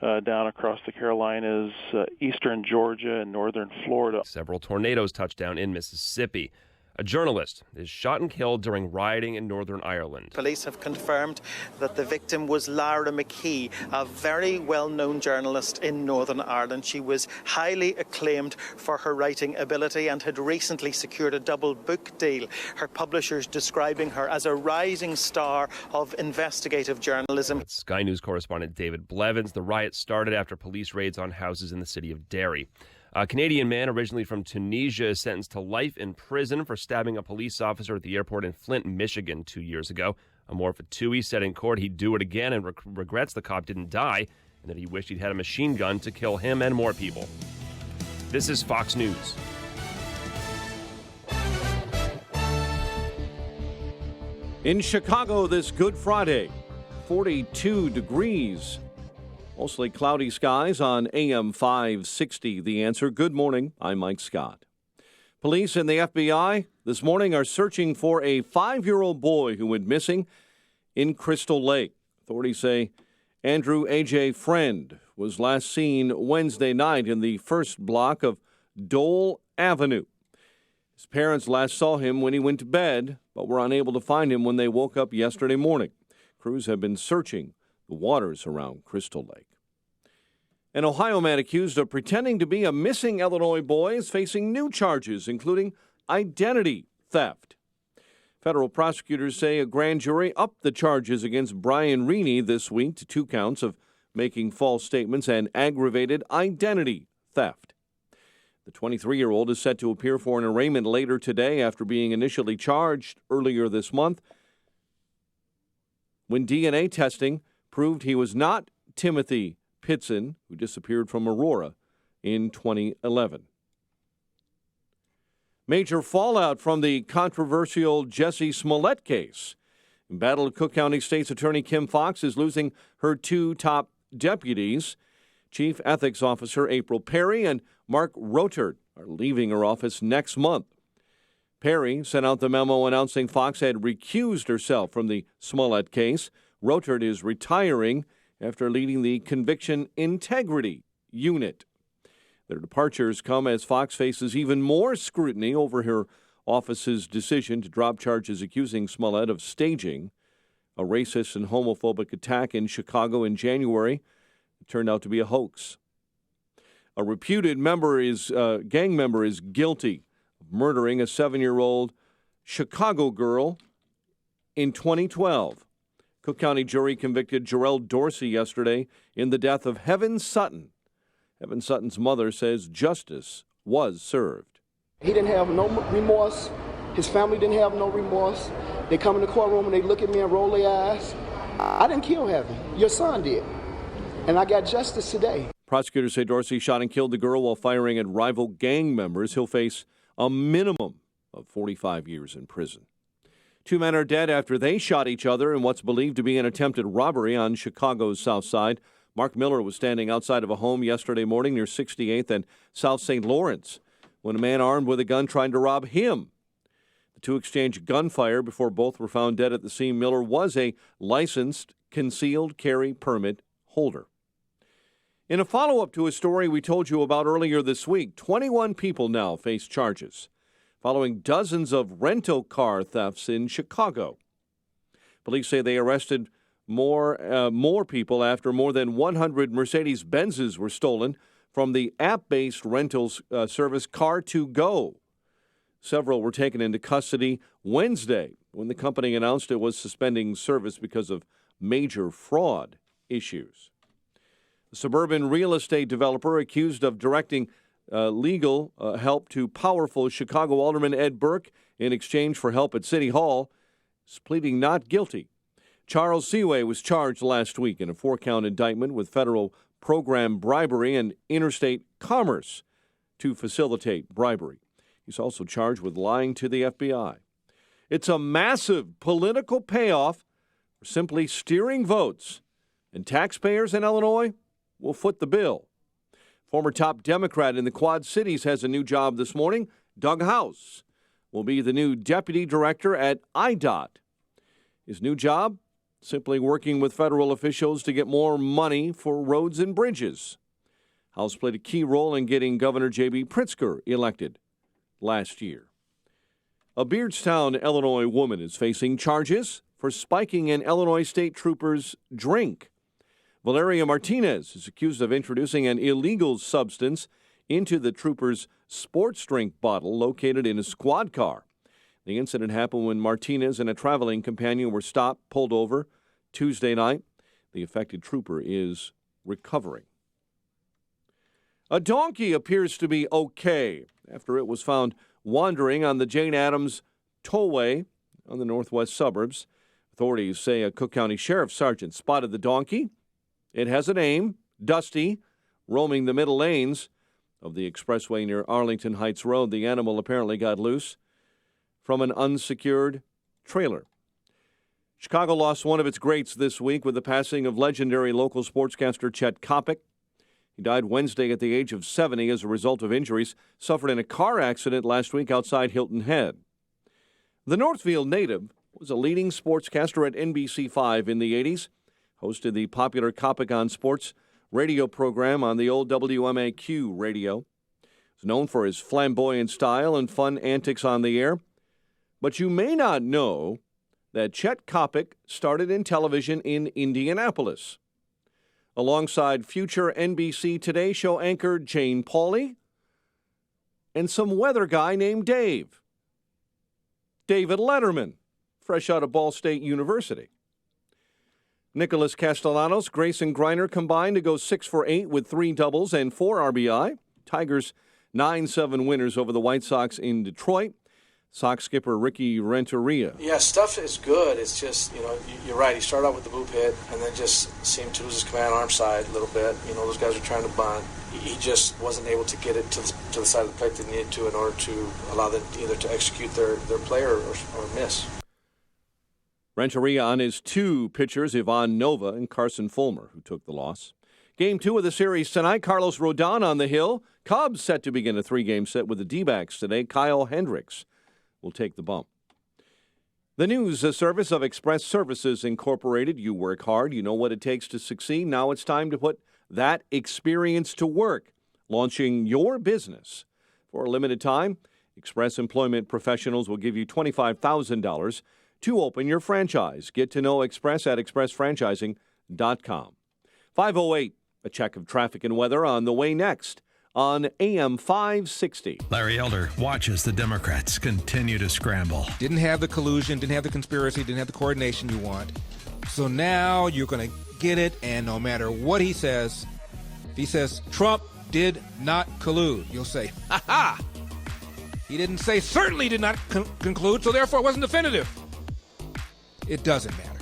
down across the Carolinas, eastern Georgia, and northern Florida. Several tornadoes touched down in Mississippi. A journalist is shot and killed during rioting in Northern Ireland. Police have confirmed that the victim was Lara McKee, a very well-known journalist in Northern Ireland. She was highly acclaimed for her writing ability and had recently secured a double book deal. Her publishers describing her as a rising star of investigative journalism. With Sky News correspondent David Blevins, the riot started after police raids on houses in the city of Derry. A Canadian man originally from Tunisia is sentenced to life in prison for stabbing a police officer at the airport in Flint, Michigan 2 years ago. Amor Fatoui said in court he'd do it again and regrets the cop didn't die and that he wished he'd had a machine gun to kill him and more people. This is Fox News. In Chicago this Good Friday, 42 degrees. Mostly cloudy skies on AM 560. The Answer. Good morning. I'm Mike Scott. Police and the FBI this morning are searching for a 5-year-old boy who went missing in Crystal Lake. Authorities say Andrew A.J. Friend was last seen Wednesday night in the first block of Dole Avenue. His parents last saw him when he went to bed, but were unable to find him when they woke up yesterday morning. Crews have been searching the waters around Crystal Lake. An Ohio man accused of pretending to be a missing Illinois boy is facing new charges, including identity theft. Federal prosecutors say a grand jury upped the charges against Brian Reaney this week to 2 counts of making false statements and aggravated identity theft. The 23-year-old is set to appear for an arraignment later today after being initially charged earlier this month when DNA testing proved he was not Timothy Pitson, who disappeared from Aurora in 2011. Major fallout from the controversial Jussie Smollett case. Embattled Cook County State's Attorney Kim Foxx is losing her 2 top deputies. Chief Ethics Officer April Perry and Mark Rotert are leaving her office next month. Perry sent out the memo announcing Foxx had recused herself from the Smollett case. Rotert is retiring after leading the Conviction Integrity Unit. Their departures come as Foxx faces even more scrutiny over her office's decision to drop charges accusing Smollett of staging a racist and homophobic attack in Chicago in January. It turned out to be a hoax. A reputed gang member is guilty of murdering a 7-year-old Chicago girl in 2012. Cook County jury convicted Jarrell Dorsey yesterday in the death of Heaven Sutton. Heaven Sutton's mother says justice was served. He didn't have no remorse. His family didn't have no remorse. They come in the courtroom and they look at me and roll their eyes. I didn't kill Heaven. Your son did. And I got justice today. Prosecutors say Dorsey shot and killed the girl while firing at rival gang members. He'll face a minimum of 45 years in prison. 2 men are dead after they shot each other in what's believed to be an attempted robbery on Chicago's South Side. Mark Miller was standing outside of a home yesterday morning near 68th and South St. Lawrence when a man armed with a gun tried to rob him. The 2 exchanged gunfire before both were found dead at the scene. Miller was a licensed concealed carry permit holder. In a follow-up to a story we told you about earlier this week, 21 people now face charges following dozens of rental car thefts in Chicago. Police say they arrested more people after more than 100 Mercedes-Benzes were stolen from the app-based rentals service Car2Go. Several were taken into custody Wednesday when the company announced it was suspending service because of major fraud issues. A suburban real estate developer accused of directing legal help to powerful Chicago Alderman Ed Burke in exchange for help at City Hall is pleading not guilty. Charles Seaway was charged last week in a 4-count indictment with federal program bribery and interstate commerce to facilitate bribery. He's also charged with lying to the FBI. It's a massive political payoff for simply steering votes, and taxpayers in Illinois will foot the bill. Former top Democrat in the Quad Cities has a new job this morning. Doug House will be the new deputy director at IDOT. His new job, simply working with federal officials to get more money for roads and bridges. House played a key role in getting Governor J.B. Pritzker elected last year. A Beardstown, Illinois woman is facing charges for spiking an Illinois state trooper's drink. Valeria Martinez is accused of introducing an illegal substance into the trooper's sports drink bottle located in a squad car. The incident happened when Martinez and a traveling companion were stopped, pulled over Tuesday night. The affected trooper is recovering. A donkey appears to be okay after it was found wandering on the Jane Addams Tollway on the northwest suburbs. Authorities say a Cook County Sheriff's Sergeant spotted the donkey. It has a name, Dusty, roaming the middle lanes of the expressway near Arlington Heights Road. The animal apparently got loose from an unsecured trailer. Chicago lost one of its greats this week with the passing of legendary local sportscaster Chet Coppock. He died Wednesday at the age of 70 as a result of injuries suffered in a car accident last week outside Hilton Head. The Northfield native was a leading sportscaster at NBC5 in the 80s, hosted the popular Coppock on Sports radio program on the old WMAQ radio. He's known for his flamboyant style and fun antics on the air. But you may not know that Chet Coppock started in television in Indianapolis, alongside future NBC Today show anchor Jane Pauley and some weather guy named David Letterman, fresh out of Ball State University. Nicholas Castellanos, Grayson Greiner combined to go 6 for 8 with 3 doubles and 4 RBI. Tigers 9-7 winners over the White Sox in Detroit. Sox skipper Ricky Renteria. Yeah, stuff is good. It's just, you're right. He started out with the boop hit and then just seemed to lose his command arm side a little bit. Those guys are trying to bunt. He just wasn't able to get it to the side of the plate they needed to in order to allow them either to execute their play or miss. Renteria on his 2 pitchers, Ivan Nova and Carson Fulmer, who took the loss. Game 2 of the series tonight, Carlos Rodon on the hill. Cubs set to begin a 3-game set with the D-backs today. Kyle Hendricks will take the bump. The news service of Express Services Incorporated. You work hard. You know what it takes to succeed. Now it's time to put that experience to work. Launching your business. For a limited time, Express Employment Professionals will give you $25,000 to open your franchise. Get to know Express at expressfranchising.com. 5:08, a check of traffic and weather on the way next on AM 560. Larry Elder watches the Democrats continue to scramble. Didn't have the collusion, didn't have the conspiracy, didn't have the coordination you want. So now you're going to get it, and no matter what he says, if he says Trump did not collude, you'll say, ha-ha! He didn't say certainly did not conclude, so therefore it wasn't definitive. It doesn't matter.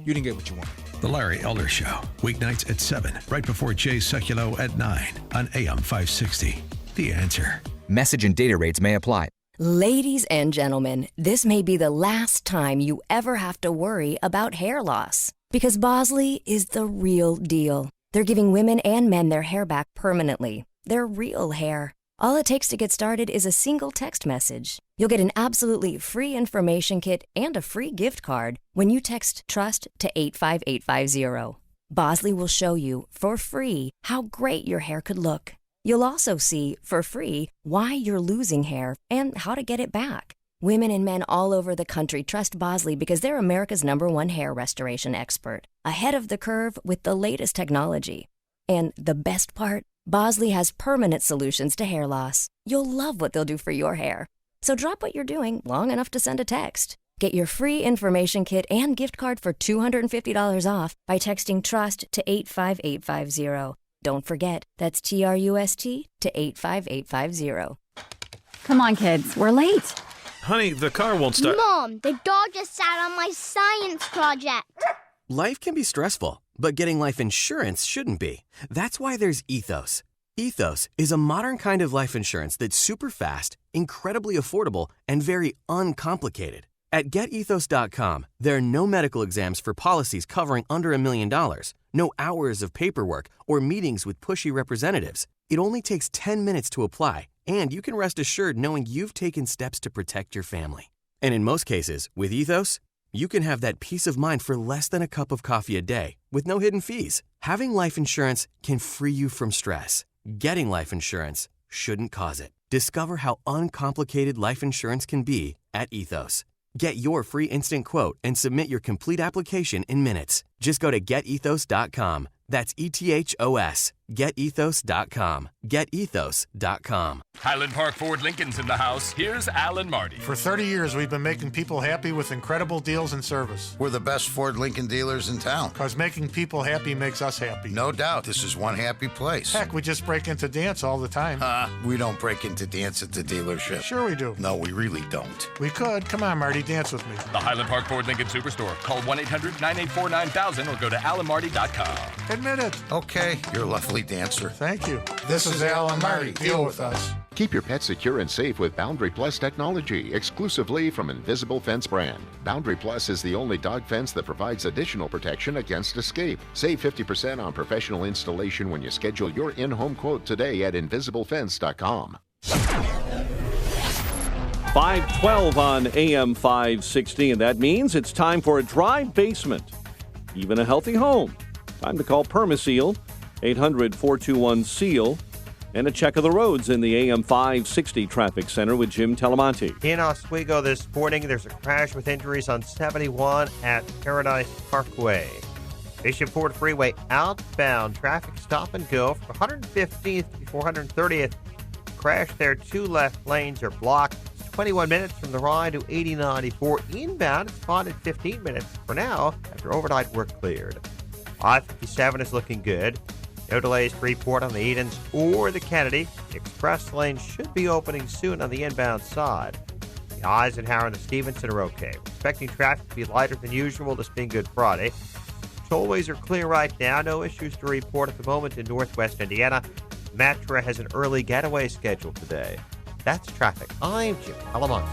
You didn't get what you wanted. The Larry Elder Show, weeknights at 7, right before Jay Sekulow at 9 on AM 560. The Answer. Message and data rates may apply. Ladies and gentlemen, this may be the last time you ever have to worry about hair loss. Because Bosley is the real deal. They're giving women and men their hair back permanently. Their real hair. All it takes to get started is a single text message. You'll get an absolutely free information kit and a free gift card when you text TRUST to 85850. Bosley will show you, for free, how great your hair could look. You'll also see, for free, why you're losing hair and how to get it back. Women and men all over the country trust Bosley because they're America's #1 hair restoration expert. Ahead of the curve with the latest technology. And the best part? Bosley has permanent solutions to hair loss. You'll love what they'll do for your hair. So drop what you're doing long enough to send a text. Get your free information kit and gift card for $250 off by texting TRUST to 85850. Don't forget, that's TRUST to 85850. Come on, kids, we're late. Honey, the car won't start. Mom, the dog just sat on my science project. Life can be stressful, but getting life insurance shouldn't be. That's why there's Ethos. Ethos is a modern kind of life insurance that's super fast, incredibly affordable, and very uncomplicated. At GetEthos.com, there are no medical exams for policies covering under $1 million, no hours of paperwork or meetings with pushy representatives. It only takes 10 minutes to apply, and you can rest assured knowing you've taken steps to protect your family. And in most cases, with Ethos, you can have that peace of mind for less than a cup of coffee a day with no hidden fees. Having life insurance can free you from stress. Getting life insurance shouldn't cause it. Discover how uncomplicated life insurance can be at Ethos. Get your free instant quote and submit your complete application in minutes. Just go to getethos.com. That's ETHOS. GetEthos.com. GetEthos.com. Highland Park Ford Lincoln's in the house. Here's Alan Marty. For 30 years, we've been making people happy with incredible deals and service. We're the best Ford Lincoln dealers in town. Because making people happy makes us happy. No doubt. This is one happy place. Heck, we just break into dance all the time. We don't break into dance at the dealership. Sure we do. No, we really don't. We could. Come on, Marty, dance with me. The Highland Park Ford Lincoln Superstore. Call 1-800-984-9000 or go to alanmarty.com. Admit it. Okay, you're a lovely dancer. Thank you. This is Alan Marty. Deal with us. Keep your pet secure and safe with Boundary Plus technology, exclusively from Invisible Fence brand. Boundary Plus is the only dog fence that provides additional protection against escape. Save 50% on professional installation when you schedule your in-home quote today at invisiblefence.com. 512 on AM 560, and that means it's time for a dry basement, even a healthy home. Time to call Permaseal, 800-421-SEAL, and a check of the roads in the AM 560 Traffic Center with Jim Telemonte. In Oswego this morning, there's a crash with injuries on 71 at Paradise Parkway. Bishop Ford Freeway outbound traffic stop and go from 115th before 130th. Crash there, 2 left lanes are blocked. It's 21 minutes from the ride to 8094. Inbound, it's spotted 15 minutes for now after overnight work cleared. I-57 is looking good. No delays to report on the Edens or the Kennedy. The express lane should be opening soon on the inbound side. The Eisenhower and the Stevenson are okay. We're expecting traffic to be lighter than usual, this being Good Friday. Tollways are clear right now. No issues to report at the moment in northwest Indiana. Matra has an early getaway scheduled today. That's traffic. I'm Jim Alamonte.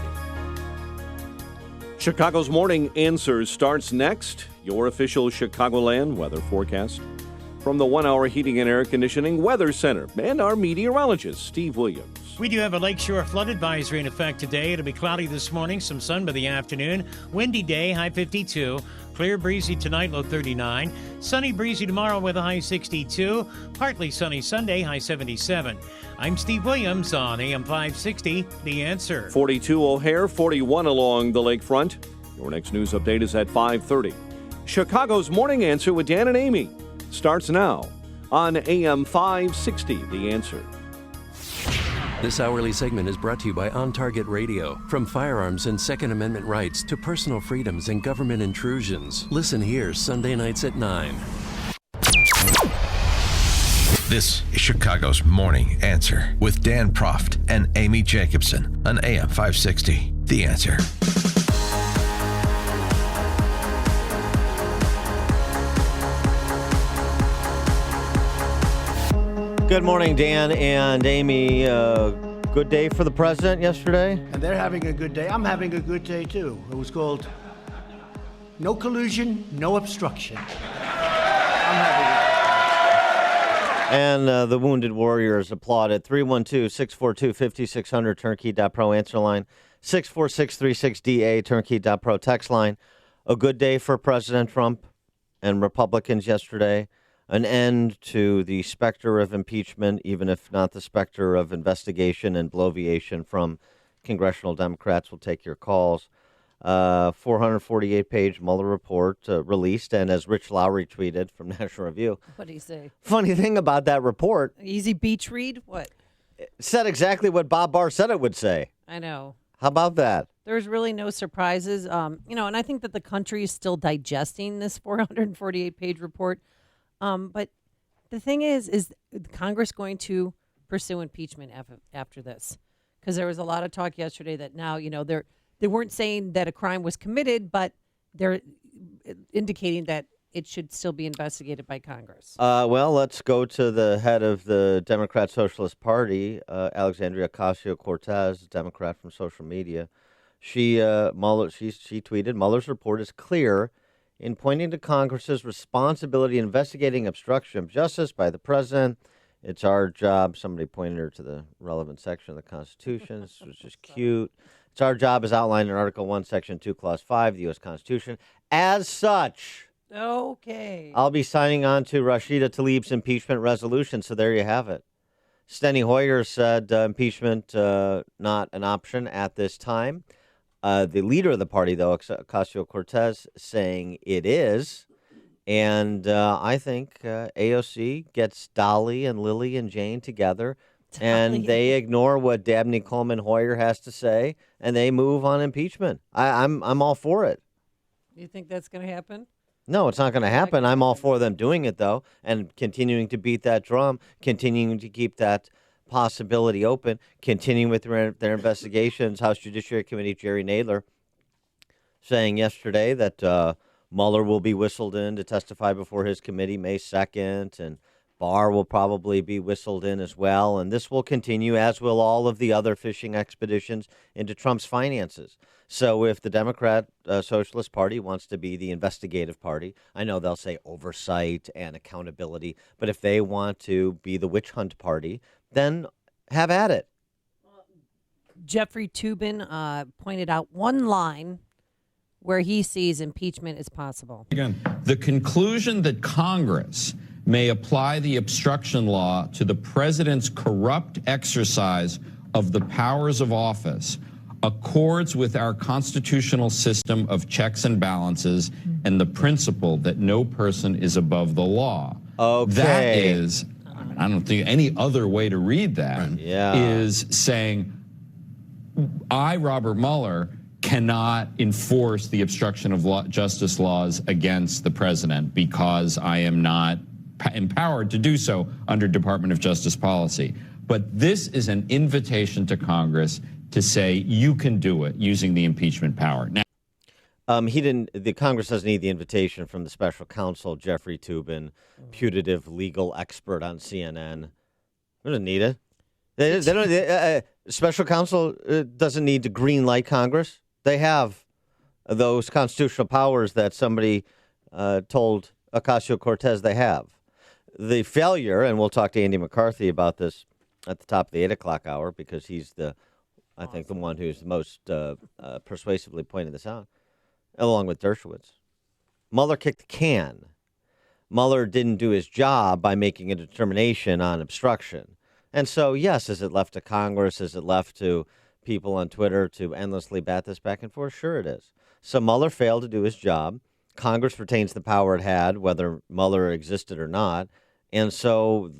Chicago's Morning Answer starts next. Your official Chicagoland weather forecast from the 1 Hour Heating and Air Conditioning Weather Center and our meteorologist, Steve Williams. We do have a lakeshore flood advisory in effect today. It'll be cloudy this morning, some sun by the afternoon. Windy day, high 52. Clear breezy tonight, low 39. Sunny breezy tomorrow with a high 62. Partly sunny Sunday, high 77. I'm Steve Williams on AM 560, The Answer. 42 O'Hare, 41 along the lakefront. Your next news update is at 5:30. Chicago's Morning Answer with Dan and Amy starts now on AM 560, The Answer. This hourly segment is brought to you by On Target Radio. From firearms and Second Amendment rights to personal freedoms and government intrusions. Listen here Sunday nights at 9. This is Chicago's Morning Answer with Dan Proft and Amy Jacobson on AM 560. The Answer. Good morning, Dan and Amy. Good day for the president yesterday. And they're having a good day. I'm having a good day, too. It was called No Collusion, No Obstruction. I'm having a And the Wounded Warriors applauded. 312-642-5600, turnkey.pro answer line. 64636DA, turnkey.pro text line. A good day for President Trump and Republicans yesterday. An end to the specter of impeachment, even if not the specter of investigation and bloviation from congressional Democrats. We'll take your calls. 448-page Mueller report released, and as Rich Lowry tweeted from National Review. What did he say? Funny thing about that report. Easy beach read? What? It said exactly what Bob Barr said it would say. I know. How about that? There's really no surprises. And I think that the country is still digesting this 448-page report. But the thing is Congress going to pursue impeachment after this? Because there was a lot of talk yesterday that now, they weren't saying that a crime was committed, but they're indicating that it should still be investigated by Congress. Well, let's go to the head of the Democrat Socialist Party, Alexandria Ocasio-Cortez, Democrat from social media. She tweeted, Mueller's report is clear in pointing to Congress's responsibility in investigating obstruction of justice by the president. It's our job. Somebody pointed her to the relevant section of the Constitution, which is cute. It's It's our job as outlined in Article 1, Section 2, Clause 5 of the U.S. Constitution. As such, Okay. I'll be signing on to Rashida Tlaib's impeachment resolution, so there you have it. Steny Hoyer said impeachment not an option at this time. The leader of the party, though, Ocasio-Cortez, saying it is. And I think AOC gets Dolly and Lily and Jane together, and they ignore what Dabney Coleman Hoyer has to say, and they move on impeachment. I'm all for it. You think that's going to happen? No, it's not going to happen. I'm all for them doing it, though, and continuing to beat that drum, continuing to keep that possibility open, continuing with their investigations. House Judiciary Committee Jerry Nadler saying yesterday that Mueller will be whistled in to testify before his committee May 2nd, and Barr will probably be whistled in as well. And this will continue, as will all of the other fishing expeditions into Trump's finances. So if the Democrat Socialist Party wants to be the investigative party, I know they'll say oversight and accountability, but if they want to be the witch hunt party, then have at it. Jeffrey Toobin pointed out one line where he sees impeachment is possible. Again, the conclusion that Congress may apply the obstruction law to the president's corrupt exercise of the powers of office accords with our constitutional system of checks and balances and the principle that no person is above the law. Okay. That is, I don't think any other way to read that is saying, I, Robert Mueller, cannot enforce the obstruction of justice laws against the president because I am not empowered to do so under Department of Justice policy. But this is an invitation to Congress to say you can do it using the impeachment power. Now, the Congress doesn't need the invitation from the special counsel, Jeffrey Toobin, putative legal expert on CNN. They don't need it. They don't. Special counsel doesn't need to green light Congress. They have those constitutional powers that somebody told Ocasio-Cortez they have. The failure, and we'll talk to Andy McCarthy about this at the top of the 8 o'clock hour because he's I think the one who's the most persuasively pointed this out, along with Dershowitz. Mueller kicked the can. Mueller didn't do his job by making a determination on obstruction. And so, yes, is it left to Congress? Is it left to people on Twitter to endlessly bat this back and forth? Sure it is. So Mueller failed to do his job. Congress retains the power it had, whether Mueller existed or not. And so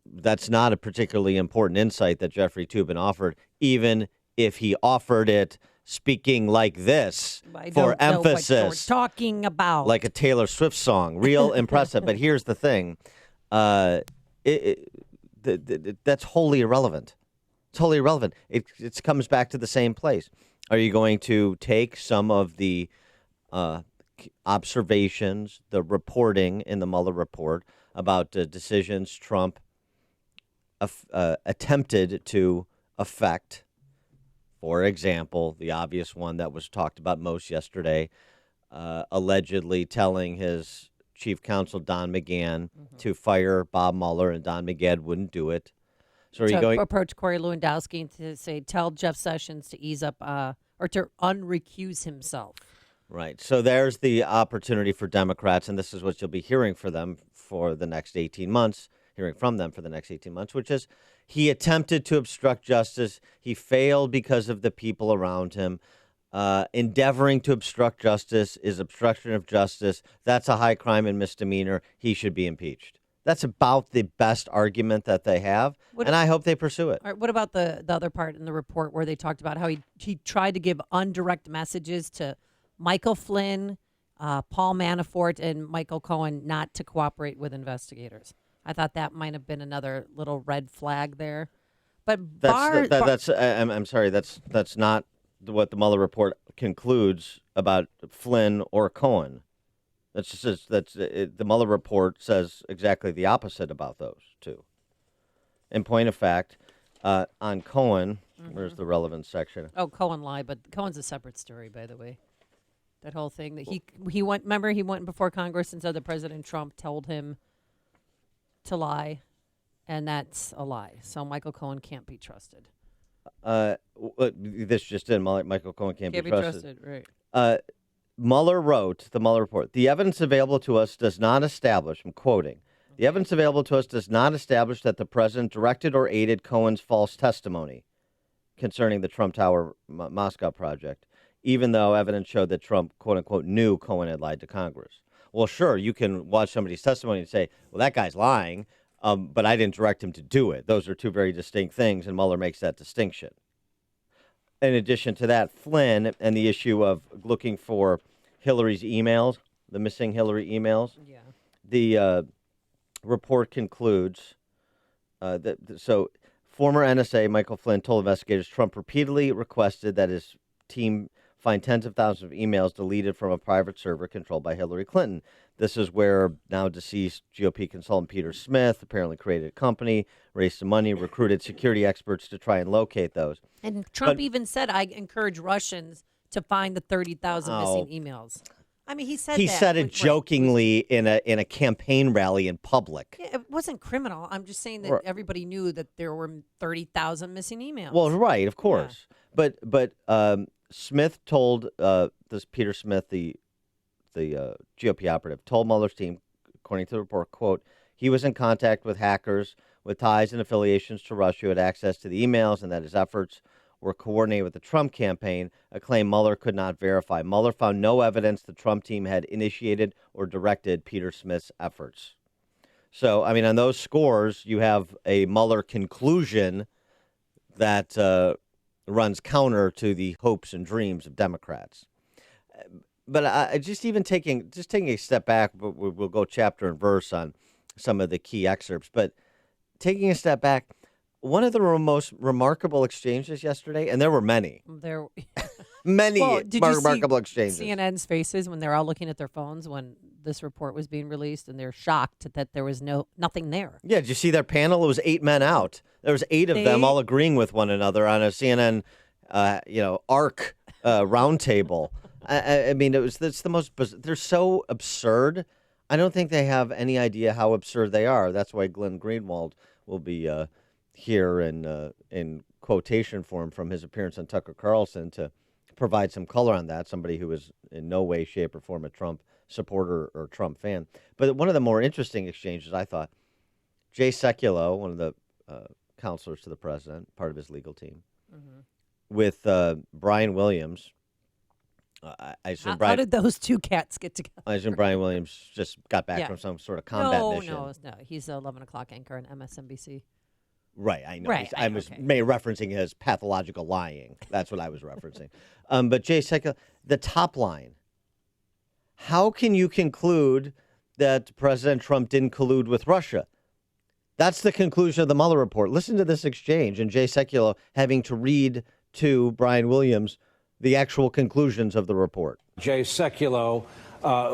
that's not a particularly important insight that Jeffrey Toobin offered, even if he offered it speaking like this for emphasis. Know what you're talking about. Like a Taylor Swift song. Real impressive. But here's the thing. That's wholly irrelevant. It's wholly irrelevant. It comes back to the same place. Are you going to take some of the observations, the reporting in the Mueller report about decisions Trump attempted to affect? For example, the obvious one that was talked about most yesterday, allegedly telling his chief counsel, Don McGahn, to fire Bob Mueller, and Don McGahn wouldn't do it. So are you going approach Corey Lewandowski to say, tell Jeff Sessions to ease up or to unrecuse himself? Right. So there's the opportunity for Democrats, and this is what you'll be hearing for them for the next 18 months, which is he attempted to obstruct justice. He failed because of the people around him. Endeavoring to obstruct justice is obstruction of justice. That's a high crime and misdemeanor. He should be impeached. That's about the best argument that they have, and I hope they pursue it. All right, what about the other part in the report where they talked about how he tried to give indirect messages to Michael Flynn, Paul Manafort, and Michael Cohen not to cooperate with investigators? I thought that might have been another little red flag there. But I'm sorry, that's not what the Mueller report concludes about Flynn or Cohen. The Mueller report says exactly the opposite about those two. In point of fact, on Cohen, where's the relevant section? Oh, Cohen lied, but Cohen's a separate story, by the way. That whole thing that he went. Remember, he went before Congress and said that President Trump told him to lie, and that's a lie. So Michael Cohen can't be trusted. this just in, Michael Cohen can't be trusted. Right. Mueller wrote, the Mueller report, the evidence available to us does not establish, I'm quoting, the evidence available to us does not establish that the president directed or aided Cohen's false testimony concerning the Trump Tower Moscow project, even though evidence showed that Trump, quote unquote, knew Cohen had lied to Congress. Well, sure, you can watch somebody's testimony and say, well, that guy's lying, but I didn't direct him to do it. Those are two very distinct things, and Mueller makes that distinction. In addition to that, Flynn and the issue of looking for Hillary's emails, the missing Hillary emails, the report concludes so former NSA Michael Flynn told investigators Trump repeatedly requested that his team find tens of thousands of emails deleted from a private server controlled by Hillary Clinton. This is where now deceased GOP consultant Peter Smith apparently created a company, raised some money, recruited security experts to try and locate those. And Trump even said, I encourage Russians to find the 30,000 missing emails. I mean, he said he said it jokingly in a campaign rally in public. Yeah, it wasn't criminal. I'm just saying that everybody knew that there were 30,000 missing emails. Well, right, of course. Yeah. But Smith told this Peter Smith, the GOP operative, told Mueller's team, according to the report, quote, he was in contact with hackers with ties and affiliations to Russia who had access to the emails, and that his efforts were coordinated with the Trump campaign, a claim Mueller could not verify. Mueller found no evidence the Trump team had initiated or directed Peter Smith's efforts. So, I mean, on those scores, you have a Mueller conclusion that runs counter to the hopes and dreams of Democrats. But I just taking a step back, we'll go chapter and verse on some of the key excerpts. But taking a step back, one of the most remarkable exchanges yesterday, and there were many. Many remarkable exchanges. CNN's faces when they're all looking at their phones when this report was being released, and they're shocked that there was nothing there. Yeah, did you see their panel? It was 8 men out. There was 8 of them all agreeing with one another on a CNN, ARC roundtable. I mean, it's the most. They're so absurd. I don't think they have any idea how absurd they are. That's why Glenn Greenwald will be here in quotation form from his appearance on Tucker Carlson to provide some color on that. Somebody who is in no way, shape, or form a Trump supporter or Trump fan. But one of the more interesting exchanges, I thought, Jay Sekulow, one of the counselors to the president, part of his legal team, with Brian Williams. I assume how did those two cats get together? I assume Brian Williams just got back from some sort of combat mission. No. He's an 11 o'clock anchor on MSNBC. Right, I know. Right, I was referencing his pathological lying. That's what I was referencing. But Jay Sekulow, the top line, how can you conclude that President Trump didn't collude with Russia? That's the conclusion of the Mueller report. Listen to this exchange, and Jay Sekulow having to read to Brian Williams the actual conclusions of the report. Jay Sekulow,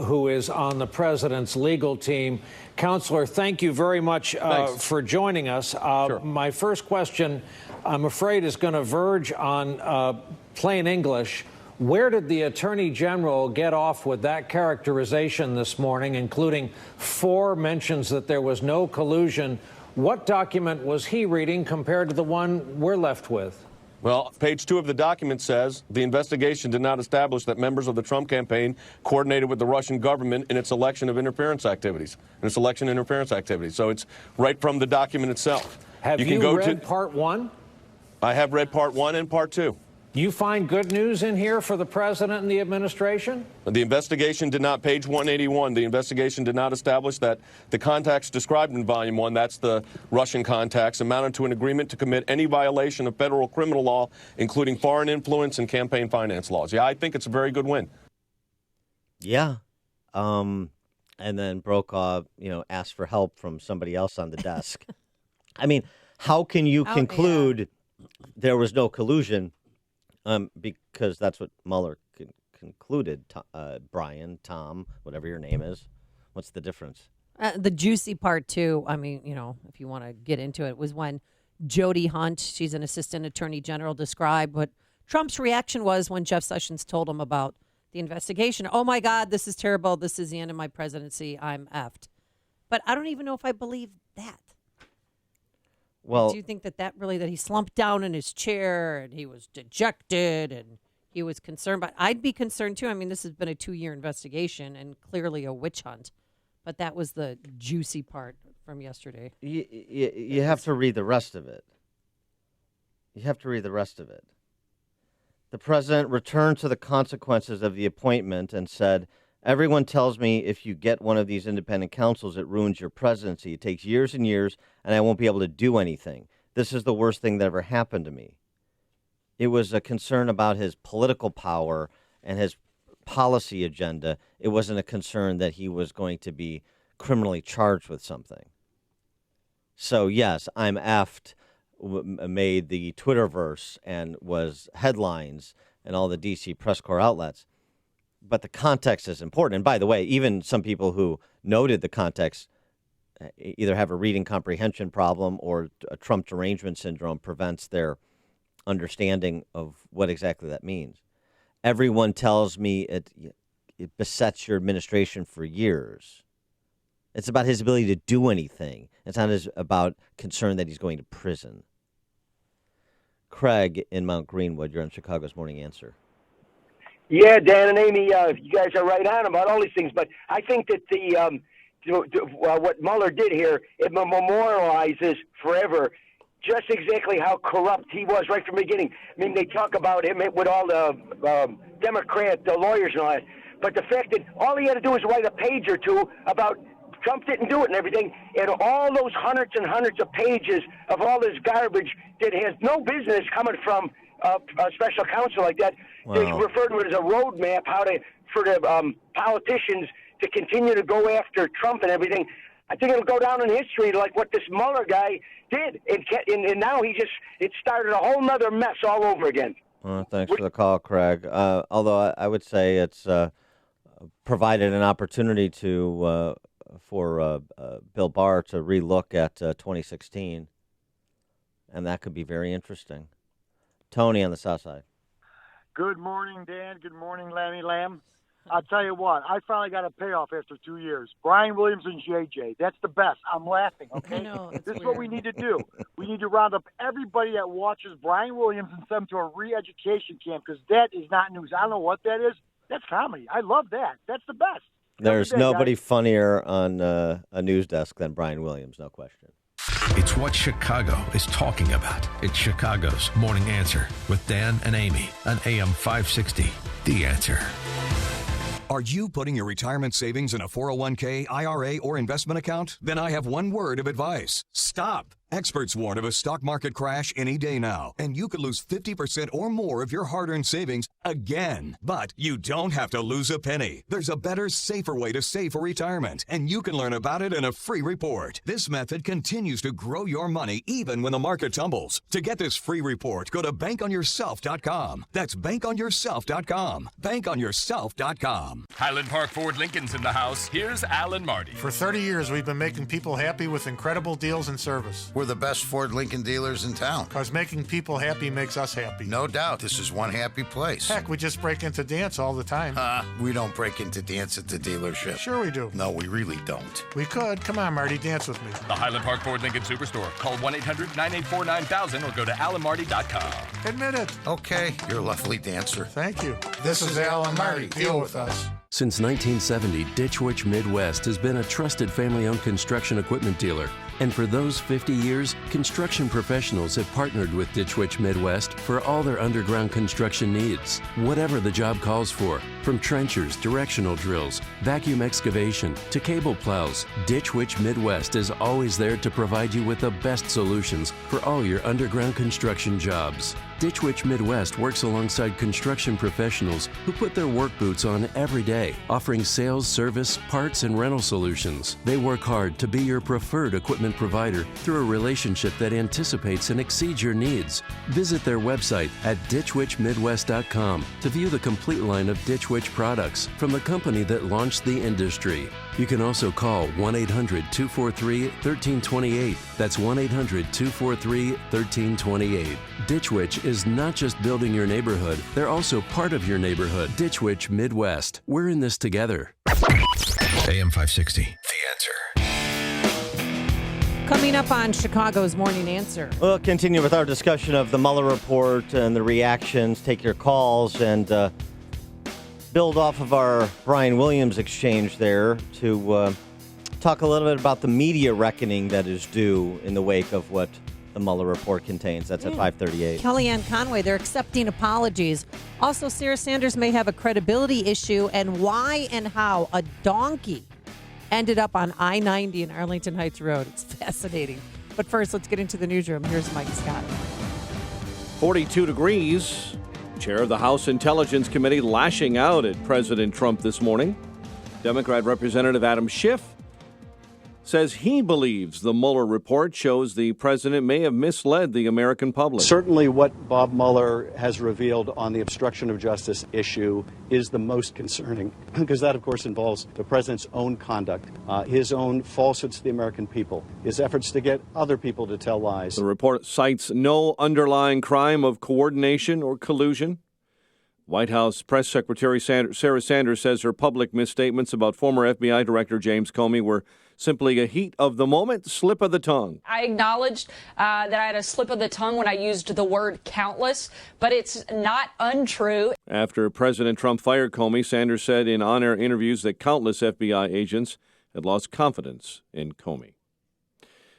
who is on the president's legal team. Counselor, thank you very much for joining us. Sure. My first question, I'm afraid, is going to verge on plain English. Where did the Attorney General get off with that characterization this morning, including 4 mentions that there was no collusion? What document was he reading compared to the one we're left with? Well, page 2 of the document says the investigation did not establish that members of the Trump campaign coordinated with the Russian government in its election interference activities. So it's right from the document itself. Have you read part 1? I have read part 1 and part 2. You find good news in here for the president and the administration? The investigation did not, page 181, the investigation did not establish that the contacts described in volume 1, that's the Russian contacts, amounted to an agreement to commit any violation of federal criminal law, including foreign influence and campaign finance laws. Yeah, I think it's a very good win. Yeah. And then Brokaw, asked for help from somebody else on the desk. I mean, how can you conclude there was no collusion? Because that's what Mueller concluded, Brian, Tom, whatever your name is. What's the difference? The juicy part, too, I mean, if you want to get into it, was when Jody Hunt, she's an assistant attorney general, described what Trump's reaction was when Jeff Sessions told him about the investigation. Oh, my God, this is terrible. This is the end of my presidency. I'm effed. But I don't even know if I believe that. Well, do you think that he slumped down in his chair and he was dejected and he was concerned? But I'd be concerned too. I mean, this has been a 2-year investigation and clearly a witch hunt. But that was the juicy part from yesterday. You have to read the rest of it. The president returned to the consequences of the appointment and said, everyone tells me if you get one of these independent counsels, it ruins your presidency. It takes years and years, and I won't be able to do anything. This is the worst thing that ever happened to me. It was a concern about his political power and his policy agenda. It wasn't a concern that he was going to be criminally charged with something. So, yes, I'm effed made the Twitterverse and was headlines and all the D.C. press corps outlets. But the context is important. And by the way, even some people who noted the context either have a reading comprehension problem or a Trump derangement syndrome prevents their understanding of what exactly that means. Everyone tells me it besets your administration for years. It's about his ability to do anything. It's not about concern that he's going to prison. Craig in Mount Greenwood, you're on Chicago's Morning Answer. Yeah, Dan and Amy, you guys are right on about all these things, but I think that what Mueller did here, it memorializes forever just exactly how corrupt he was right from the beginning. I mean, they talk about him with all the Democrat lawyers and all that, but the fact that all he had to do was write a page or two about Trump didn't do it and everything, and all those hundreds and hundreds of pages of all this garbage that has no business coming from a special counsel like that. Wow. They refer to it as a roadmap for the politicians to continue to go after Trump and everything. I think it'll go down in history like what this Mueller guy did, and now it started a whole nother mess all over again. Thanks for the call, Craig. Although I would say it's provided an opportunity for Bill Barr to relook at 2016, and that could be very interesting. Tony on the South Side. Good morning, Dan. Good morning, Lammy Lamb. I'll tell you what, I finally got a payoff after 2 years. Brian Williams and JJ, that's the best. I'm laughing, okay? This is what we need to do. We need to round up everybody that watches Brian Williams and send them to a re-education camp, because that is not news. I don't know what that is. That's comedy. I love that. That's the best. There's nobody funnier on a news desk than Brian Williams, no question. It's what Chicago is talking about. It's Chicago's Morning Answer with Dan and Amy on AM 560. The Answer. Are you putting your retirement savings in a 401k, IRA, or investment account? Then I have one word of advice. Stop. Experts warn of a stock market crash any day now, and you could lose 50% or more of your hard-earned savings again. But you don't have to lose a penny. There's a better, safer way to save for retirement, and you can learn about it in a free report. This method continues to grow your money even when the market tumbles. To get this free report, go to bankonyourself.com. That's bankonyourself.com. Bankonyourself.com. Highland Park Ford Lincoln's in the house. Here's Alan Marty. For 30 years, we've been making people happy with incredible deals and service. We're the best Ford Lincoln dealers in town. Because making people happy makes us happy. No doubt. This is one happy place. Heck, we just break into dance all the time. We don't break into dance at the dealership. Sure we do. No, we really don't. We could. Come on, Marty, dance with me. The Highland Park Ford Lincoln Superstore. Call 1-800-984-9000 or go to alanmarty.com. Admit it. Okay, you're a lovely dancer. Thank you. This is Alan Marty. Deal with us. Since 1970, Ditch Witch Midwest has been a trusted family-owned construction equipment dealer. And for those 50 years, construction professionals have partnered with Ditch Witch Midwest for all their underground construction needs. Whatever the job calls for, from trenchers, directional drills, vacuum excavation, to cable plows, Ditch Witch Midwest is always there to provide you with the best solutions for all your underground construction jobs. Ditch Witch Midwest works alongside construction professionals who put their work boots on every day, offering sales, service, parts, and rental solutions. They work hard to be your preferred equipment provider through a relationship that anticipates and exceeds your needs. Visit their website at ditchwitchmidwest.com to view the complete line of Ditch Witch products from the company that launched the industry. You can also call 1-800-243-1328. That's 1-800-243-1328. Ditch Witch is not just building your neighborhood, they're also part of your neighborhood. Ditch Witch Midwest. We're in this together. AM 560. The Answer. Coming up on Chicago's Morning Answer. We'll continue with our discussion of the Mueller report and the reactions, take your calls, and build off of our Brian Williams exchange there to talk a little bit about the media reckoning that is due in the wake of what the Mueller report contains. That's at 5:38. Kellyanne Conway, they're accepting apologies. Also, Sarah Sanders may have a credibility issue, and why and how a donkey ended up on I-90 in Arlington Heights Road. It's fascinating. But first, let's get into the newsroom. Here's Mike Scott. 42 degrees. Chair of the House Intelligence Committee lashing out at President Trump this morning. Democrat Representative Adam Schiff says he believes the Mueller report shows the president may have misled the American public. Certainly what Bob Mueller has revealed on the obstruction of justice issue is the most concerning, because that, of course, involves the president's own conduct, his own falsehoods to the American people, his efforts to get other people to tell lies. The report cites no underlying crime of coordination or collusion. White House Press Secretary Sarah Sanders says her public misstatements about former FBI Director James Comey were simply a heat of the moment, slip of the tongue. I acknowledged that I had a slip of the tongue when I used the word countless, but it's not untrue. After President Trump fired Comey, Sanders said in on-air interviews that countless FBI agents had lost confidence in Comey.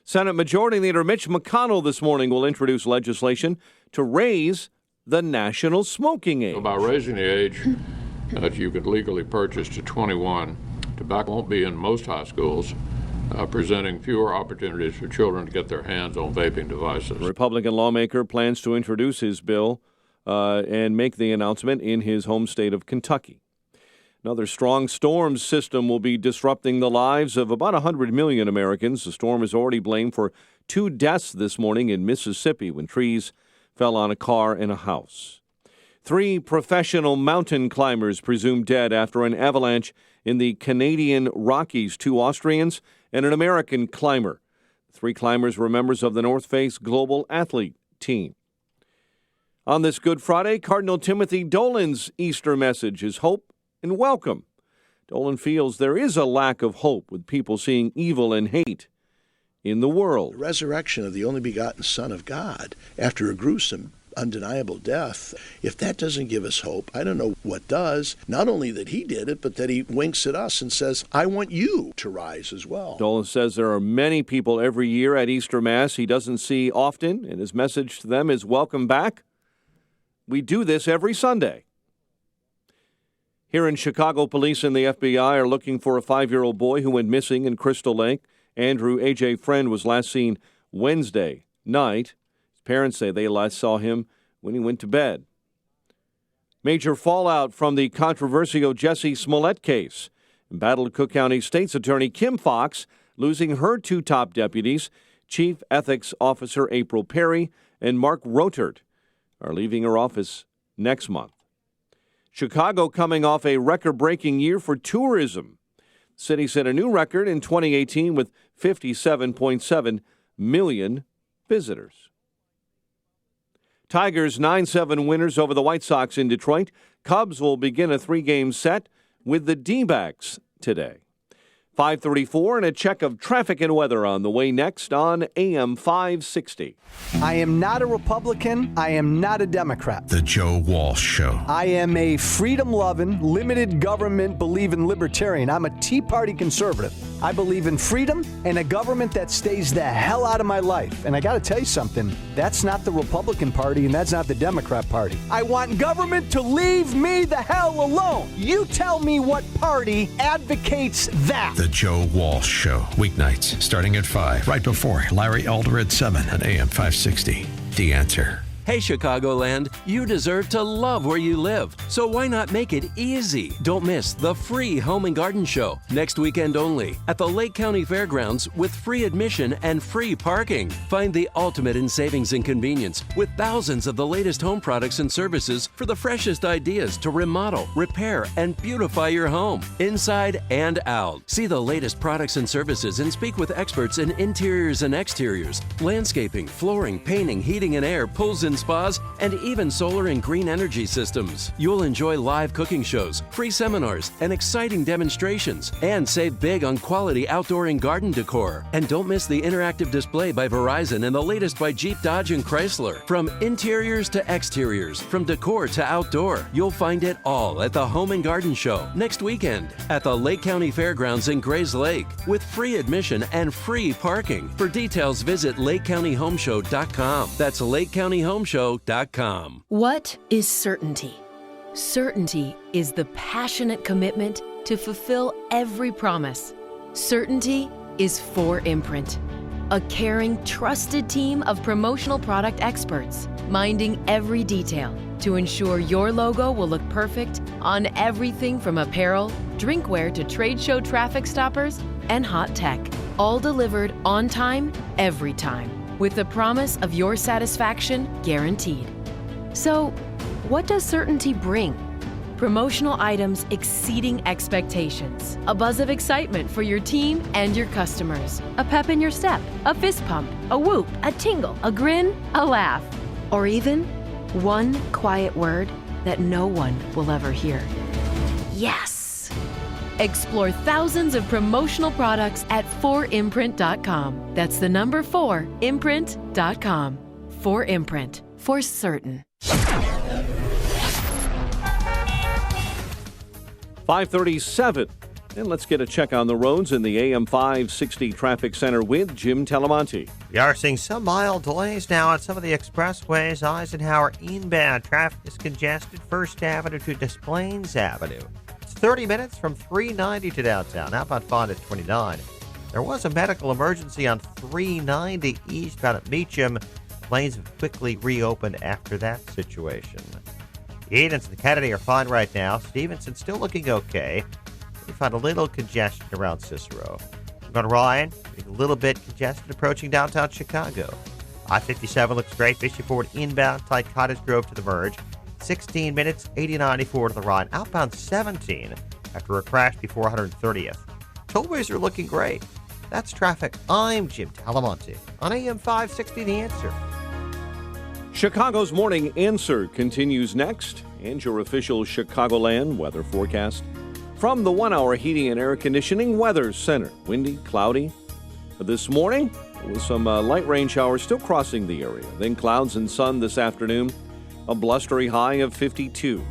Senate Majority Leader Mitch McConnell this morning will introduce legislation to raise the national smoking age. By raising the age that you could legally purchase to 21, tobacco won't be in most high schools, presenting fewer opportunities for children to get their hands on vaping devices. The Republican lawmaker plans to introduce his bill and make the announcement in his home state of Kentucky. Another strong storm system will be disrupting the lives of about 100 million Americans. The storm is already blamed for 2 deaths this morning in Mississippi when trees fell on a car and a house. 3 professional mountain climbers presumed dead after an avalanche in the Canadian Rockies, 2 Austrians and an American climber. 3 climbers were members of the North Face Global Athlete team. On this Good Friday, Cardinal Timothy Dolan's Easter message is hope and welcome. Dolan feels there is a lack of hope with people seeing evil and hate in the world. The resurrection of the only begotten Son of God after a gruesome, undeniable death, if that doesn't give us hope, I don't know what does. Not only that he did it, but that he winks at us and says, I want you to rise as well. Dolan says there are many people every year at Easter Mass he doesn't see often, and his message to them is welcome back. We do this every Sunday. Here in Chicago, police and the FBI are looking for a 5-year-old boy who went missing in Crystal Lake. Andrew A.J. Friend was last seen Wednesday night. His parents say they last saw him when he went to bed. Major fallout from the controversial Jussie Smollett case. Embattled Cook County State's Attorney Kim Foxx losing her 2 top deputies, Chief Ethics Officer April Perry and Mark Rotert, are leaving her office next month. Chicago coming off a record-breaking year for tourism. The city set a new record in 2018 with 57.7 million visitors. Tigers 9-7 winners over the White Sox in Detroit. Cubs will begin a 3-game set with the D-backs today. 5:34 and a check of traffic and weather on the way next on AM 560. I am not a Republican. I am not a Democrat. The Joe Walsh Show. I am a freedom-loving, limited government-believing libertarian. I'm a Tea Party conservative. I believe in freedom and a government that stays the hell out of my life. And I got to tell you something, that's not the Republican Party and that's not the Democrat Party. I want government to leave me the hell alone. You tell me what party advocates that. The Joe Walsh Show. Weeknights starting at 5, right before Larry Elder at 7 on AM 560. The Answer. Hey, Chicagoland, you deserve to love where you live. So why not make it easy? Don't miss the free Home and Garden Show next weekend only at the Lake County Fairgrounds with free admission and free parking. Find the ultimate in savings and convenience with thousands of the latest home products and services for the freshest ideas to remodel, repair, and beautify your home, inside and out. See the latest products and services and speak with experts in interiors and exteriors, landscaping, flooring, painting, heating and air, pools and spas, and even solar and green energy systems. You'll enjoy live cooking shows, free seminars, and exciting demonstrations, and save big on quality outdoor and garden decor. And don't miss the interactive display by Verizon and the latest by Jeep, Dodge, and Chrysler. From interiors to exteriors, from decor to outdoor, you'll find it all at the Home and Garden Show next weekend at the Lake County Fairgrounds in Grays Lake with free admission and free parking. For details, visit LakeCountyHomeshow.com. That's LakeCountyHomeshow.com. What is certainty? Certainty is the passionate commitment to fulfill every promise. Certainty is 4imprint, a caring, trusted team of promotional product experts, minding every detail to ensure your logo will look perfect on everything from apparel, drinkware to trade show traffic stoppers, and hot tech. All delivered on time, every time, with the promise of your satisfaction guaranteed. So, what does certainty bring? Promotional items exceeding expectations, a buzz of excitement for your team and your customers, a pep in your step, a fist pump, a whoop, a tingle, a grin, a laugh, or even one quiet word that no one will ever hear. Yes! Explore thousands of promotional products at 4imprint.com. That's the number 4imprint.com. 4imprint, for certain. 5:37. And let's get a check on the roads in the AM 560 Traffic Center with Jim Talamonte. We are seeing some mild delays now on some of the expressways. Eisenhower inbound traffic is congested. First Avenue to Des Plaines Avenue. It's 30 minutes from 390 to downtown. Outbound Fonda at 29. There was a medical emergency on 390 eastbound at Meacham. Lanes have quickly reopened after that situation. Edens and Kennedy are fine right now. Stevenson still looking okay. We find a little congestion around Cicero. We're going to Ryan. A little bit congested approaching downtown Chicago. I-57 looks great. Fisher Ford inbound, tight Cottage Grove to the merge. 16 minutes, 80-94 to the Ryan. Outbound 17 after a crash before 130th. Tollways are looking great. That's traffic. I'm Jim Talamonte on AM 560 The Answer. Chicago's Morning Answer continues next, and your official Chicagoland weather forecast from the 1-hour heating and air conditioning weather center. Windy, cloudy. This morning, with some light rain showers still crossing the area. Then clouds and sun this afternoon. A blustery high of 52.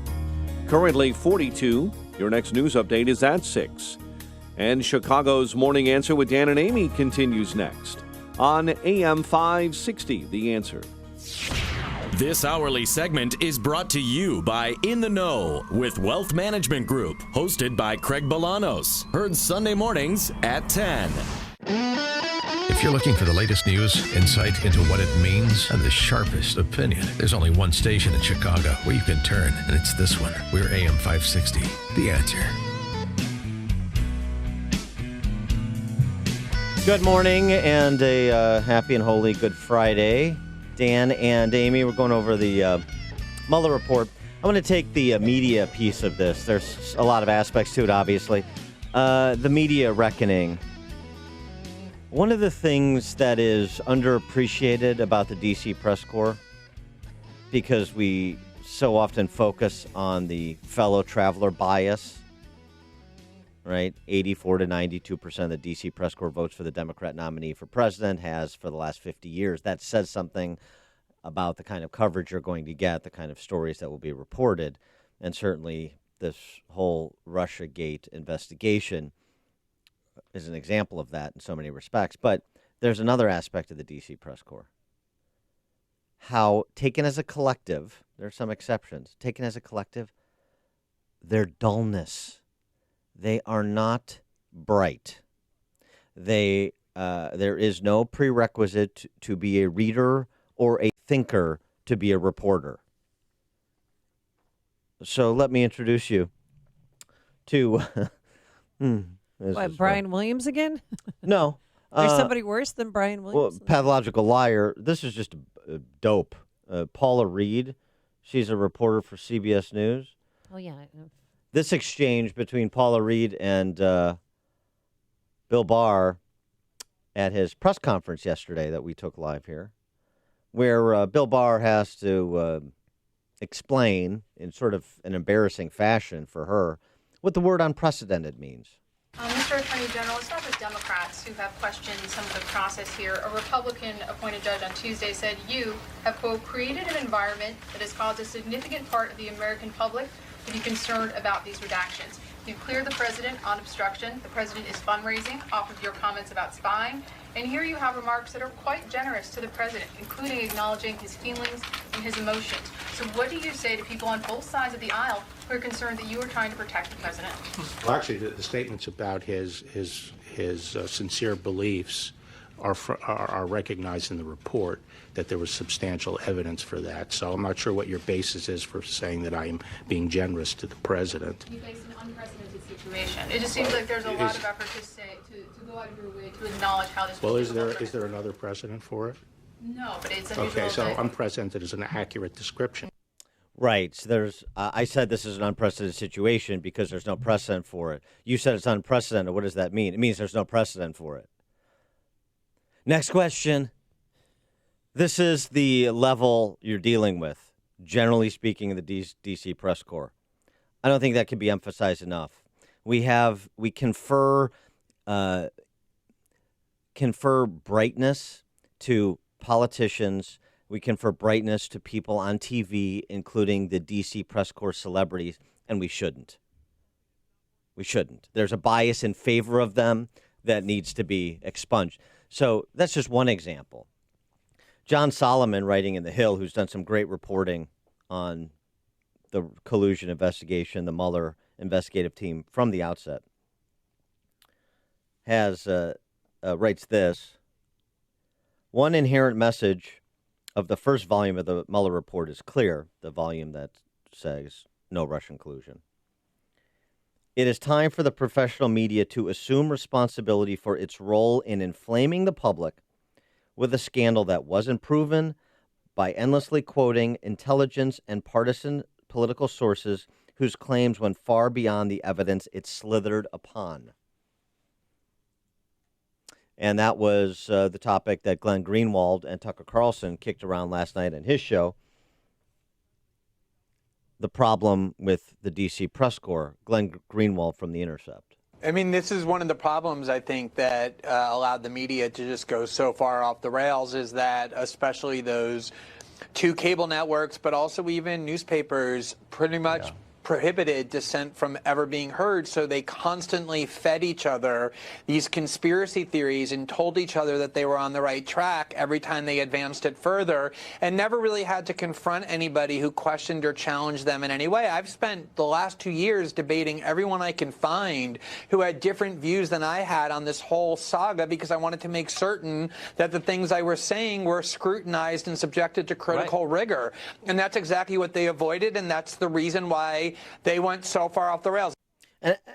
Currently 42. Your next news update is at 6. And Chicago's Morning Answer with Dan and Amy continues next on AM 560 The Answer. This hourly segment is brought to you by In the Know with Wealth Management Group, hosted by Craig Bolanos. Heard Sunday mornings at 10. If you're looking for the latest news, insight into what it means, and the sharpest opinion, there's only one station in Chicago where you can turn, and it's this one. We're AM 560, The Answer. Good morning and a happy and holy Good Friday. Dan and Amy, we're going over the Mueller report. I'm going to take the media piece of this. There's a lot of aspects to it, obviously. The media reckoning. One of the things that is underappreciated about the D.C. press corps, because we so often focus on the fellow traveler bias, right? 84 to 92% of the D.C. press corps votes for the Democrat nominee for president, has for the last 50 years. That says something about the kind of coverage you're going to get, the kind of stories that will be reported, and certainly this whole Russiagate investigation is an example of that in so many respects. But there's another aspect of the D.C. press corps. How, taken as a collective, there are some exceptions, taken as a collective, their dullness. They are not bright. There is no prerequisite to be a reader or a thinker to be a reporter. So let me introduce you to... What, Brian Williams again? No. There's somebody worse than Brian Williams? Well, pathological liar. This is just dope. Paula Reed, she's a reporter for CBS News. Oh, yeah. This exchange between Paula Reed and Bill Barr at his press conference yesterday that we took live here where Bill Barr has to explain in sort of an embarrassing fashion for her what the word unprecedented means. Mr. Attorney General, it's not just Democrats who have questioned some of the process here. A Republican-appointed judge on Tuesday said you have, quote, created an environment that has caused a significant part of the American public to be concerned about these redactions. You cleared the president on obstruction. The president is fundraising off of your comments about spying. And here you have remarks that are quite generous to the president, including acknowledging his feelings and his emotions. So what do you say to people on both sides of the aisle who are concerned that you are trying to protect the president? Well, actually, the statements about his sincere beliefs are recognized in the report, that there was substantial evidence for that. So I'm not sure what your basis is for saying that I am being generous to the president. You face an unprecedented situation. It just seems like there's a lot of effort to go out of your way to acknowledge how this. Well, is there another precedent for it? No, but it's unusual. Okay, so unprecedented is an accurate description. Right. So there's. I said this is an unprecedented situation because there's no precedent for it. You said it's unprecedented. What does that mean? It means there's no precedent for it. Next question. This is the level you're dealing with, generally speaking, in the D.C. press corps. I don't think that can be emphasized enough. We confer brightness to politicians. We confer brightness to people on TV, including the D.C. press corps celebrities, and we shouldn't. We shouldn't. There's a bias in favor of them that needs to be expunged. So that's just one example. John Solomon, writing in The Hill, who's done some great reporting on the collusion investigation, the Mueller investigative team from the outset, writes this. One inherent message of the first volume of the Mueller report is clear, the volume that says no Russian collusion. It is time for the professional media to assume responsibility for its role in inflaming the public with a scandal that wasn't proven by endlessly quoting intelligence and partisan political sources whose claims went far beyond the evidence it slithered upon. And that was the topic that Glenn Greenwald and Tucker Carlson kicked around last night in his show. The problem with the D.C. press corps. Glenn Greenwald from The Intercept. I mean, this is one of the problems, I think, that allowed the media to just go so far off the rails, is that especially those two cable networks, but also even newspapers, pretty much prohibited dissent from ever being heard, so they constantly fed each other these conspiracy theories and told each other that they were on the right track every time they advanced it further, and never really had to confront anybody who questioned or challenged them in any way. I've spent the last 2 years debating everyone I can find who had different views than I had on this whole saga, because I wanted to make certain that the things I was saying were scrutinized and subjected to critical rigor. And that's exactly what they avoided, and that's the reason why they went so far off the rails.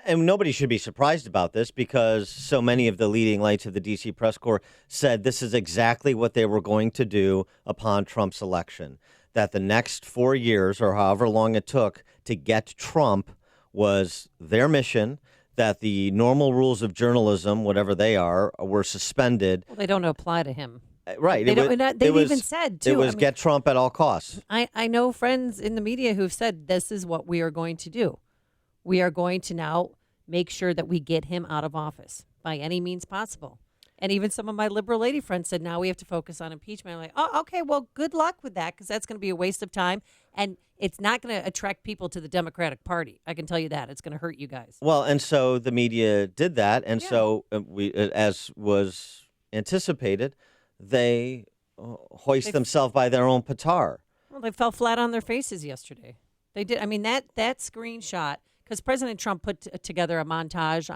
And nobody should be surprised about this, because so many of the leading lights of the D.C. press corps said this is exactly what they were going to do upon Trump's election, that the next 4 years or however long it took to get Trump was their mission, that the normal rules of journalism, whatever they are, were suspended. Well, they don't apply to him. Right. They've even said, too. It was get Trump at all costs. I know friends in the media who've said this is what we are going to do. We are going to now make sure that we get him out of office by any means possible. And even some of my liberal lady friends said, now we have to focus on impeachment. I'm like, oh, okay, well, good luck with that, because that's going to be a waste of time. And it's not going to attract people to the Democratic Party. I can tell you that. It's going to hurt you guys. Well, and so the media did that. And so we, as was anticipated, they hoist themselves by their own petard. Well, they fell flat on their faces yesterday. They did. I mean, that screenshot, because President Trump put together a montage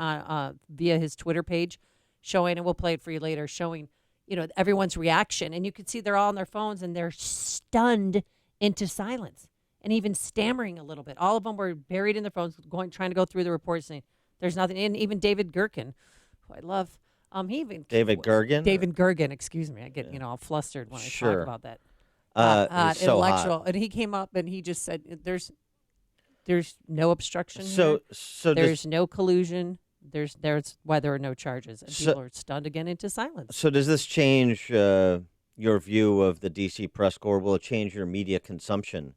via his Twitter page showing, and we'll play it for you later, showing, everyone's reaction. And you could see they're all on their phones and they're stunned into silence and even stammering a little bit. All of them were buried in their phones, trying to go through the report, saying there's nothing. And even David Gergen, who I love, David Gergen? David Gergen, excuse me. I get, all flustered when I talk about that. It's so intellectual. hot. And he came up and he just said, there's no obstruction So there's no collusion. There's why there are no charges. And people are stunned again into silence. So does this change your view of the D.C. press corps? Will it change your media consumption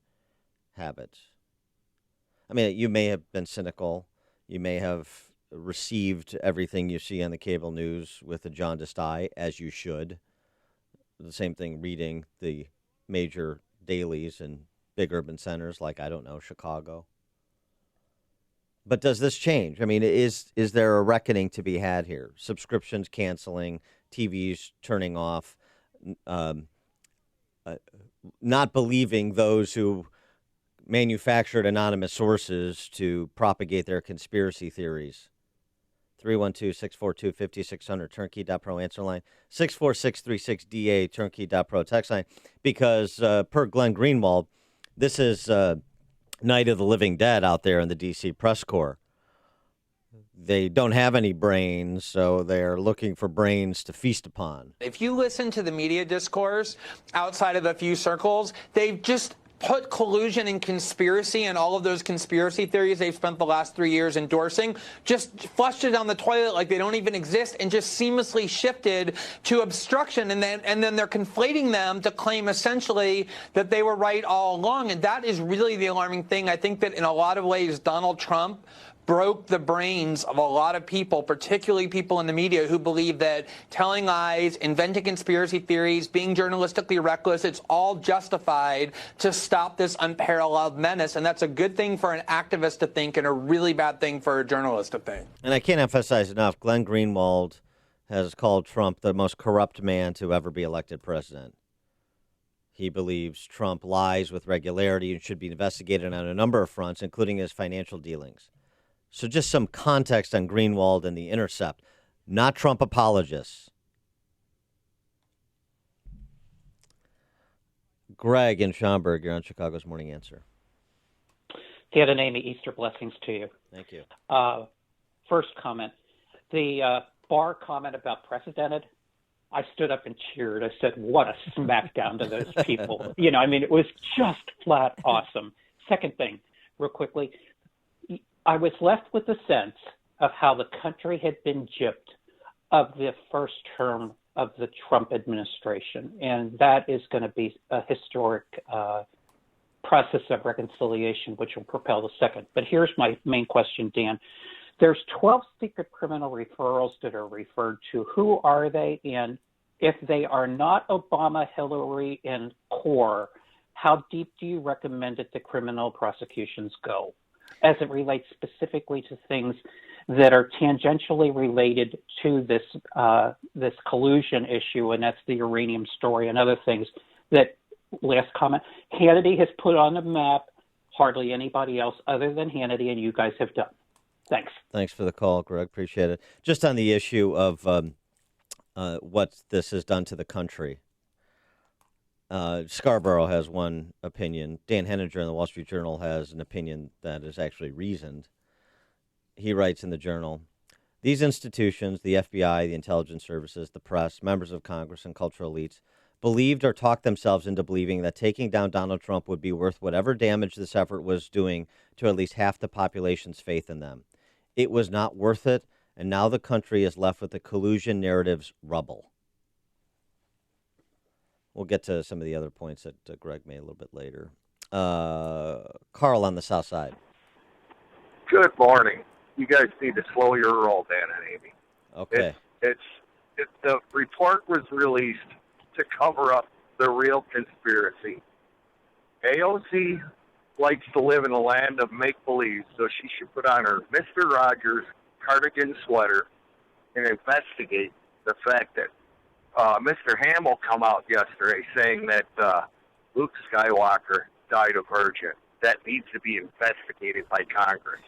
habits? I mean, you may have been cynical. You may have received everything you see on the cable news with a jaundiced eye, as you should. The same thing reading the major dailies in big urban centers like, I don't know, Chicago. But does this change? I mean, is there a reckoning to be had here? Subscriptions canceling, TVs turning off, not believing those who manufactured anonymous sources to propagate their conspiracy theories. 312-642-5600, turnkey.pro answer line, 64636DA, turnkey.pro text line, because per Glenn Greenwald, this is Night of the Living Dead out there in the D.C. press corps. They don't have any brains, so they're looking for brains to feast upon. If you listen to the media discourse outside of a few circles, they've just put collusion and conspiracy and all of those conspiracy theories they've spent the last 3 years endorsing, just flushed it down the toilet like they don't even exist, and just seamlessly shifted to obstruction. And then they're conflating them to claim essentially that they were right all along. And that is really the alarming thing. I think that in a lot of ways, Donald Trump broke the brains of a lot of people, particularly people in the media who believe that telling lies, inventing conspiracy theories, being journalistically reckless, it's all justified to stop this unparalleled menace. And that's a good thing for an activist to think and a really bad thing for a journalist to think. And I can't emphasize enough, Glenn Greenwald has called Trump the most corrupt man to ever be elected president. He believes Trump lies with regularity and should be investigated on a number of fronts, including his financial dealings. So just some context on Greenwald and The Intercept. Not Trump apologists. Greg in Schaumburg, you're on Chicago's Morning Answer. Dan and Amy, Easter blessings to you. Thank you. First comment, the Barr comment about precedented, I stood up and cheered. I said, what a smackdown to those people. It was just flat awesome. Second thing, real quickly, I was left with the sense of how the country had been gypped of the first term of the Trump administration. And that is going to be a historic process of reconciliation, which will propel the second. But here's my main question, Dan. There's 12 secret criminal referrals that are referred to. Who are they? And if they are not Obama, Hillary, and Core, how deep do you recommend that the criminal prosecutions go, as it relates specifically to things that are tangentially related to this collusion issue, and that's the uranium story and other things that, last comment, Hannity has put on the map, hardly anybody else other than Hannity, and you guys have done. Thanks. Thanks for the call, Greg. Appreciate it. Just on the issue of what this has done to the country. Scarborough has one opinion. Dan Henninger in the Wall Street Journal has an opinion that is actually reasoned. He writes in the Journal, these institutions, the FBI, the intelligence services, the press, members of Congress, and cultural elites, believed or talked themselves into believing that taking down Donald Trump would be worth whatever damage this effort was doing to at least half the population's faith in them. It was not worth it, and now the country is left with the collusion narrative's rubble. We'll get to some of the other points that Greg made a little bit later. Carl on the South Side. Good morning. You guys need to slow your roll, Dan and Amy. Okay. The report was released to cover up the real conspiracy. AOC likes to live in a land of make-believe, so she should put on her Mr. Rogers cardigan sweater and investigate the fact that Mr. Hamill come out yesterday saying that Luke Skywalker died a virgin. That needs to be investigated by Congress.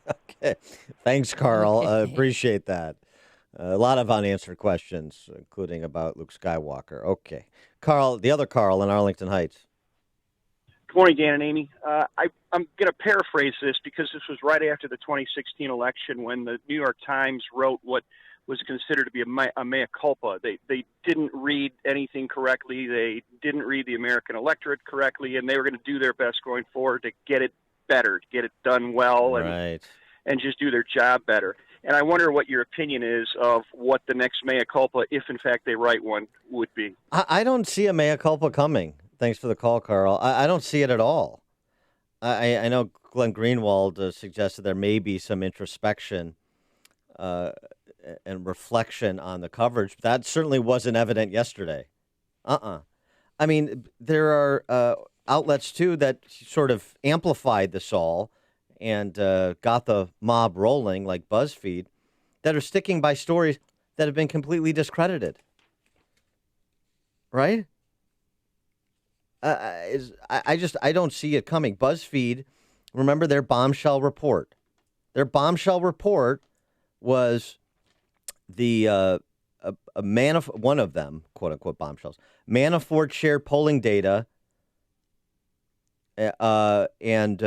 Okay. Thanks, Carl. Appreciate that. A lot of unanswered questions, including about Luke Skywalker. Okay. Carl, the other Carl in Arlington Heights. Good morning, Dan and Amy. I'm going to paraphrase this because this was right after the 2016 election when the New York Times wrote what was considered to be a mea culpa. They didn't read anything correctly. They didn't read the American electorate correctly, and they were going to do their best going forward to get it better, to get it done well, and just do their job better. And I wonder what your opinion is of what the next mea culpa, if in fact they write one, would be. I don't see a mea culpa coming. Thanks for the call, Carl. I don't see it at all. I know Glenn Greenwald suggested there may be some introspection and reflection on the coverage. That certainly wasn't evident yesterday. I mean, there are outlets, too, that sort of amplified this all and got the mob rolling, like BuzzFeed, that are sticking by stories that have been completely discredited. Right? I don't see it coming. BuzzFeed, remember their bombshell report. Their bombshell report was the one of them, quote unquote bombshells. Manafort shared polling data, and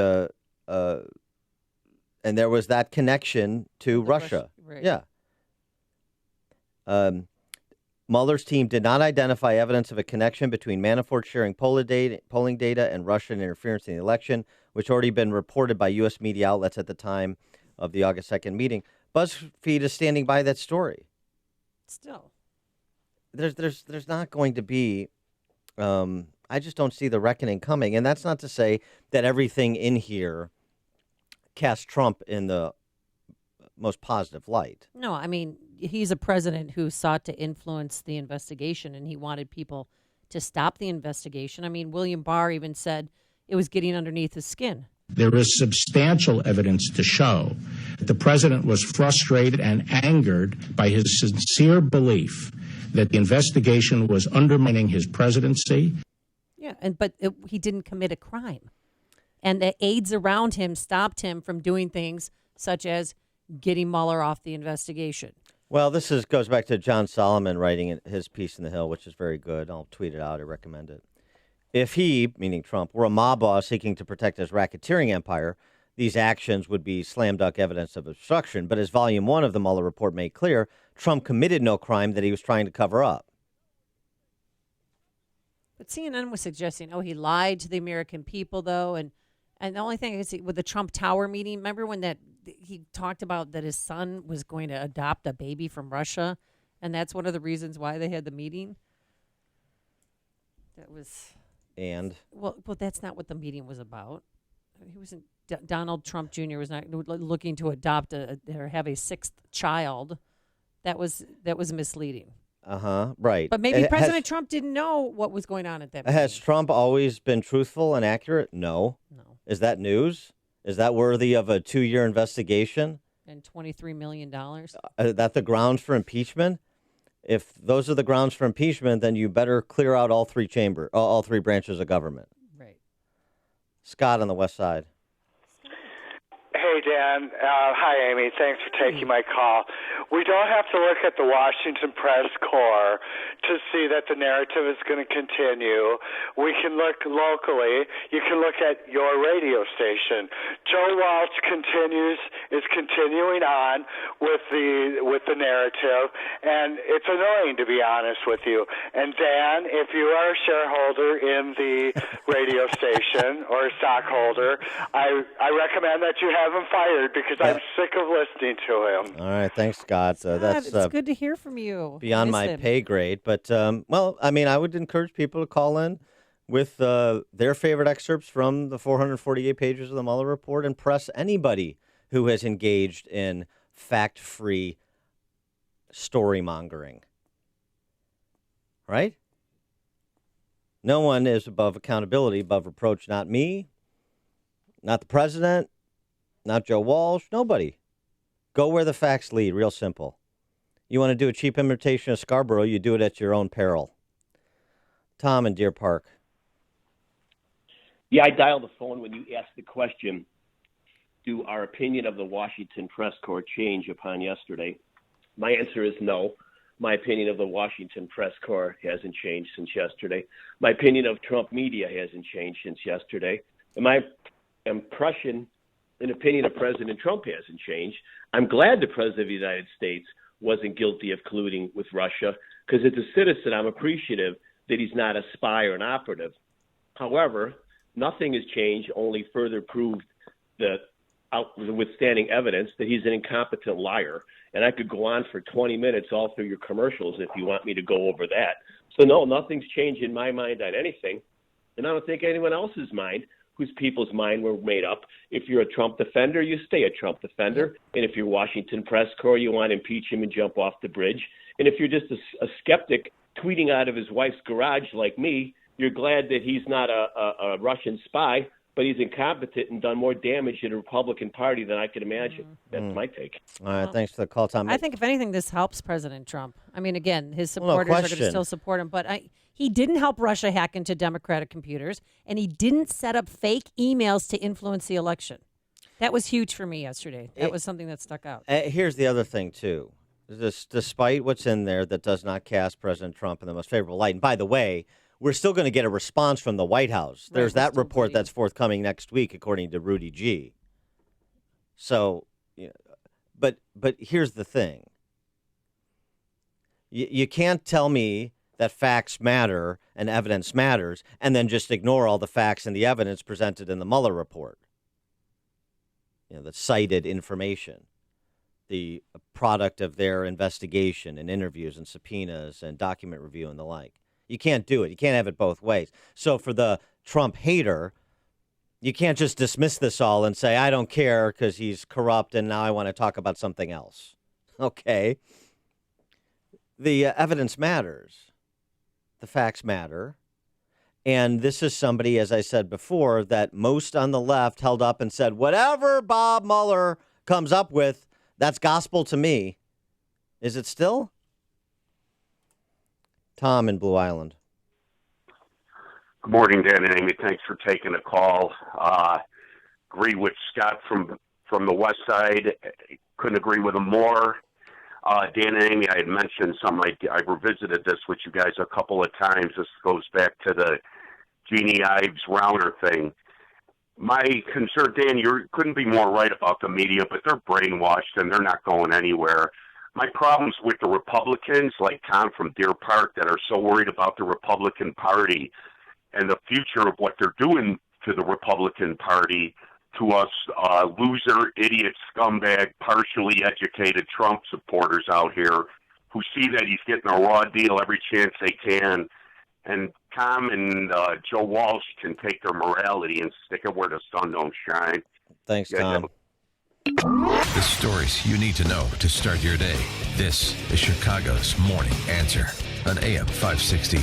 there was that connection to Russia. Right. Yeah. Mueller's team did not identify evidence of a connection between Manafort sharing polling data and Russian interference in the election, which already been reported by U.S. media outlets at the time of the August 2nd meeting. BuzzFeed is standing by that story. Still, there's not going to be. I just don't see the reckoning coming, and that's not to say that everything in here casts Trump in the most positive light. no, I mean, he's a president who sought to influence the investigation, and he wanted people to stop the investigation. I mean, William Barr even said it was getting underneath his skin. There is substantial evidence to show that the president was frustrated and angered by his sincere belief that the investigation was undermining his presidency. Yeah, but he didn't commit a crime. And the aides around him stopped him from doing things such as getting Mueller off the investigation. Well, this goes back to John Solomon writing his piece in The Hill, which is very good. I'll tweet it out. I recommend it. If he, meaning Trump, were a mob boss seeking to protect his racketeering empire, these actions would be slam dunk evidence of obstruction. But as Volume 1 of the Mueller report made clear, Trump committed no crime that he was trying to cover up. But CNN was suggesting, he lied to the American people, though. And the only thing is, with the Trump Tower meeting, remember when he talked about that his son was going to adopt a baby from Russia? And that's one of the reasons why they had the meeting? That was... And? Well, that's not what the meeting was about. He wasn't... Donald Trump Jr. was not looking to adopt or have a sixth child. That was misleading. Right. But maybe President Trump didn't know what was going on at that meeting. Has Trump always been truthful and accurate? No. Is that news? Is that worthy of a 2-year investigation? And $23 million? That the grounds for impeachment? If those are the grounds for impeachment, then you better clear out all three branches of government. Right. Scott on the West Side. Hey, Dan. Hi, Amy. Thanks for taking my call. We don't have to look at the Washington Press Corps to see that the narrative is going to continue. We can look locally. You can look at your radio station. Joe Walsh is continuing on with the narrative, and it's annoying, to be honest with you. And Dan, if you are a shareholder in the radio station or a stockholder, I recommend that you have him fired because I'm sick of listening to him. All right, thanks, Scott. That's it's good to hear from you. Beyond my pay grade, but I would encourage people to call in with their favorite excerpts from the 448 pages of the Mueller report and press anybody who has engaged in fact-free story mongering. Right? No one is above accountability, above reproach. Not me, not the president, not Joe Walsh, nobody. Go where the facts lead, real simple. You want to do a cheap imitation of Scarborough, you do it at your own peril. Tom in Deer Park. Yeah, I dialed the phone when you asked the question, do our opinion of the Washington Press Corps change upon yesterday? My answer is no. My opinion of the Washington Press Corps hasn't changed since yesterday. My opinion of Trump media hasn't changed since yesterday. And my impression and opinion of President Trump hasn't changed. I'm glad the President of the United States wasn't guilty of colluding with Russia, because as a citizen, I'm appreciative that he's not a spy or an operative. However, nothing has changed, only further proved the withstanding evidence that he's an incompetent liar. And I could go on for 20 minutes all through your commercials if you want me to go over that. So, no, nothing's changed in my mind on anything. And I don't think anyone else's mind, whose people's mind were made up. If you're a Trump defender, you stay a Trump defender. And if you're Washington press corps, you want to impeach him and jump off the bridge. And if you're just a skeptic tweeting out of his wife's garage like me, you're glad that he's not a Russian spy, but he's incompetent and done more damage to the Republican Party than I could imagine. That's my take. All right, thanks for the call, Tom. I think, if anything, this helps President Trump. I mean, again, his supporters are going to still support him, but he didn't help Russia hack into Democratic computers, and he didn't set up fake emails to influence the election. That was huge for me yesterday. That was something that stuck out. Here's the other thing, too. Despite what's in there, that does not cast President Trump in the most favorable light. And by the way, we're still going to get a response from the White House. There's that report that's forthcoming next week, according to Rudy G. So, but here's the thing. You can't tell me that facts matter and evidence matters and then just ignore all the facts and the evidence presented in the Mueller report. The cited information, the product of their investigation and interviews and subpoenas and document review and the like. You can't do it. You can't have it both ways. So for the Trump hater, you can't just dismiss this all and say, I don't care because he's corrupt and now I want to talk about something else. Okay. The evidence matters. The facts matter. And this is somebody, as I said before, that most on the left held up and said, whatever Bob Mueller comes up with, that's gospel to me. Is it still? Tom in Blue Island. Good morning, Dan and Amy. Thanks for taking the call. Agree with Scott from the West Side. Couldn't agree with him more. Dan and Amy, I had mentioned something. I revisited this with you guys a couple of times. This goes back to the Jeannie Ives Rauner thing. My concern, Dan, you couldn't be more right about the media, but they're brainwashed and they're not going anywhere. My problems with the Republicans, like Tom from Deer Park, that are so worried about the Republican Party and the future of what they're doing to the Republican Party, to us loser, idiot, scumbag, partially educated Trump supporters out here who see that he's getting a raw deal every chance they can. And Tom and Joe Walsh can take their morality and stick it where the sun don't shine. Thanks, Tom. The stories you need to know to start your day. This is Chicago's Morning Answer on AM 560.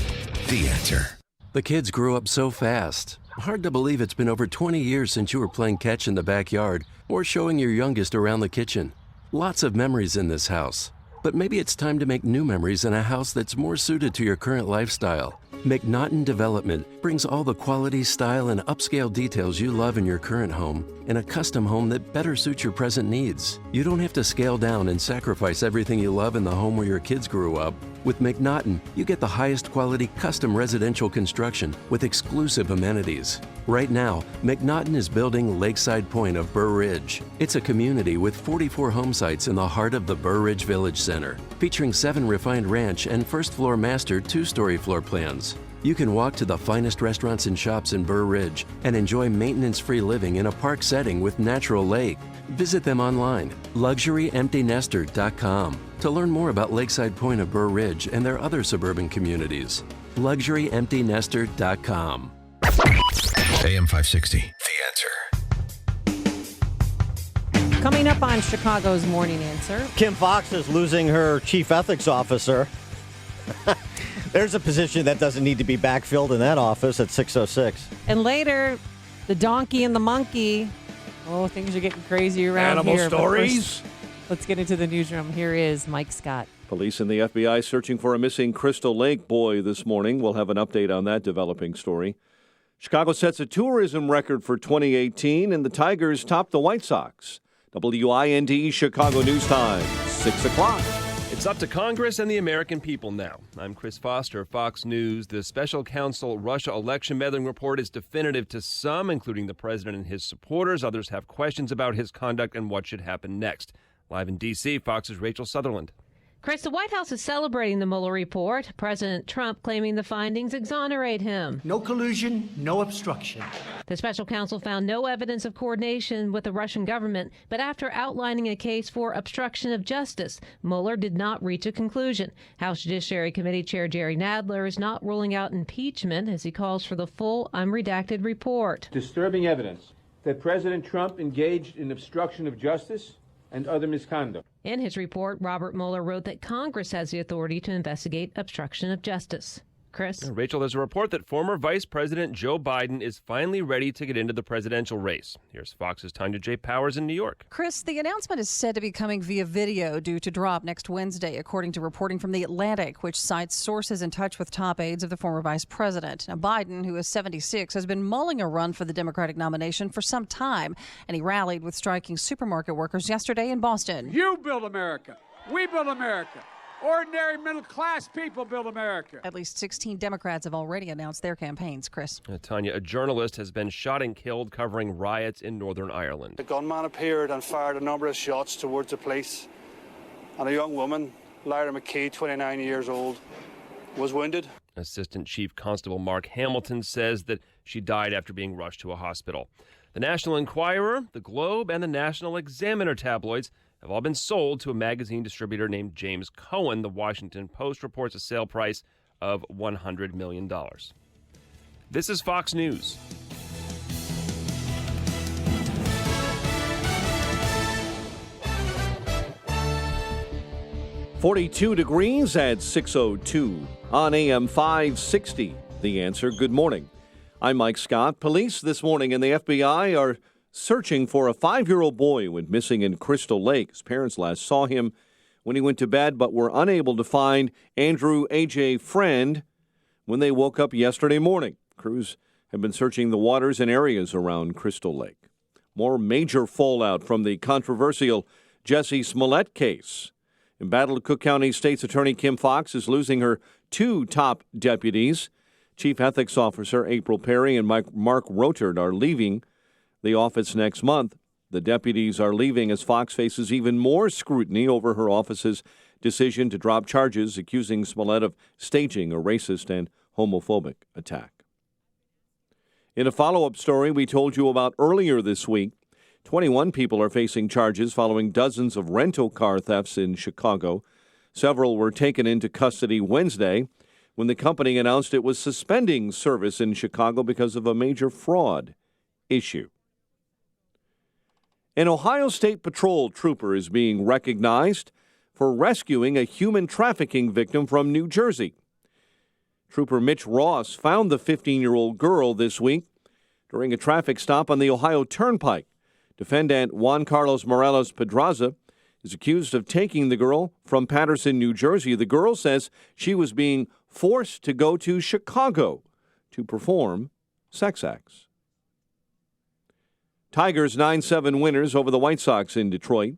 The Answer. The kids grew up so fast. Hard to believe it's been over 20 years since you were playing catch in the backyard or showing your youngest around the kitchen. Lots of memories in this house. But maybe it's time to make new memories in a house that's more suited to your current lifestyle. McNaughton Development brings all the quality, style, and upscale details you love in your current home in a custom home that better suits your present needs. You don't have to scale down and sacrifice everything you love in the home where your kids grew up. With McNaughton, you get the highest quality custom residential construction with exclusive amenities. Right now, McNaughton is building Lakeside Point of Burr Ridge. It's a community with 44 home sites in the heart of the Burr Ridge Village Center, featuring 7 refined ranch and first-floor master 2-story floor plans. You can walk to the finest restaurants and shops in Burr Ridge and enjoy maintenance-free living in a park setting with natural lake. Visit them online, luxuryemptynester.com, to learn more about Lakeside Point of Burr Ridge and their other suburban communities. luxuryemptynester.com. AM 560. The Answer. Coming up on Chicago's Morning Answer. Kim Foxx is losing her chief ethics officer. There's a position that doesn't need to be backfilled in that office at 6:06. And later, the donkey and the monkey. Oh, things are getting crazy around Animal here. stories. First, let's get into the newsroom. Here is Mike Scott. Police and the FBI searching for a missing Crystal Lake boy this morning. We'll have an update on that developing story. Chicago sets a tourism record for 2018, and the Tigers top the White Sox. WIND Chicago News Time, 6 o'clock. It's up to Congress and the American people now. I'm Chris Foster of Fox News. The special counsel Russia election meddling report is definitive to some, including the president and his supporters. Others have questions about his conduct and what should happen next. Live in D.C., Fox's Rachel Sutherland. Chris, the White House is celebrating the Mueller report. President Trump claiming the findings exonerate him. No collusion, no obstruction. The special counsel found no evidence of coordination with the Russian government, but after outlining a case for obstruction of justice, Mueller did not reach a conclusion. House Judiciary Committee Chair Jerry Nadler is not ruling out impeachment as he calls for the full, unredacted report. Disturbing evidence that President Trump engaged in obstruction of justice and other misconduct. In his report, Robert Mueller wrote that Congress has the authority to investigate obstruction of justice. Chris? Rachel, there's a report that former Vice President Joe Biden is finally ready to get into the presidential race. Here's Fox's Tanya J. Powers in New York. Chris, the announcement is said to be coming via video due to drop next Wednesday, according to reporting from The Atlantic, which cites sources in touch with top aides of the former vice president. Now, Biden, who is 76, has been mulling a run for the Democratic nomination for some time, and he rallied with striking supermarket workers yesterday in Boston. You build America. We build America. Ordinary middle-class people build America. At least 16 Democrats have already announced their campaigns, Chris. Tanya, a journalist has been shot and killed covering riots in Northern Ireland. The gunman appeared and fired a number of shots towards the police, and a young woman, Lyra McKee, 29 years old, was wounded. Assistant Chief Constable Mark Hamilton says that she died after being rushed to a hospital. The National Enquirer, the Globe, and the National Examiner tabloids have all been sold to a magazine distributor named James Cohen. The Washington Post reports a sale price of $100 million. This is Fox News. .42 degrees at 6:02 on AM 560. The Answer. Good morning. I'm Mike Scott. Police this morning and the FBI are searching for a 5-year-old boy who went missing in Crystal Lake. His parents last saw him when he went to bed, but were unable to find Andrew A.J. Friend when they woke up yesterday morning. Crews have been searching the waters and areas around Crystal Lake. More major fallout from the controversial Jussie Smollett case. Embattled Cook County State's Attorney Kim Foxx is losing her 2 top deputies. Chief Ethics Officer April Perry and Mark Rotard are leaving the office next month. The deputies are leaving as Fox faces even more scrutiny over her office's decision to drop charges accusing Smollett of staging a racist and homophobic attack. In a follow-up story we told you about earlier this week, 21 people are facing charges following dozens of rental car thefts in Chicago. Several were taken into custody Wednesday when the company announced it was suspending service in Chicago because of a major fraud issue. An Ohio State Patrol trooper is being recognized for rescuing a human trafficking victim from New Jersey. Trooper Mitch Ross found the 15-year-old girl this week during a traffic stop on the Ohio Turnpike. Defendant Juan Carlos Morales Pedraza is accused of taking the girl from Patterson, New Jersey. The girl says she was being forced to go to Chicago to perform sex acts. Tigers 9-7 winners over the White Sox in Detroit.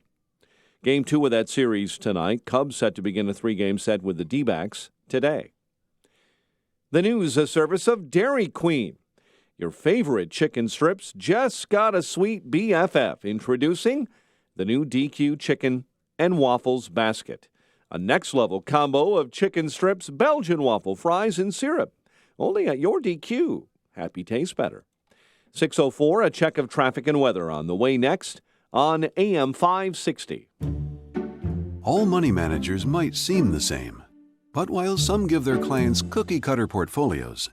Game 2 of that series tonight. Cubs set to begin a 3-game set with the D-backs today. The news, a service of Dairy Queen. Your favorite chicken strips just got a sweet BFF. Introducing the new DQ Chicken and Waffles Basket. A next-level combo of chicken strips, Belgian waffle fries, and syrup. Only at your DQ. Happy tastes better. 6:04, a check of traffic and weather on the way next on AM 560. All money managers might seem the same, but while some give their clients cookie-cutter portfolios,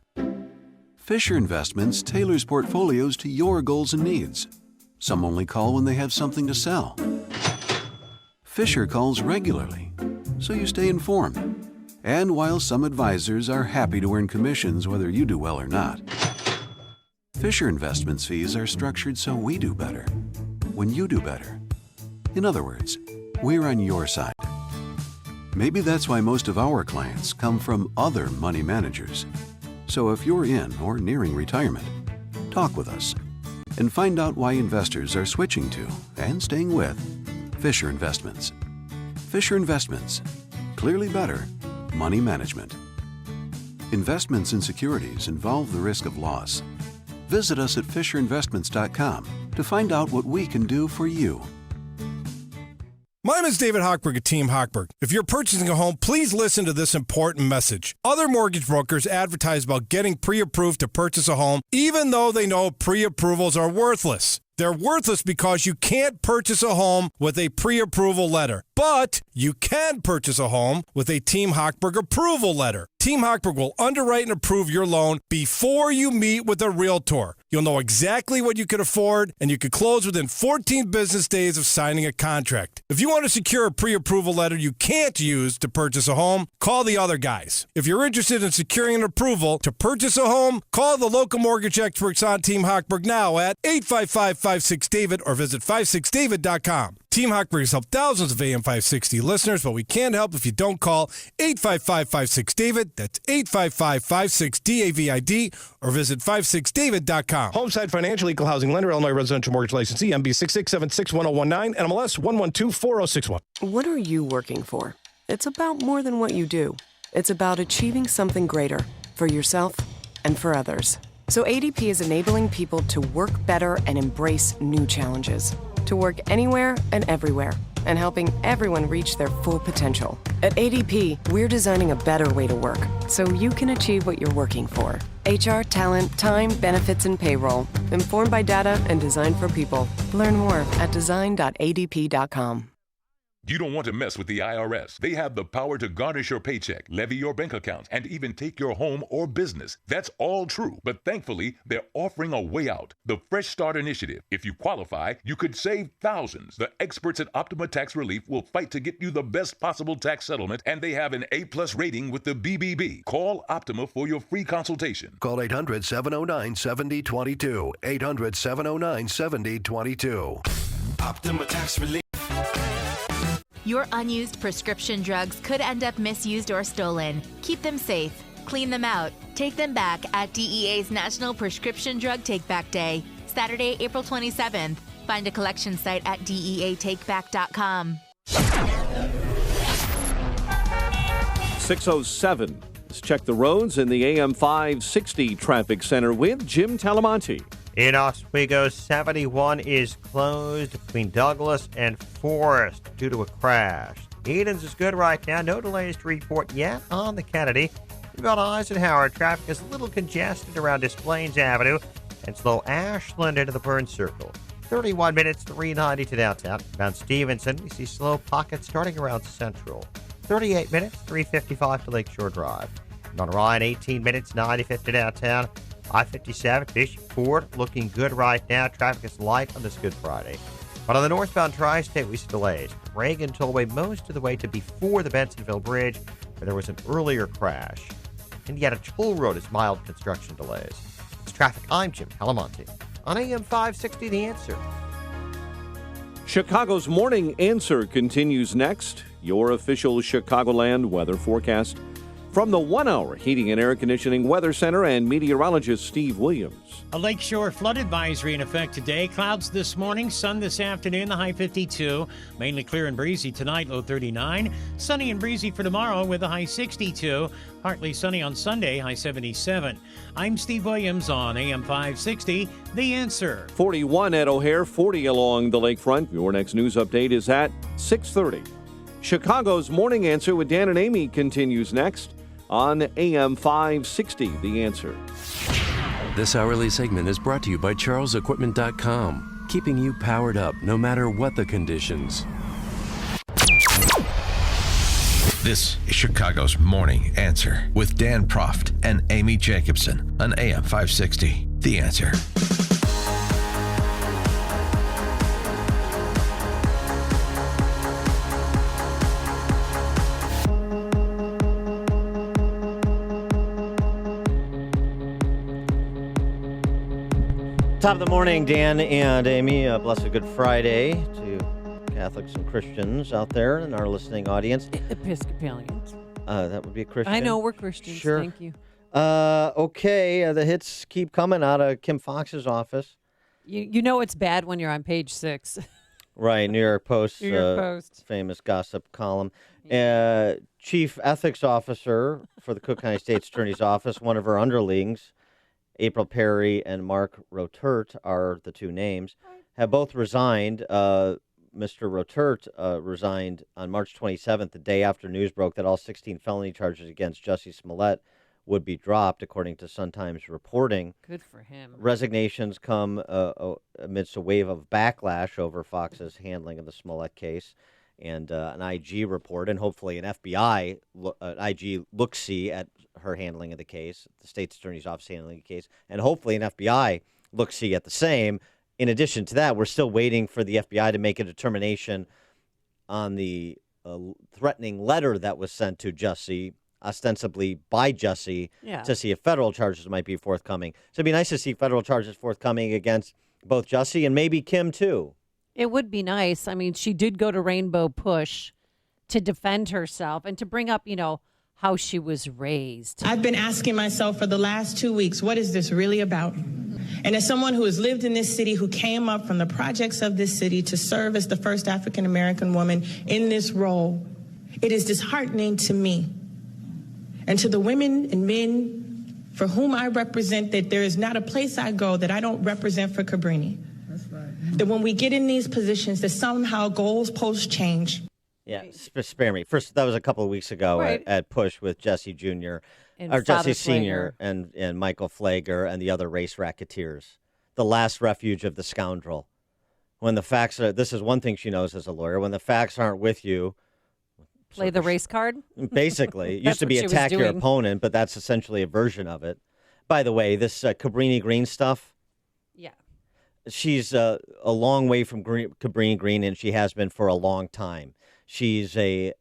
Fisher Investments tailors portfolios to your goals and needs. Some only call when they have something to sell. Fisher calls regularly, so you stay informed. And while some advisors are happy to earn commissions whether you do well or not, Fisher Investments fees are structured so we do better when you do better. In other words, we're on your side. Maybe that's why most of our clients come from other money managers. So if you're in or nearing retirement, talk with us and find out why investors are switching to and staying with Fisher Investments. Fisher Investments. Clearly better money management. Investments in securities involve the risk of loss. Visit us at FisherInvestments.com to find out what we can do for you. My name is David Hochberg at Team Hochberg. If you're purchasing a home, please listen to this important message. Other mortgage brokers advertise about getting pre-approved to purchase a home, even though they know pre-approvals are worthless. They're worthless because you can't purchase a home with a pre-approval letter. But you can purchase a home with a Team Hochberg approval letter. Team Hochberg will underwrite and approve your loan before you meet with a realtor. You'll know exactly what you can afford, and you can close within 14 business days of signing a contract. If you want to secure a pre-approval letter you can't use to purchase a home, call the other guys. If you're interested in securing an approval to purchase a home, call the local mortgage experts on Team Hochberg now at 855-56-DAVID or visit 56david.com. Team Hochberg has helped thousands of AM 560 listeners, but we can't help if you don't call 855-56-DAVID. That's 855-56-DAVID or visit 56david.com. Homeside Financial Equal Housing Lender, Illinois Residential Mortgage Licensee, MB 66761019, NMLS 1124061. What are you working for? It's about more than what you do. It's about achieving something greater for yourself and for others. So ADP is enabling people to work better and embrace new challenges, to work anywhere and everywhere, and helping everyone reach their full potential. At ADP, we're designing a better way to work so you can achieve what you're working for. HR, talent, time, benefits, and payroll. Informed by data and designed for people. Learn more at design.adp.com. You don't want to mess with the IRS. They have the power to garnish your paycheck, levy your bank account, and even take your home or business. That's all true. But thankfully, they're offering a way out. The Fresh Start Initiative. If you qualify, you could save thousands. The experts at Optima Tax Relief will fight to get you the best possible tax settlement, and they have an A+ rating with the BBB. Call Optima for your free consultation. Call 800-709-7022. 800-709-7022. Optima Tax Relief. Your unused prescription drugs could end up misused or stolen. Keep them safe. Clean them out. Take them back at DEA's National Prescription Drug Take-Back Day, Saturday, April 27th. Find a collection site at DEATakeback.com. 6:07. Let's check the roads in the AM 560 traffic center with Jim Talamonte. In Oswego, 71 is closed between Douglas and Forest due to a crash. Edens is good right now. No delays to report yet on the Kennedy. About Eisenhower, traffic is a little congested around Des Plaines Avenue and slow Ashland into the Burn Circle. 31 minutes, 390 to downtown. Around Stevenson, we see slow pockets starting around Central. 38 minutes, 355 to Lakeshore Drive. And on Ryan, 18 minutes, 95 to downtown. I-57, Bishop Ford, looking good right now. Traffic is light on this Good Friday. But on the northbound tri-state, we see delays. Reagan Tollway most of the way to before the Bensonville Bridge, where there was an earlier crash. Indiana Toll Road is mild construction delays. It's traffic. I'm Jim Talamonte on AM 560, The Answer. Chicago's Morning Answer continues next. Your official Chicagoland weather forecast from the 1 Hour Heating and Air Conditioning Weather Center and meteorologist Steve Williams. A lakeshore flood advisory in effect today. Clouds this morning, sun this afternoon, the high 52. Mainly clear and breezy tonight, low 39. Sunny and breezy for tomorrow with a high 62. Partly sunny on Sunday, high 77. I'm Steve Williams on AM 560, The Answer. 41 at O'Hare, 40 along the lakefront. Your next news update is at 6:30. Chicago's Morning Answer with Dan and Amy continues next on AM 560, The Answer. This hourly segment is brought to you by CharlesEquipment.com, keeping you powered up no matter what the conditions. This is Chicago's Morning Answer with Dan Proft and Amy Jacobson on AM 560, The Answer. Top of the morning, Dan and Amy. Blessed Good Friday to Catholics and Christians out there in our listening audience. Episcopalians. That would be a Christian. I know, we're Christians. Sure. Thank you. Okay, the hits keep coming out of Kim Fox's office. You know it's bad when you're on page 6. Right, New York Post. New York Post. Famous gossip column. Chief Ethics Officer for the Cook County State's Attorney's Office, one of her underlings, April Perry and Mark Rotert are the two names, have both resigned Mr. Rotert resigned on March 27th, the day after news broke that all 16 felony charges against Jussie Smollett would be dropped, according to Sun-Times reporting. Good for him. Resignations come amidst a wave of backlash over Fox's handling of the Smollett case and an IG report, and hopefully an FBI IG look-see at her handling of the case, the state's attorney's office handling the case, and hopefully an FBI look-see at the same. In addition to that, we're still waiting for the FBI to make a determination on the threatening letter that was sent to Jussie, ostensibly by Jussie, to see if federal charges might be forthcoming. So it'd be nice to see federal charges forthcoming against both Jussie and maybe Kim, too. It would be nice. I mean, she did go to Rainbow Push to defend herself and to bring up, how she was raised. I've been asking myself for the last 2 weeks, what is this really about? And as someone who has lived in this city, who came up from the projects of this city to serve as the first African-American woman in this role, it is disheartening to me and to the women and men for whom I represent that there is not a place I go that I don't represent for Cabrini. That's right. That when we get in these positions, that somehow goalposts change. Yeah, spare me. First, that was a couple of weeks ago at Push with Jussie Jr. And or Father Jussie Sr. and Michael Flager and the other race racketeers. The last refuge of the scoundrel. When the facts are, this is one thing she knows as a lawyer, when the facts aren't with you. Play the race card? Basically. It used to be attack your opponent, but that's essentially a version of it. By the way, this Cabrini Green stuff. Yeah. She's a long way from Cabrini Green, and she has been for a long time. She's a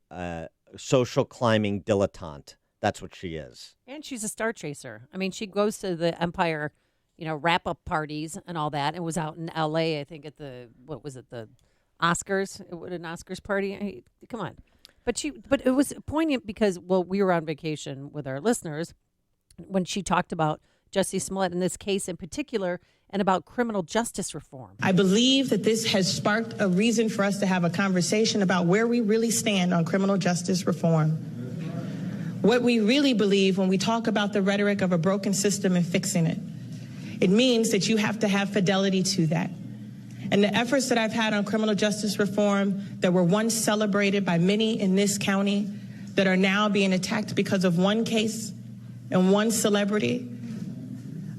social climbing dilettante. That's what she is. And she's a star chaser. I mean, she goes to the Empire, wrap-up parties and all that. It was out in L.A., I think, at the Oscars? An Oscars party? Come on. But it was poignant because, we were on vacation with our listeners when she talked about Jussie Smollett in this case in particular and about criminal justice reform. I believe that this has sparked a reason for us to have a conversation about where we really stand on criminal justice reform. What we really believe when we talk about the rhetoric of a broken system and fixing it. It means that you have to have fidelity to that. And the efforts that I've had on criminal justice reform that were once celebrated by many in this county that are now being attacked because of one case and one celebrity,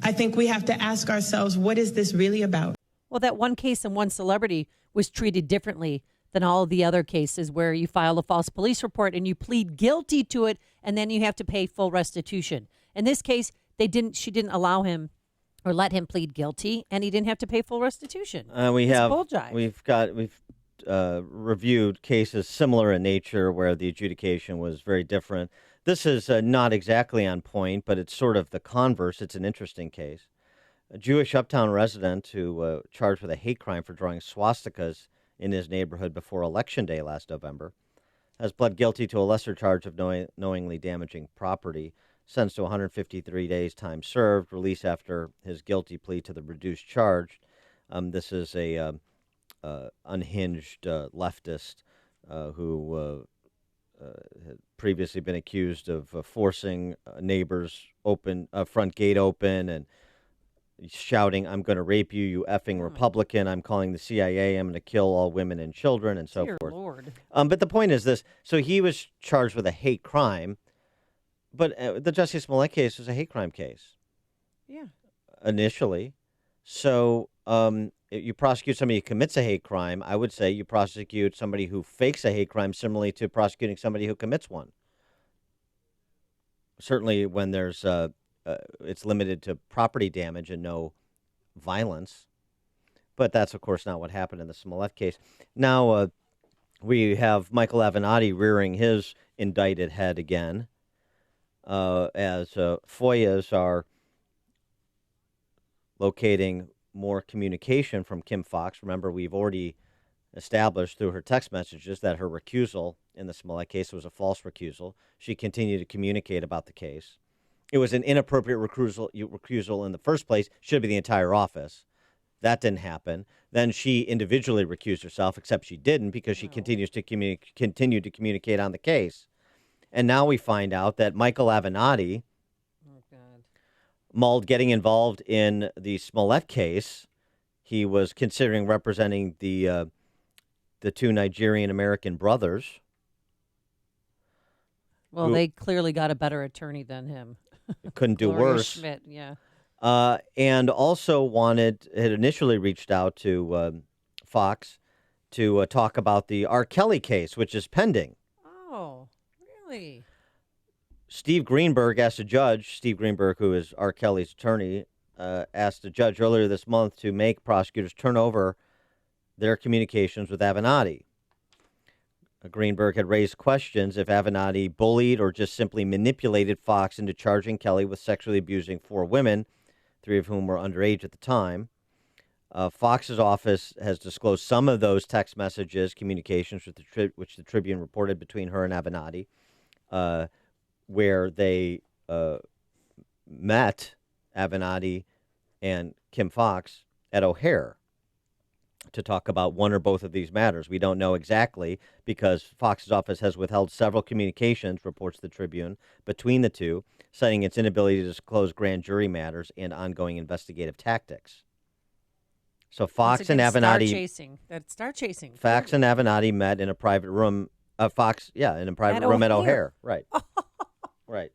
I think we have to ask ourselves, what is this really about? Well, that one case and one celebrity was treated differently than all of the other cases where you file a false police report and you plead guilty to it and then you have to pay full restitution. In this case, she didn't allow him or let him plead guilty, and he didn't have to pay full restitution. We've reviewed cases similar in nature where the adjudication was very different. This is not exactly on point, but it's sort of the converse. It's an interesting case. A Jewish Uptown resident who charged with a hate crime for drawing swastikas in his neighborhood before Election Day last November has pled guilty to a lesser charge of knowingly damaging property. Sentenced to 153 days time served, released after his guilty plea to the reduced charge. This is a unhinged leftist who had previously been accused of forcing neighbors' front gate open and shouting, "I'm going to rape you, you effing Republican. I'm calling the CIA. I'm going to kill all women and children," and so forth. Lord. But the point is this. So he was charged with a hate crime. But the Jussie Smollett case was a hate crime case. Yeah. Initially. So if you prosecute somebody who commits a hate crime, I would say you prosecute somebody who fakes a hate crime similarly to prosecuting somebody who commits one. Certainly when there's it's limited to property damage and no violence. But that's, of course, not what happened in the Smollett case. Now we have Michael Avenatti rearing his indicted head again. As FOIAs are locating more communication from Kim Foxx. Remember, we've already established through her text messages that her recusal in the Smollett case was a false recusal. She continued to communicate about the case. It was an inappropriate recusal in the first place. Should be the entire office. That didn't happen. Then she individually recused herself, except she didn't because she continued to communicate on the case. And now we find out that Michael Avenatti mulled getting involved in the Smollett case. He was considering representing the the two Nigerian-American brothers. Well, they clearly got a better attorney than him. Couldn't do Gloria worse. Schmidt, yeah. And also had initially reached out to Fox to talk about the R. Kelly case, which is pending. Oh, really? Steve Greenberg asked a judge, Steve Greenberg, who is R. Kelly's attorney, asked a judge earlier this month to make prosecutors turn over their communications with Avenatti. Greenberg had raised questions if Avenatti bullied or just simply manipulated Fox into charging Kelly with sexually abusing 4 women, 3 of whom were underage at the time. Fox's office has disclosed some of those text messages, communications which the Tribune reported between her and Avenatti, where they met Avenatti and Kim Fox at O'Hare to talk about one or both of these matters. We don't know exactly because Fox's office has withheld several communications, reports the Tribune, between the two, citing its inability to disclose grand jury matters and ongoing investigative tactics. So Fox and Avenatti... Star chasing. Fox and Avenatti met in a private room. In a private room at O'Hare. Right. Right.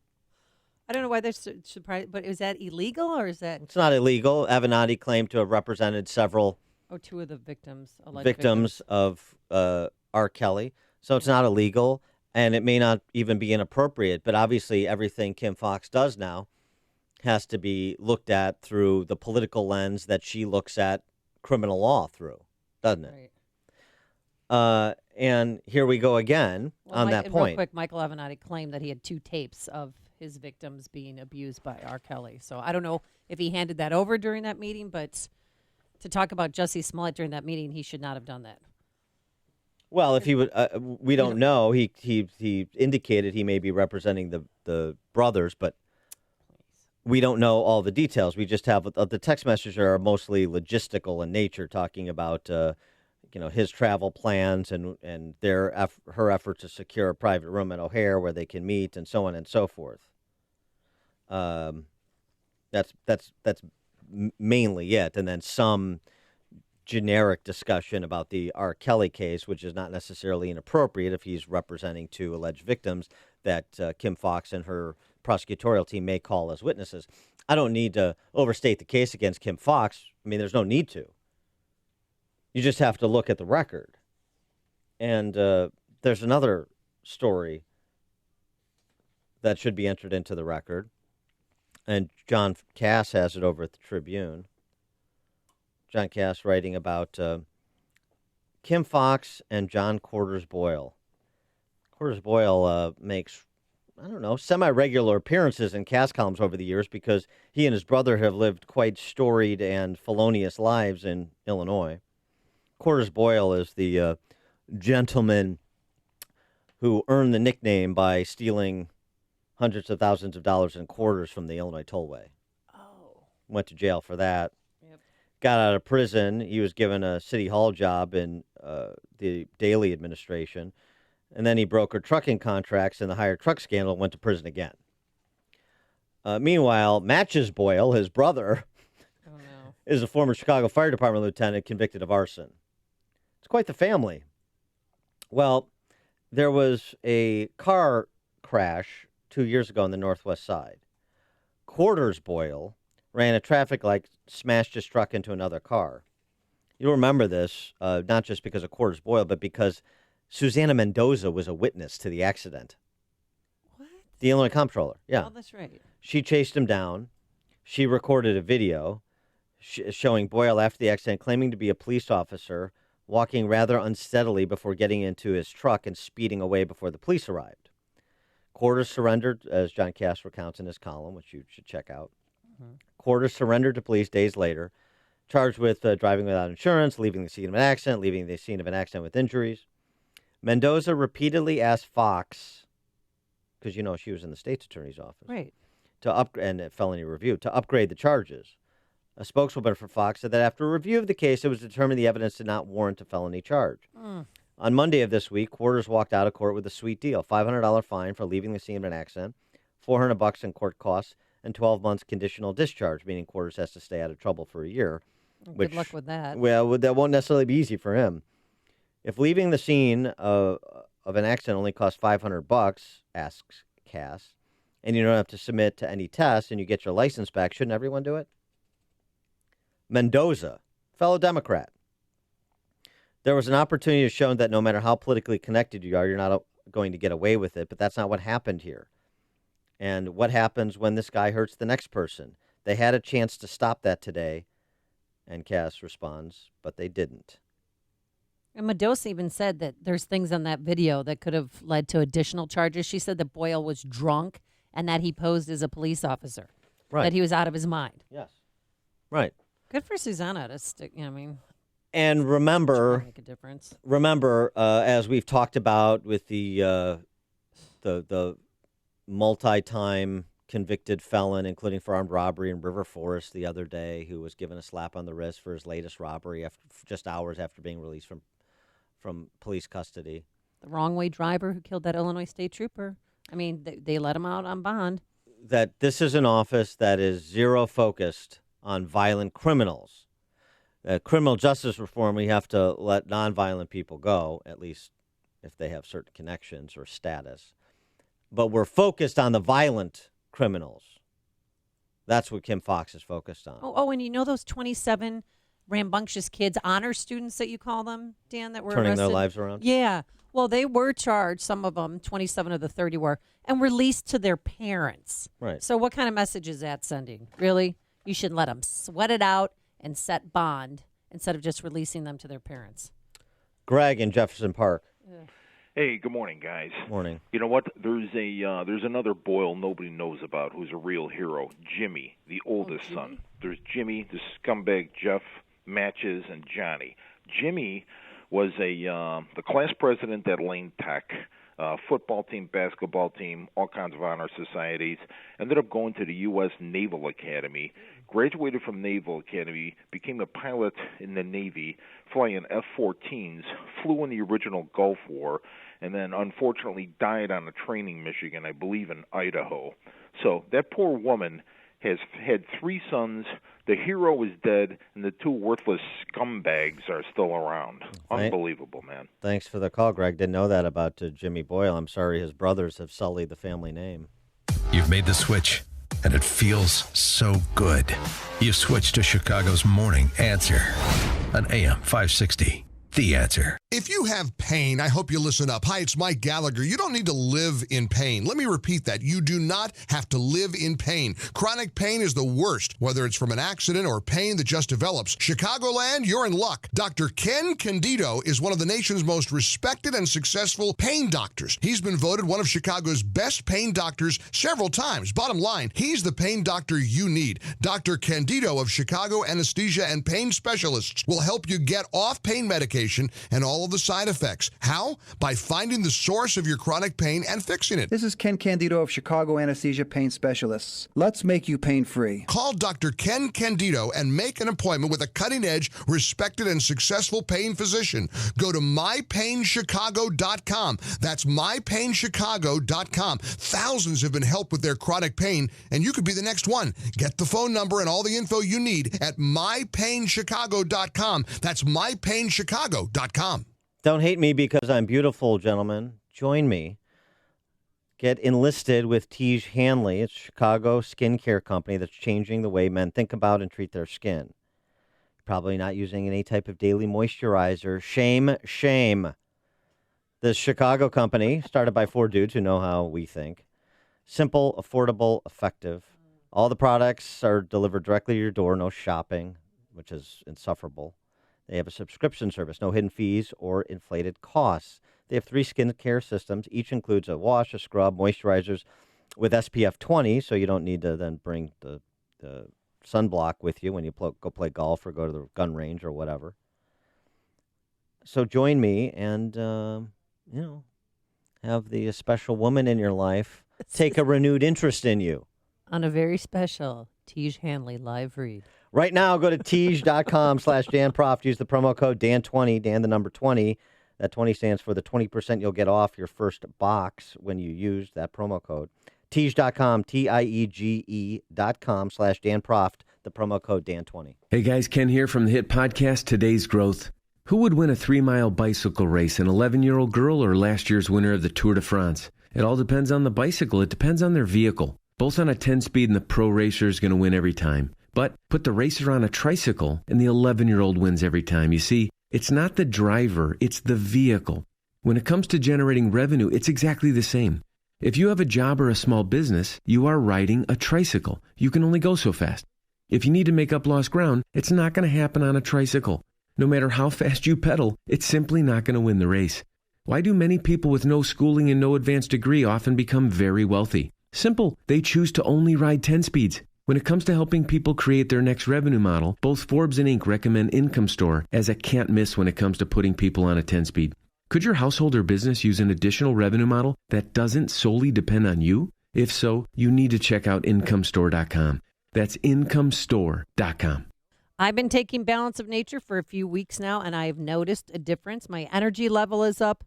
I don't know why they're surprised, but is that illegal or is that... It's not illegal. Avenatti claimed to have represented several... two of the victims. Alleged victims of R. Kelly. So it's not illegal, and it may not even be inappropriate, but obviously everything Kim Fox does now has to be looked at through the political lens that she looks at criminal law through, doesn't it? Right. And here we go again on that point. Real quick, Michael Avenatti claimed that he had 2 tapes of his victims being abused by R. Kelly. So I don't know if he handed that over during that meeting, but to talk about Jussie Smollett during that meeting, he should not have done that. Well, if he would, we don't know. He indicated he may be representing the brothers, but we don't know all the details. We just have the text messages are mostly logistical in nature, talking about his travel plans and her effort to secure a private room at O'Hare where they can meet and so on and so forth. That's mainly it, and then some generic discussion about the R. Kelly case, which is not necessarily inappropriate if he's representing 2 alleged victims that Kim Fox and her prosecutorial team may call as witnesses. I don't need to overstate the case against Kim Fox. I mean, there's no need to. You just have to look at the record. And there's another story that should be entered into the record. And John Cass has it over at the Tribune. John Cass writing about Kim Fox and John Quarters Boyle. Quarters Boyle makes, semi-regular appearances in Cass columns over the years because he and his brother have lived quite storied and felonious lives in Illinois. Quarters Boyle is the gentleman who earned the nickname by stealing hundreds of thousands of dollars in quarters from the Illinois Tollway. Oh. Went to jail for that. Yep. Got out of prison. He was given a city hall job in the Daley administration. And then he brokered trucking contracts in the hired truck scandal and went to prison again. Meanwhile, Matches Boyle, his brother, is a former Chicago Fire Department lieutenant convicted of arson. It's quite the family. Well, there was a car crash 2 years ago on the Northwest Side. Quarters Boyle ran a traffic light, smashed his truck into another car. You'll remember this, not just because of Quarters Boyle, but because Susana Mendoza was a witness to the accident. What? The Illinois comptroller, yeah. Oh, that's right. She chased him down. She recorded a video showing Boyle after the accident claiming to be a police officer, walking rather unsteadily before getting into his truck and speeding away before the police arrived. Quarters surrendered, as John Cass recounts in his column, which you should check out. Mm-hmm. Quarters surrendered to police days later, charged with driving without insurance, leaving the scene of an accident with injuries. Mendoza repeatedly asked Fox, because, she was in the state's attorney's office, right, and a felony review, to upgrade the charges. A spokeswoman for Fox said that after a review of the case, it was determined the evidence did not warrant a felony charge. On Monday of this week, Quarters walked out of court with a sweet deal: $500 fine for leaving the scene of an accident, $400 in court costs, and 12 months conditional discharge, meaning Quarters has to stay out of trouble for a year. Good luck with that. Well, that won't necessarily be easy for him. If leaving the scene of an accident only costs $500, asks Cass, and you don't have to submit to any tests and you get your license back, shouldn't everyone do it? Mendoza, fellow Democrat. There was an opportunity to show that no matter how politically connected you are, you're not going to get away with it, but that's not what happened here. And what happens when this guy hurts the next person? They had a chance to stop that today, and Cass responds, but they didn't. And Mendoza even said that there's things on that video that could have led to additional charges. She said that Boyle was drunk and that he posed as a police officer. Right. That he was out of his mind. Yes. Right. Good for Susanna to stick, I mean. And remember, make a difference. Remember, as we've talked about with the multi-time convicted felon, including for armed robbery in River Forest the other day, who was given a slap on the wrist for his latest robbery just hours after being released from police custody. The wrong way driver who killed that Illinois state trooper. I mean, they let him out on bond. That this is an office that is zero focused on violent criminals. Criminal justice reform, we have to let nonviolent people go, at least if they have certain connections or status. But we're focused on the violent criminals. That's what Kim Foxx is focused on. Oh, and you know those 27 rambunctious kids, honor students that you call them, Dan, that were Turning arrested? their lives around? Yeah. Well, they were charged, some of them, 27 of the 30 were, and released to their parents. Right. So what kind of message is that sending? Really? You should let them sweat it out and set bond instead of just releasing them to their parents. Greg in Jefferson Park. Hey, good morning, guys. Morning. You know what? There's another Boyle nobody knows about who's a real hero, Jimmy, the oldest son. There's Jimmy, the scumbag Jeff, Matches, and Johnny. Jimmy was the class president at Lane Tech, football team, basketball team, all kinds of honor societies. Ended up going to the U.S. Naval Academy, graduated from Naval Academy, became a pilot in the Navy, flying F-14s, flew in the original Gulf War, and then unfortunately died on a training mission, I believe in Idaho. So that poor woman has had 3 sons. The hero is dead, and the 2 worthless scumbags are still around. Unbelievable, man. Thanks for the call, Greg. Didn't know that about Jimmy Boyle. I'm sorry his brothers have sullied the family name. You've made the switch, and it feels so good. You switched to Chicago's Morning Answer on AM 560. The Answer. If you have pain, I hope you listen up. Hi, it's Mike Gallagher. You don't need to live in pain. Let me repeat that. You do not have to live in pain. Chronic pain is the worst, whether it's from an accident or pain that just develops. Chicagoland, you're in luck. Dr. Ken Candido is one of the nation's most respected and successful pain doctors. He's been voted one of Chicago's best pain doctors several times. Bottom line, he's the pain doctor you need. Dr. Candido of Chicago Anesthesia and Pain Specialists will help you get off pain medication and all of the side effects. How? By finding the source of your chronic pain and fixing it. This is Ken Candido of Chicago Anesthesia Pain Specialists. Let's make you pain-free. Call Dr. Ken Candido and make an appointment with a cutting-edge, respected, and successful pain physician. Go to mypainchicago.com. That's mypainchicago.com. Thousands have been helped with their chronic pain, and you could be the next one. Get the phone number and all the info you need at mypainchicago.com. That's mypainchicago.com. Don't hate me because I'm beautiful, gentlemen. Join me. Get enlisted with Tiege Hanley. It's a Chicago skincare company that's changing the way men think about and treat their skin. Probably not using any type of daily moisturizer. Shame, shame. The Chicago company, started by 4 dudes who know how we think. Simple, affordable, effective. All the products are delivered directly to your door. No shopping, which is insufferable. They have a subscription service, no hidden fees or inflated costs. They have 3 skincare systems. Each includes a wash, a scrub, moisturizers with SPF 20, so you don't need to then bring the sunblock with you when you go play golf or go to the gun range or whatever. So join me and, have the special woman in your life take a renewed interest in you. On a very special Tiege Hanley live read. Right now, go to Tiege.com/DanProft. Use the promo code Dan20, Dan the number 20. That 20 stands for the 20% you'll get off your first box when you use that promo code. Tiege.com, TIEGE.com/DanProft, the promo code Dan20. Hey guys, Ken here from the hit podcast Today's Growth. Who would win a 3-mile bicycle race, an 11-year-old girl or last year's winner of the Tour de France? It all depends on the bicycle. It depends on their vehicle. Both on a 10-speed and the pro racer is going to win every time. But put the racer on a tricycle and the 11-year-old wins every time. You see, it's not the driver, it's the vehicle. When it comes to generating revenue, it's exactly the same. If you have a job or a small business, you are riding a tricycle. You can only go so fast. If you need to make up lost ground, it's not going to happen on a tricycle. No matter how fast you pedal, it's simply not going to win the race. Why do many people with no schooling and no advanced degree often become very wealthy? Simple. They choose to only ride 10 speeds. When it comes to helping people create their next revenue model, both Forbes and Inc. recommend Income Store as a can't miss when it comes to putting people on a 10-speed. Could your household or business use an additional revenue model that doesn't solely depend on you? If so, you need to check out IncomeStore.com. That's IncomeStore.com. I've been taking Balance of Nature for a few weeks now, and I've noticed a difference. My energy level is up.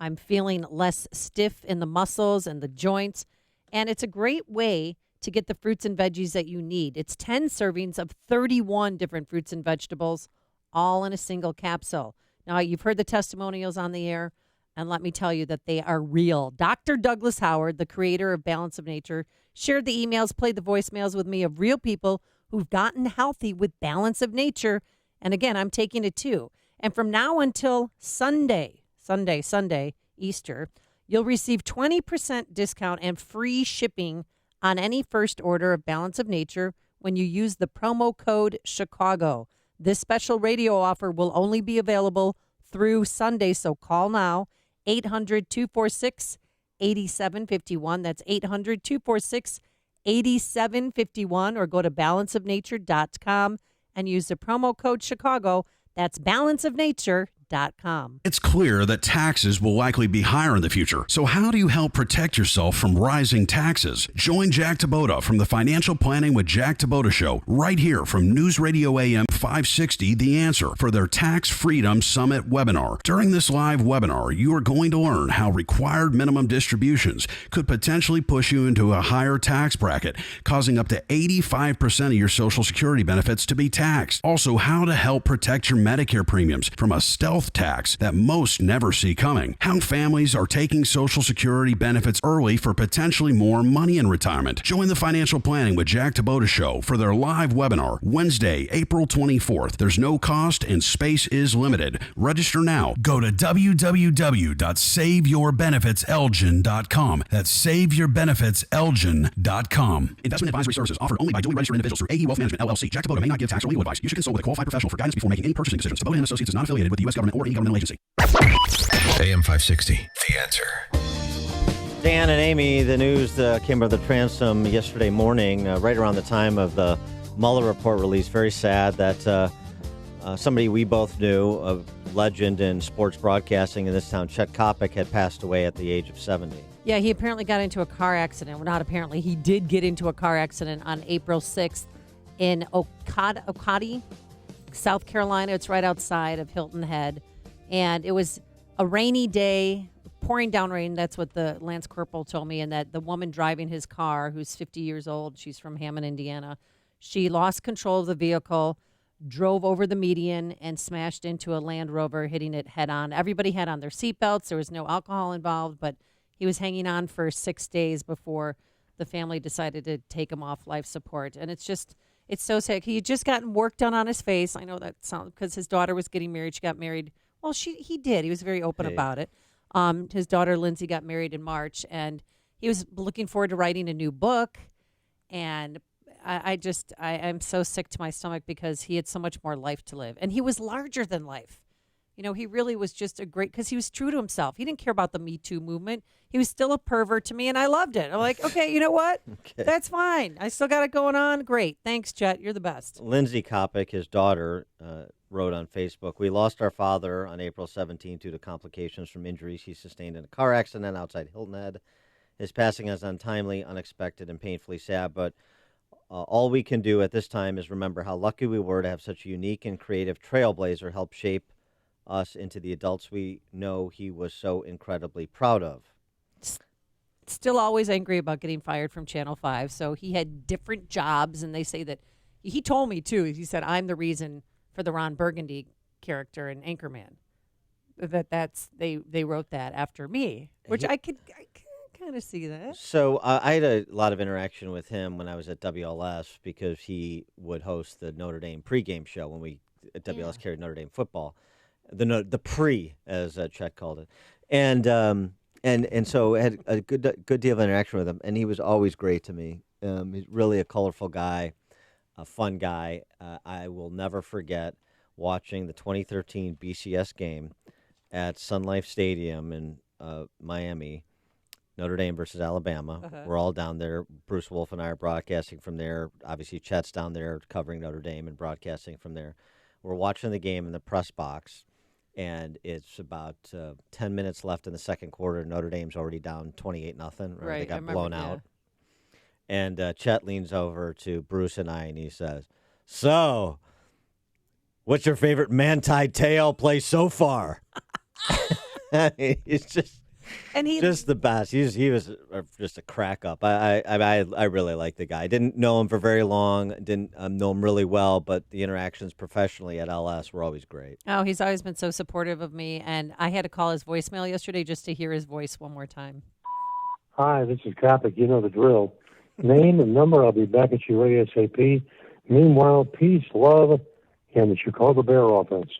I'm feeling less stiff in the muscles and the joints, and it's a great way to get the fruits and veggies that you need. It's 10 servings of 31 different fruits and vegetables, all in a single capsule. Now, you've heard the testimonials on the air, and let me tell you that they are real. Dr. Douglas Howard, the creator of Balance of Nature, shared the emails, played the voicemails with me of real people who've gotten healthy with Balance of Nature. And again, I'm taking it too. And from now until Sunday, Easter, you'll receive 20% discount and free shipping on any first order of Balance of Nature when you use the promo code Chicago. This special radio offer will only be available through Sunday, so call now, 800-246-8751. That's 800-246-8751, or go to balanceofnature.com and use the promo code Chicago. That's balanceofnature.com. It's clear that taxes will likely be higher in the future. So how do you help protect yourself from rising taxes? Join Jack Taboda from the Financial Planning with Jack Taboda show right here from News Radio AM 560 The Answer for their Tax Freedom Summit webinar. During this live webinar, you are going to learn how required minimum distributions could potentially push you into a higher tax bracket, causing up to 85% of your Social Security benefits to be taxed. Also, how to help protect your Medicare premiums from a stealth tax that most never see coming. How families are taking Social Security benefits early for potentially more money in retirement. Join the Financial Planning with Jack Taboda show for their live webinar Wednesday, April 24th. There's no cost and space is limited. Register now. Go to www.saveyourbenefitselgin.com. That's saveyourbenefitselgin.com. Investment advisory services offered only by duly registered individuals through AE Wealth Management, LLC. Jack Taboda may not give tax or legal advice. You should consult with a qualified professional for guidance before making any purchasing decisions. Taboda & Associates is not affiliated with the U.S. government or any governmental agency. AM 560, The Answer. Dan and Amy, the news came out of the transom yesterday morning, right around the time of the Mueller report release. Very sad that somebody we both knew, a legend in sports broadcasting in this town, Chet Kopic, had passed away at the age of 70. Yeah, he apparently got into a car accident. Well, not apparently. He did get into a car accident on April 6th in Occoquan, South Carolina. It's right outside of Hilton Head. And it was a rainy day, pouring down rain. That's what the Lance Corporal told me. And that the woman driving his car, who's 50 years old, she's from Hammond, Indiana, she lost control of the vehicle, drove over the median, and smashed into a Land Rover, hitting it head on. Everybody had on their seatbelts. There was no alcohol involved, but he was hanging on for 6 days before the family decided to take him off life support. And it's so sad. He had just gotten work done on his face. I know that sounds because his daughter was getting married. She got married. Well, he did. He was very open about it. His daughter, Lindsay, got married in March, and he was looking forward to writing a new book. And I'm so sick to my stomach because he had so much more life to live. And he was larger than life. You know, he really was just because he was true to himself. He didn't care about the Me Too movement. He was still a pervert to me, and I loved it. I'm like, okay, you know what? Okay. That's fine. I still got it going on. Great. Thanks, Chet. You're the best. Lindsay Kopic, his daughter, wrote on Facebook, "We lost our father on April 17 due to complications from injuries he sustained in a car accident outside Hilton Head. His passing is untimely, unexpected, and painfully sad, but all we can do at this time is remember how lucky we were to have such a unique and creative trailblazer help shape us into the adults we know he was so incredibly proud of." Still always angry about getting fired from Channel 5. So he had different jobs, and they say that he told me, too. He said, I'm the reason for the Ron Burgundy character in Anchorman. They wrote that after me, which I can kind of see that. So I had a lot of interaction with him when I was at WLS because he would host the Notre Dame pregame show when we at WLS carried Notre Dame football, the pre as Chet called it, and so I had a good deal of interaction with him, and he was always great to me. He's really a colorful guy, a fun guy. I will never forget watching the 2013 BCS game at Sun Life Stadium in Miami. Notre Dame versus Alabama. We're all down there. Bruce Wolf and I are broadcasting from there. Obviously, Chet's down there covering Notre Dame and broadcasting from there. We're watching the game in the press box, and it's about 10 minutes left in the second quarter. Notre Dame's already down 28-0. Right, they got blown out. And Chet leans over to Bruce and I, and he says, "So, what's your favorite Manti Te'o play so far?" It's just... And just the best. He was just a crack up. I really like the guy. I didn't know him for very long. Didn't know him really well, but the interactions professionally at LS were always great. Oh, he's always been so supportive of me, and I had to call his voicemail yesterday just to hear his voice one more time. Hi, this is Kopic. You know the drill. Name and number. I'll be back at you ASAP. Meanwhile, peace, love, and the Chicago Bear offense.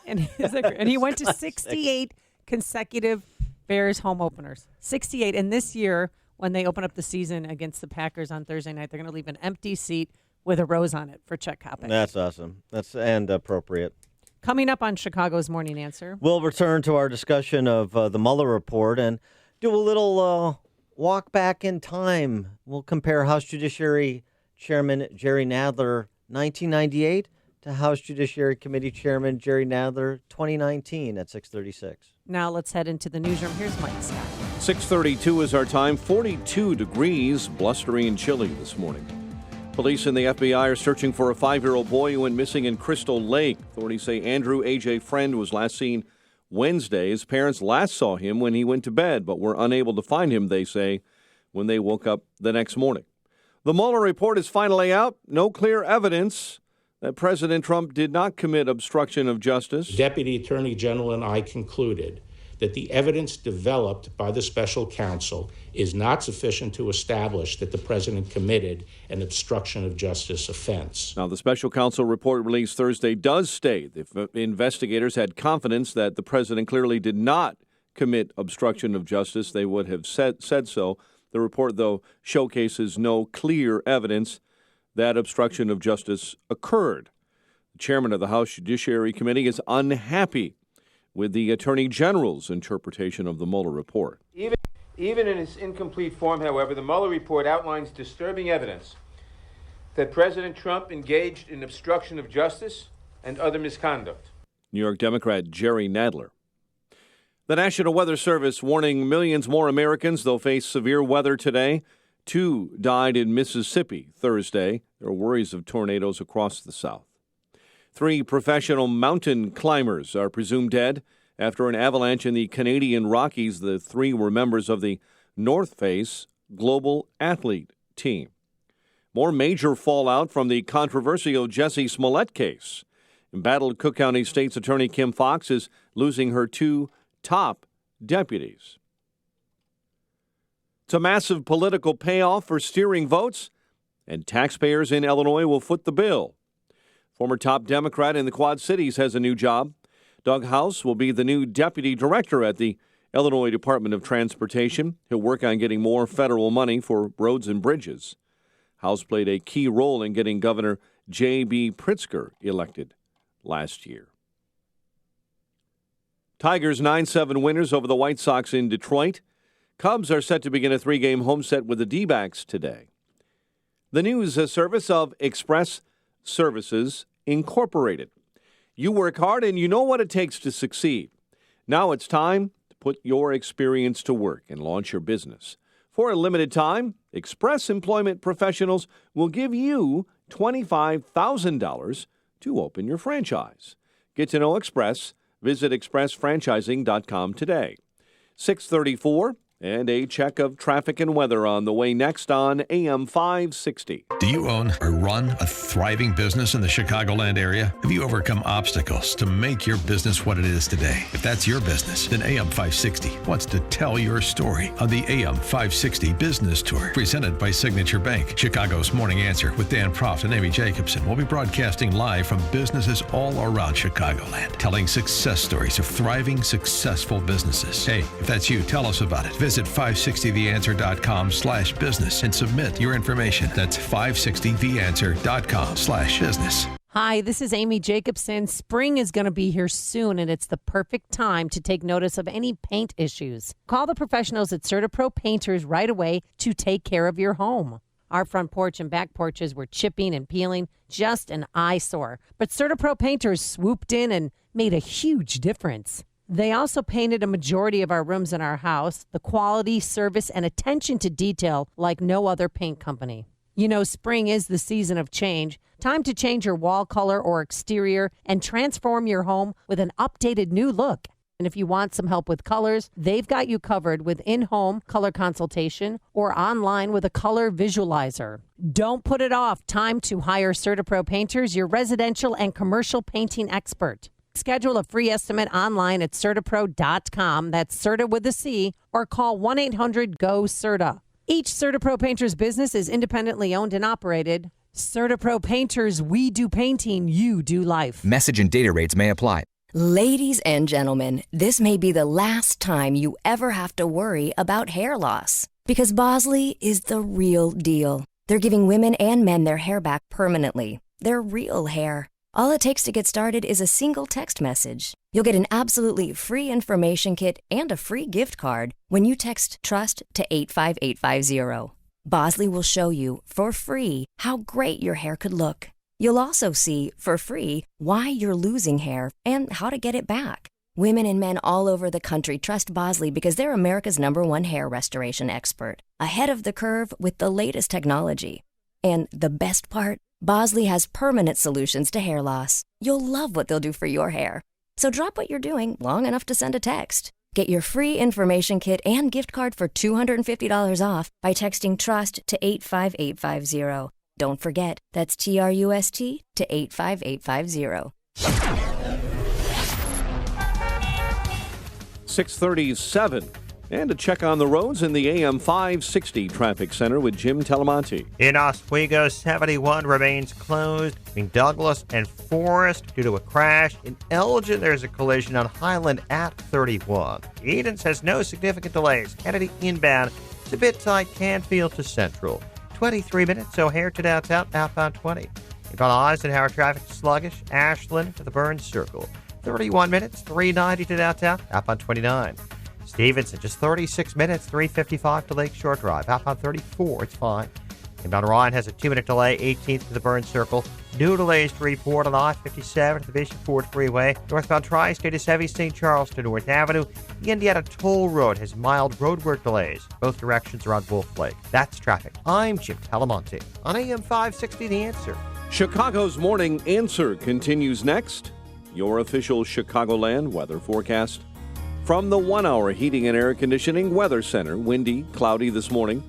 And he went to 68 consecutive Bears home openers, 68. And this year, when they open up the season against the Packers on Thursday night, they're going to leave an empty seat with a rose on it for Chet Kopic. That's awesome. And appropriate. Coming up on Chicago's Morning Answer, we'll return to our discussion of the Mueller report and do a little walk back in time. We'll compare House Judiciary Chairman Jerry Nadler 1998 to House Judiciary Committee Chairman Jerry Nadler 2019 at 6:36. Now let's head into the newsroom. Here's Mike Scott. 6:32 is our time. 42 degrees, blustery and chilly this morning. Police and the FBI are searching for a 5-year-old boy who went missing in Crystal Lake. Authorities say Andrew A.J. Friend was last seen Wednesday. His parents last saw him when he went to bed, but were unable to find him, they say, when they woke up the next morning. The Mueller report is finally out. No clear evidence that President Trump did not commit obstruction of justice. Deputy Attorney General and I concluded that the evidence developed by the special counsel is not sufficient to establish that the president committed an obstruction of justice offense. Now, the special counsel report released Thursday does state if investigators had confidence that the president clearly did not commit obstruction of justice, they would have said so. The report, though, showcases no clear evidence that obstruction of justice occurred. The chairman of the House Judiciary Committee is unhappy with the Attorney General's interpretation of the Mueller report. Even in its incomplete form, however, the Mueller report outlines disturbing evidence that President Trump engaged in obstruction of justice and other misconduct. New York Democrat Jerry Nadler. The National Weather Service warning millions more Americans they'll face severe weather today. 2 died in Mississippi Thursday. There are worries of tornadoes across the South. 3 professional mountain climbers are presumed dead after an avalanche in the Canadian Rockies. The 3 were members of the North Face Global Athlete team. More major fallout from the controversial Jussie Smollett case. Embattled Cook County State's Attorney Kim Foxx is losing her 2 top deputies. It's a massive political payoff for steering votes, and taxpayers in Illinois will foot the bill. Former top Democrat in the Quad Cities has a new job. Doug House will be the new deputy director at the Illinois Department of Transportation. He'll work on getting more federal money for roads and bridges. House played a key role in getting Governor J.B. Pritzker elected last year. Tigers 9-7 winners over the White Sox in Detroit. Cubs are set to begin a 3-game home set with the D-backs today. The news service of Express Services Incorporated. You work hard and you know what it takes to succeed. Now it's time to put your experience to work and launch your business. For a limited time, Express Employment Professionals will give you $25,000 to open your franchise. Get to know Express. Visit expressfranchising.com today. 6:34. And a check of traffic and weather on the way next on AM 560. Do you own or run a thriving business in the Chicagoland area? Have you overcome obstacles to make your business what it is today? If that's your business, then AM 560 wants to tell your story on the AM 560 Business Tour, presented by Signature Bank. Chicago's Morning Answer with Dan Proft and Amy Jacobson will be broadcasting live from businesses all around Chicagoland, telling success stories of thriving, successful businesses. Hey, if that's you, tell us about it. Visit 560theanswer.com/business and submit your information. That's 560theanswer.com/business. Hi, this is Amy Jacobson. Spring is going to be here soon, and it's the perfect time to take notice of any paint issues. Call the professionals at CertaPro Painters right away to take care of your home. Our front porch and back porches were chipping and peeling, just an eyesore. But CertaPro Painters swooped in and made a huge difference. They also painted a majority of our rooms in our house, the quality, service, and attention to detail like no other paint company. You know, spring is the season of change. Time to change your wall color or exterior and transform your home with an updated new look. And if you want some help with colors, they've got you covered with in-home color consultation or online with a color visualizer. Don't put it off. Time to hire CertaPro Painters, your residential and commercial painting expert. Schedule a free estimate online at CertaPro.com. That's Certa with a C, or call 1-800-GO-CERTA. Each CertaPro Painters business is independently owned and operated. CertaPro Painters, we do painting, you do life. Message and data rates may apply. Ladies and gentlemen, this may be the last time you ever have to worry about hair loss. Because Bosley is the real deal. They're giving women and men their hair back permanently. Their real hair. All it takes to get started is a single text message. You'll get an absolutely free information kit and a free gift card when you text TRUST to 85850. Bosley will show you, for free, how great your hair could look. You'll also see, for free, why you're losing hair and how to get it back. Women and men all over the country trust Bosley because they're America's #1 hair restoration expert. Ahead of the curve with the latest technology. And the best part? Bosley has permanent solutions to hair loss. You'll love what they'll do for your hair. So drop what you're doing long enough to send a text. Get your free information kit and gift card for $250 off by texting TRUST to 85850. Don't forget, that's TRUST to 85850. 6:37. And a check on the roads in the AM 560 Traffic Center with Jim Telemonte. In Oswego, 71 remains closed between Douglas and Forest due to a crash. In Elgin, there's a collision on Highland at 31. Edens has no significant delays. Kennedy inbound. It's a bit tight. Canfield to Central. 23 minutes. O'Hare to downtown. Outbound 20. Inbound Eisenhower traffic sluggish. Ashland to the Burns Circle. 31 minutes. 390 to downtown. Outbound 29. Stevenson, just 36 minutes, 3:55 to Lakeshore Drive. Outbound 34, it's fine. Inbound Ryan has a 2-minute delay, 18th to the Burns Circle. New delays to report on I-57 to the Bishop Ford Freeway. Northbound Tri-State is heavy, St. Charles to North Avenue. The Indiana Toll Road has mild roadwork delays. Both directions are on Wolf Lake. That's traffic. I'm Jim Talamonte on AM 560 The Answer. Chicago's Morning Answer continues next. Your official Chicagoland weather forecast. From the 1-hour Heating and Air Conditioning Weather Center, windy, cloudy this morning.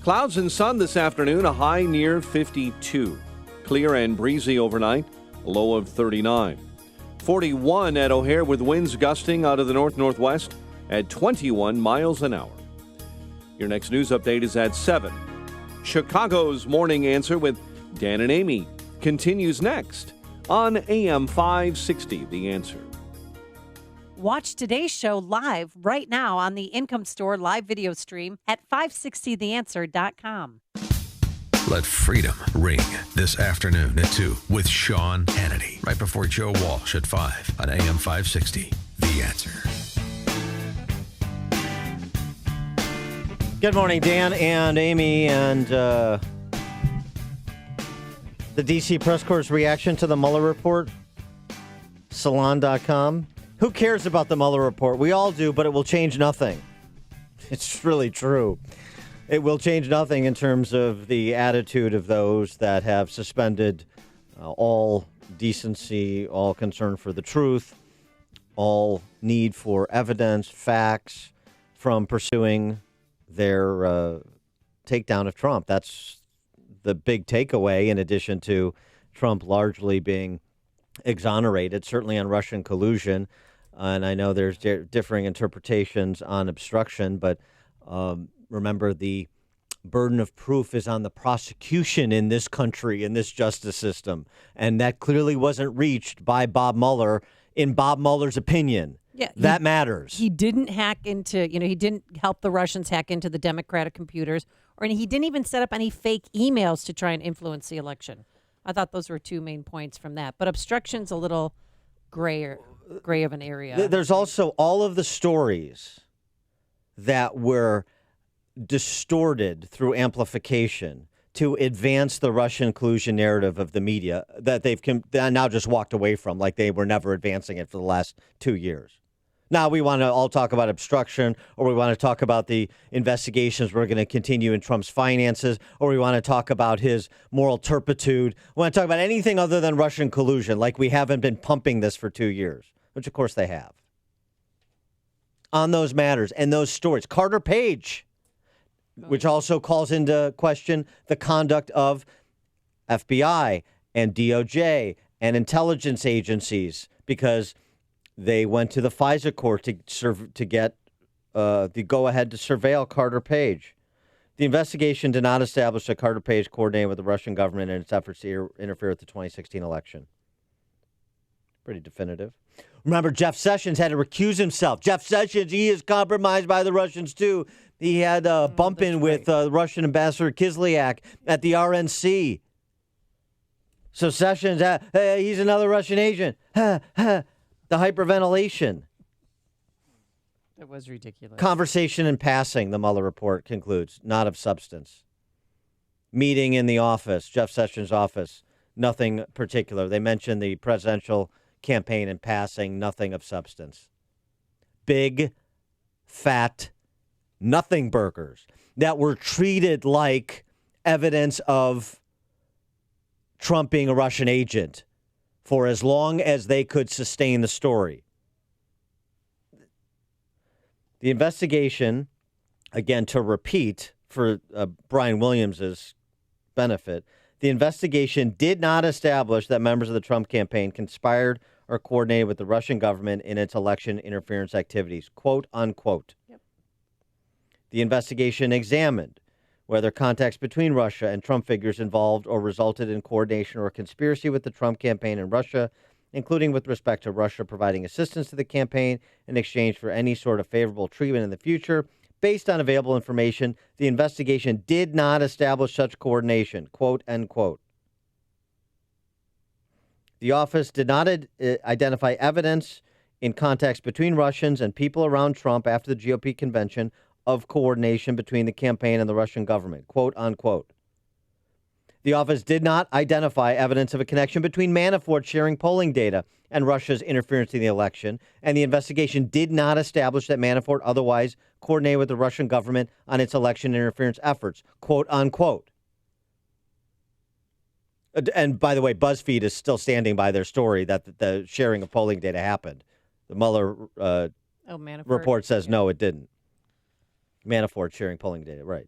Clouds and sun this afternoon, a high near 52. Clear and breezy overnight, a low of 39. 41 at O'Hare with winds gusting out of the north-northwest at 21 miles an hour. Your next news update is at 7. Chicago's Morning Answer with Dan and Amy continues next on AM 560, The Answer. Watch today's show live right now on the Income Store live video stream at 560theanswer.com. Let freedom ring this afternoon at 2 with Sean Hannity, right before Joe Walsh at 5 on AM 560, The Answer. Good morning, Dan and Amy, and the D.C. press corps' reaction to the Mueller report. Salon.com. Who cares about the Mueller report? We all do, but it will change nothing. It's really true. It will change nothing in terms of the attitude of those that have suspended all decency, all concern for the truth, all need for evidence, facts, from pursuing their takedown of Trump. That's the big takeaway, in addition to Trump largely being exonerated, certainly on Russian collusion. And I know there's differing interpretations on obstruction, but remember, the burden of proof is on the prosecution in this country, in this justice system. And that clearly wasn't reached by Bob Mueller, in Bob Mueller's opinion. Yeah, that matters. He didn't hack into, he didn't help the Russians hack into the Democratic computers, or he didn't even set up any fake emails to try and influence the election. I thought those were two main points from that. But obstruction's a little gray of an area. There's also all of the stories that were distorted through amplification to advance the Russian collusion narrative of the media that they've now just walked away from, like they were never advancing it for the last 2 years. Now we want to all talk about obstruction, or we want to talk about the investigations we're going to continue in Trump's finances, or we want to talk about his moral turpitude. We want to talk about anything other than Russian collusion, like we haven't been pumping this for 2 years, which of course they have. On those matters and those stories, Carter Page, which also calls into question the conduct of FBI and DOJ and intelligence agencies, because they went to the FISA court to get the go-ahead to surveil Carter Page. The investigation did not establish that Carter Page coordinated with the Russian government in its efforts to interfere with the 2016 election. Pretty definitive. Remember, Jeff Sessions had to recuse himself. Jeff Sessions, he is compromised by the Russians, too. He had a bump-in with Russian Ambassador Kislyak at the RNC. So Sessions, hey, he's another Russian agent. The hyperventilation. It was ridiculous. Conversation in passing, the Mueller report concludes, not of substance. Meeting in the office, Jeff Sessions' office, nothing particular. They mentioned the presidential campaign in passing, nothing of substance. Big, fat, nothing burgers that were treated like evidence of Trump being a Russian agent for as long as they could sustain the story. The investigation, again, to repeat for Brian Williams' benefit, the investigation did not establish that members of the Trump campaign conspired or coordinated with the Russian government in its election interference activities, quote, unquote. Yep. The investigation examined whether contacts between Russia and Trump figures involved or resulted in coordination or conspiracy with the Trump campaign in Russia, including with respect to Russia providing assistance to the campaign in exchange for any sort of favorable treatment in the future. Based on available information, the investigation did not establish such coordination, quote, unquote. The office did not identify evidence in contacts between Russians and people around Trump after the GOP convention of coordination between the campaign and the Russian government, quote, unquote. The office did not identify evidence of a connection between Manafort sharing polling data and Russia's interference in the election, and the investigation did not establish that Manafort otherwise coordinated with the Russian government on its election interference efforts, quote, unquote. And by the way, BuzzFeed is still standing by their story that the sharing of polling data happened. The Mueller report says no, it didn't. Manafort sharing polling data, right.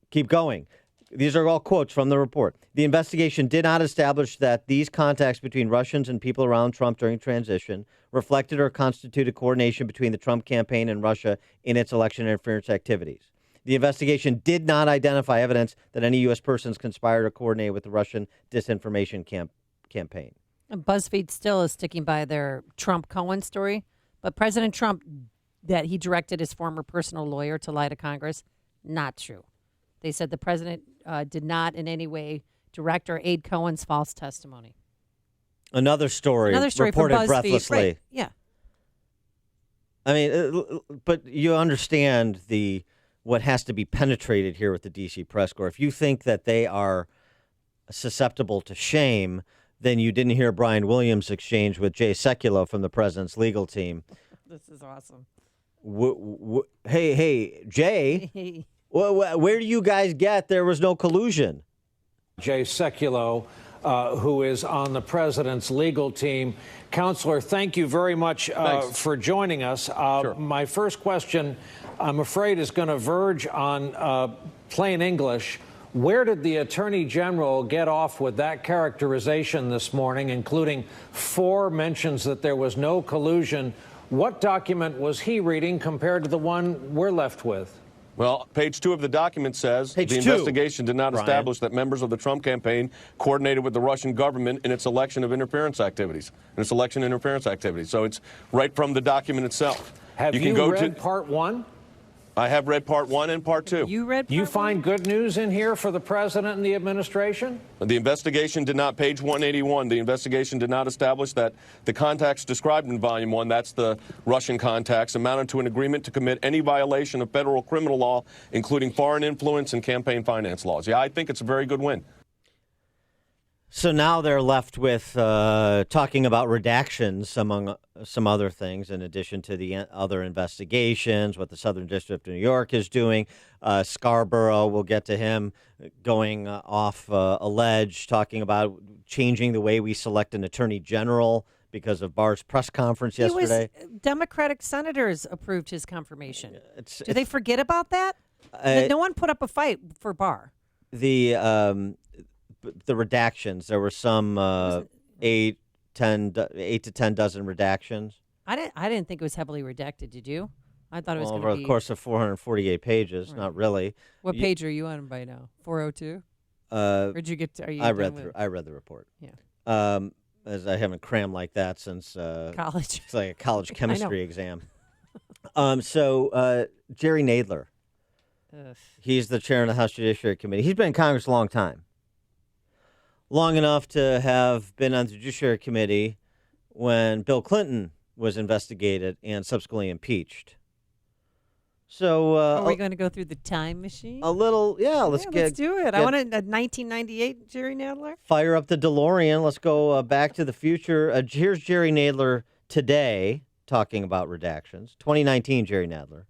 Keep going. These are all quotes from the report. The investigation did not establish that these contacts between Russians and people around Trump during transition reflected or constituted coordination between the Trump campaign and Russia in its election interference activities. The investigation did not identify evidence that any U.S. persons conspired or coordinated with the Russian disinformation campaign. And BuzzFeed still is sticking by their Trump-Cohen story, but President Trump, that he directed his former personal lawyer to lie to Congress, not true. They said the president did not in any way direct or aid Cohen's false testimony. Another story reported from BuzzFeed. breathlessly. Right. Yeah. I mean, but you understand what has to be penetrated here with the D.C. press corps. If you think that they are susceptible to shame, then you didn't hear Brian Williams' exchange with Jay Sekulow from the president's legal team. This is awesome. Hey, Jay, where do you guys get there was no collusion? Jay Sekulow who is on the president's legal team. Counselor, thank you very much for joining us. My first question, I'm afraid, is going to verge on plain English. Where did the Attorney General get off with that characterization this morning, including 4 mentions that there was no collusion? What document was he reading compared to the one we're left with? Well, page 2 of the document says the investigation did not establish that members of the Trump campaign coordinated with the Russian government in its election interference activities. So it's right from the document itself. Have you read Part 1? I have read Part 1 and Part 2. You read Part You find good news in here for the president and the administration? The investigation did not, page 181, the investigation did not establish that the contacts described in Volume 1, that's the Russian contacts, amounted to an agreement to commit any violation of federal criminal law, including foreign influence and campaign finance laws. Yeah, I think it's a very good win. So now they're left with talking about redactions, among some other things, in addition to the other investigations, what the Southern District of New York is doing. Scarborough, we'll get to him, going off alleged, talking about changing the way we select an attorney general because of Barr's press conference yesterday. Democratic senators approved his confirmation. Do they forget about that? No one put up a fight for Barr. The redactions, there were some 8 to 10 dozen redactions. I didn't think it was heavily redacted. Did you? I thought it was over the course of 448 pages. Right. Not really. What page are you on by now? 402. Or did you get? I read the report. Yeah. As I haven't crammed like that since college. It's like a college chemistry exam. So Jerry Nadler, he's the chair of the House Judiciary Committee. He's been in Congress a long time. Long enough to have been on the Judiciary Committee when Bill Clinton was investigated and subsequently impeached. So are we going to go through the time machine? A little, yeah. Let's do it. I want a 1998 Jerry Nadler. Fire up the DeLorean. Let's go back to the future. Here's Jerry Nadler today talking about redactions. 2019 Jerry Nadler.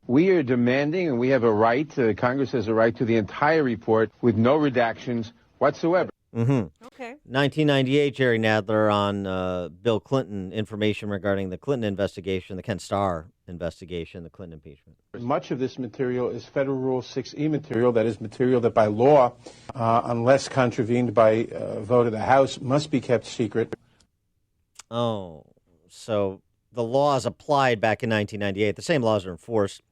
We are demanding, and we have a right, Congress has a right to the entire report with no redactions whatsoever. Mm-hmm. Okay. 1998, Jerry Nadler on Bill Clinton, information regarding the Clinton investigation, the Ken Starr investigation, the Clinton impeachment. Much of this material is Federal Rule 6E material, that is material that by law, unless contravened by vote of the House, must be kept secret. Oh, so the laws applied back in 1998, the same laws are enforced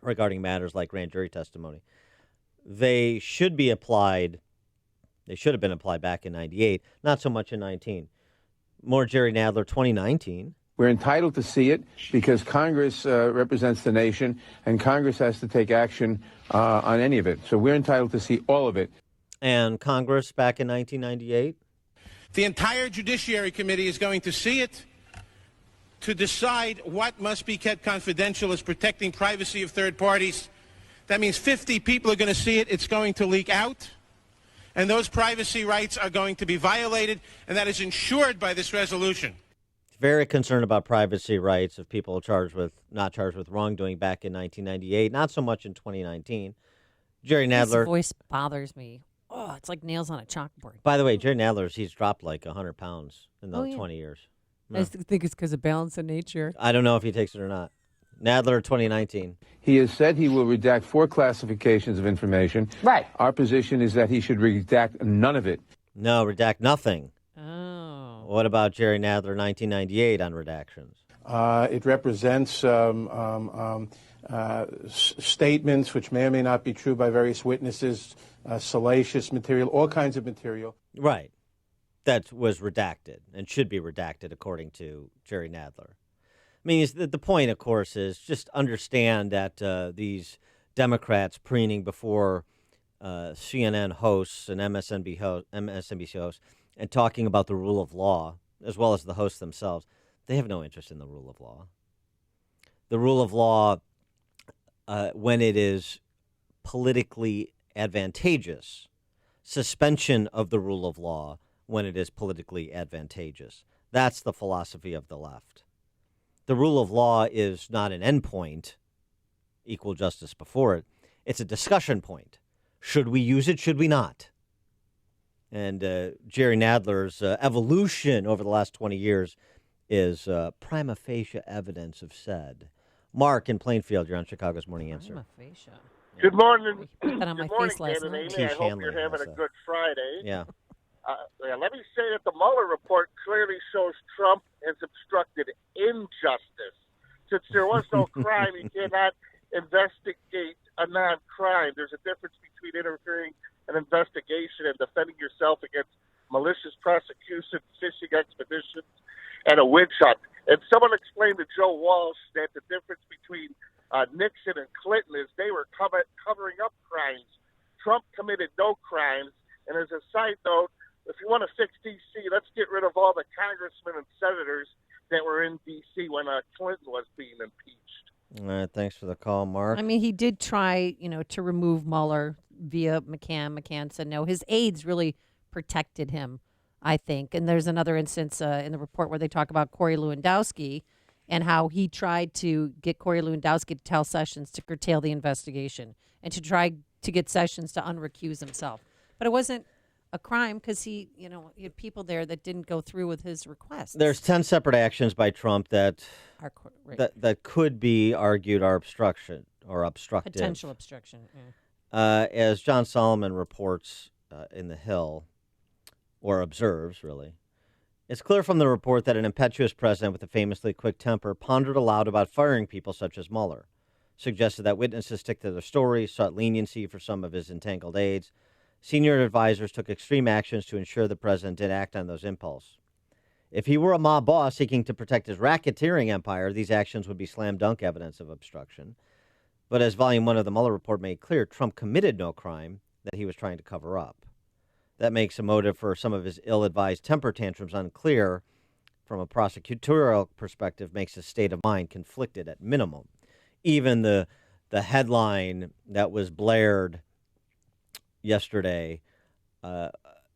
regarding matters like grand jury testimony. They should be applied. They should have been applied back in 98, not so much in 19. More Jerry Nadler, 2019. We're entitled to see it because Congress represents the nation, and Congress has to take action on any of it. So we're entitled to see all of it. And Congress back in 1998? The entire Judiciary Committee is going to see it to decide what must be kept confidential as protecting privacy of third parties. That means 50 people are going to see it. It's going to leak out. And those privacy rights are going to be violated, and that is ensured by this resolution. Very concerned about privacy rights of people not charged with wrongdoing back in 1998, not so much in 2019. Jerry Nadler. His voice bothers me. Oh, it's like nails on a chalkboard. By the way, Jerry Nadler, he's dropped like 100 pounds in the 20 years. No. I think it's because of balance of nature. I don't know if he takes it or not. Nadler, 2019. He has said he will redact 4 classifications of information. Right. Our position is that he should redact none of it. No, redact nothing. Oh. What about Jerry Nadler, 1998 on redactions? It represents statements which may or may not be true by various witnesses, salacious material, all kinds of material. Right. That was redacted and should be redacted according to Jerry Nadler. I mean, the point, of course, is just understand that these Democrats preening before CNN hosts and MSNBC hosts and talking about the rule of law, as well as the hosts themselves, they have no interest in the rule of law. The rule of law, when it is politically advantageous, suspension of the rule of law when it is politically advantageous. That's the philosophy of the left. The rule of law is not an endpoint, equal justice before it. It's a discussion point. Should we use it? Should we not? And Jerry Nadler's evolution over the last 20 years is prima facie evidence of said. Mark in Plainfield, you're on Chicago's Morning Answer. Prima facie. Good morning. Put that on my Good morning, face last Ken and night. Amy. I Tish hope Hanley you're having has a that. good Friday. Yeah. Let me say that the Mueller report clearly shows Trump has obstructed injustice. Since there was no crime, you cannot investigate a non-crime. There's a difference between interfering an investigation and defending yourself against malicious prosecution, fishing expeditions, and a witch hunt. And someone explained to Joe Walsh that the difference between Nixon and Clinton is they were covering up crimes. Trump committed no crimes. And as a side note, if you want to fix D.C., let's get rid of all the congressmen and senators that were in D.C. when Clinton was being impeached. All right, thanks for the call, Mark. I mean, he did try, to remove Mueller via McCann. McCann said no. His aides really protected him, I think. And there's another instance in the report where they talk about Corey Lewandowski and how he tried to get Corey Lewandowski to tell Sessions to curtail the investigation and to try to get Sessions to unrecuse himself. But it wasn't a crime because he had people there that didn't go through with his request. There's 10 separate actions by Trump that right. that could be argued are obstruction or obstructive. Potential obstruction. Yeah. As John Solomon reports in The Hill, or observes, really, it's clear from the report that an impetuous president with a famously quick temper pondered aloud about firing people such as Mueller, suggested that witnesses stick to their stories, sought leniency for some of his entangled aides. Senior advisors took extreme actions to ensure the president did act on those impulses. If he were a mob boss seeking to protect his racketeering empire, these actions would be slam dunk evidence of obstruction. But as Volume 1 of the Mueller report made clear, Trump committed no crime that he was trying to cover up. That makes a motive for some of his ill-advised temper tantrums unclear. From a prosecutorial perspective, makes his state of mind conflicted at minimum. Even the headline that was blared yesterday,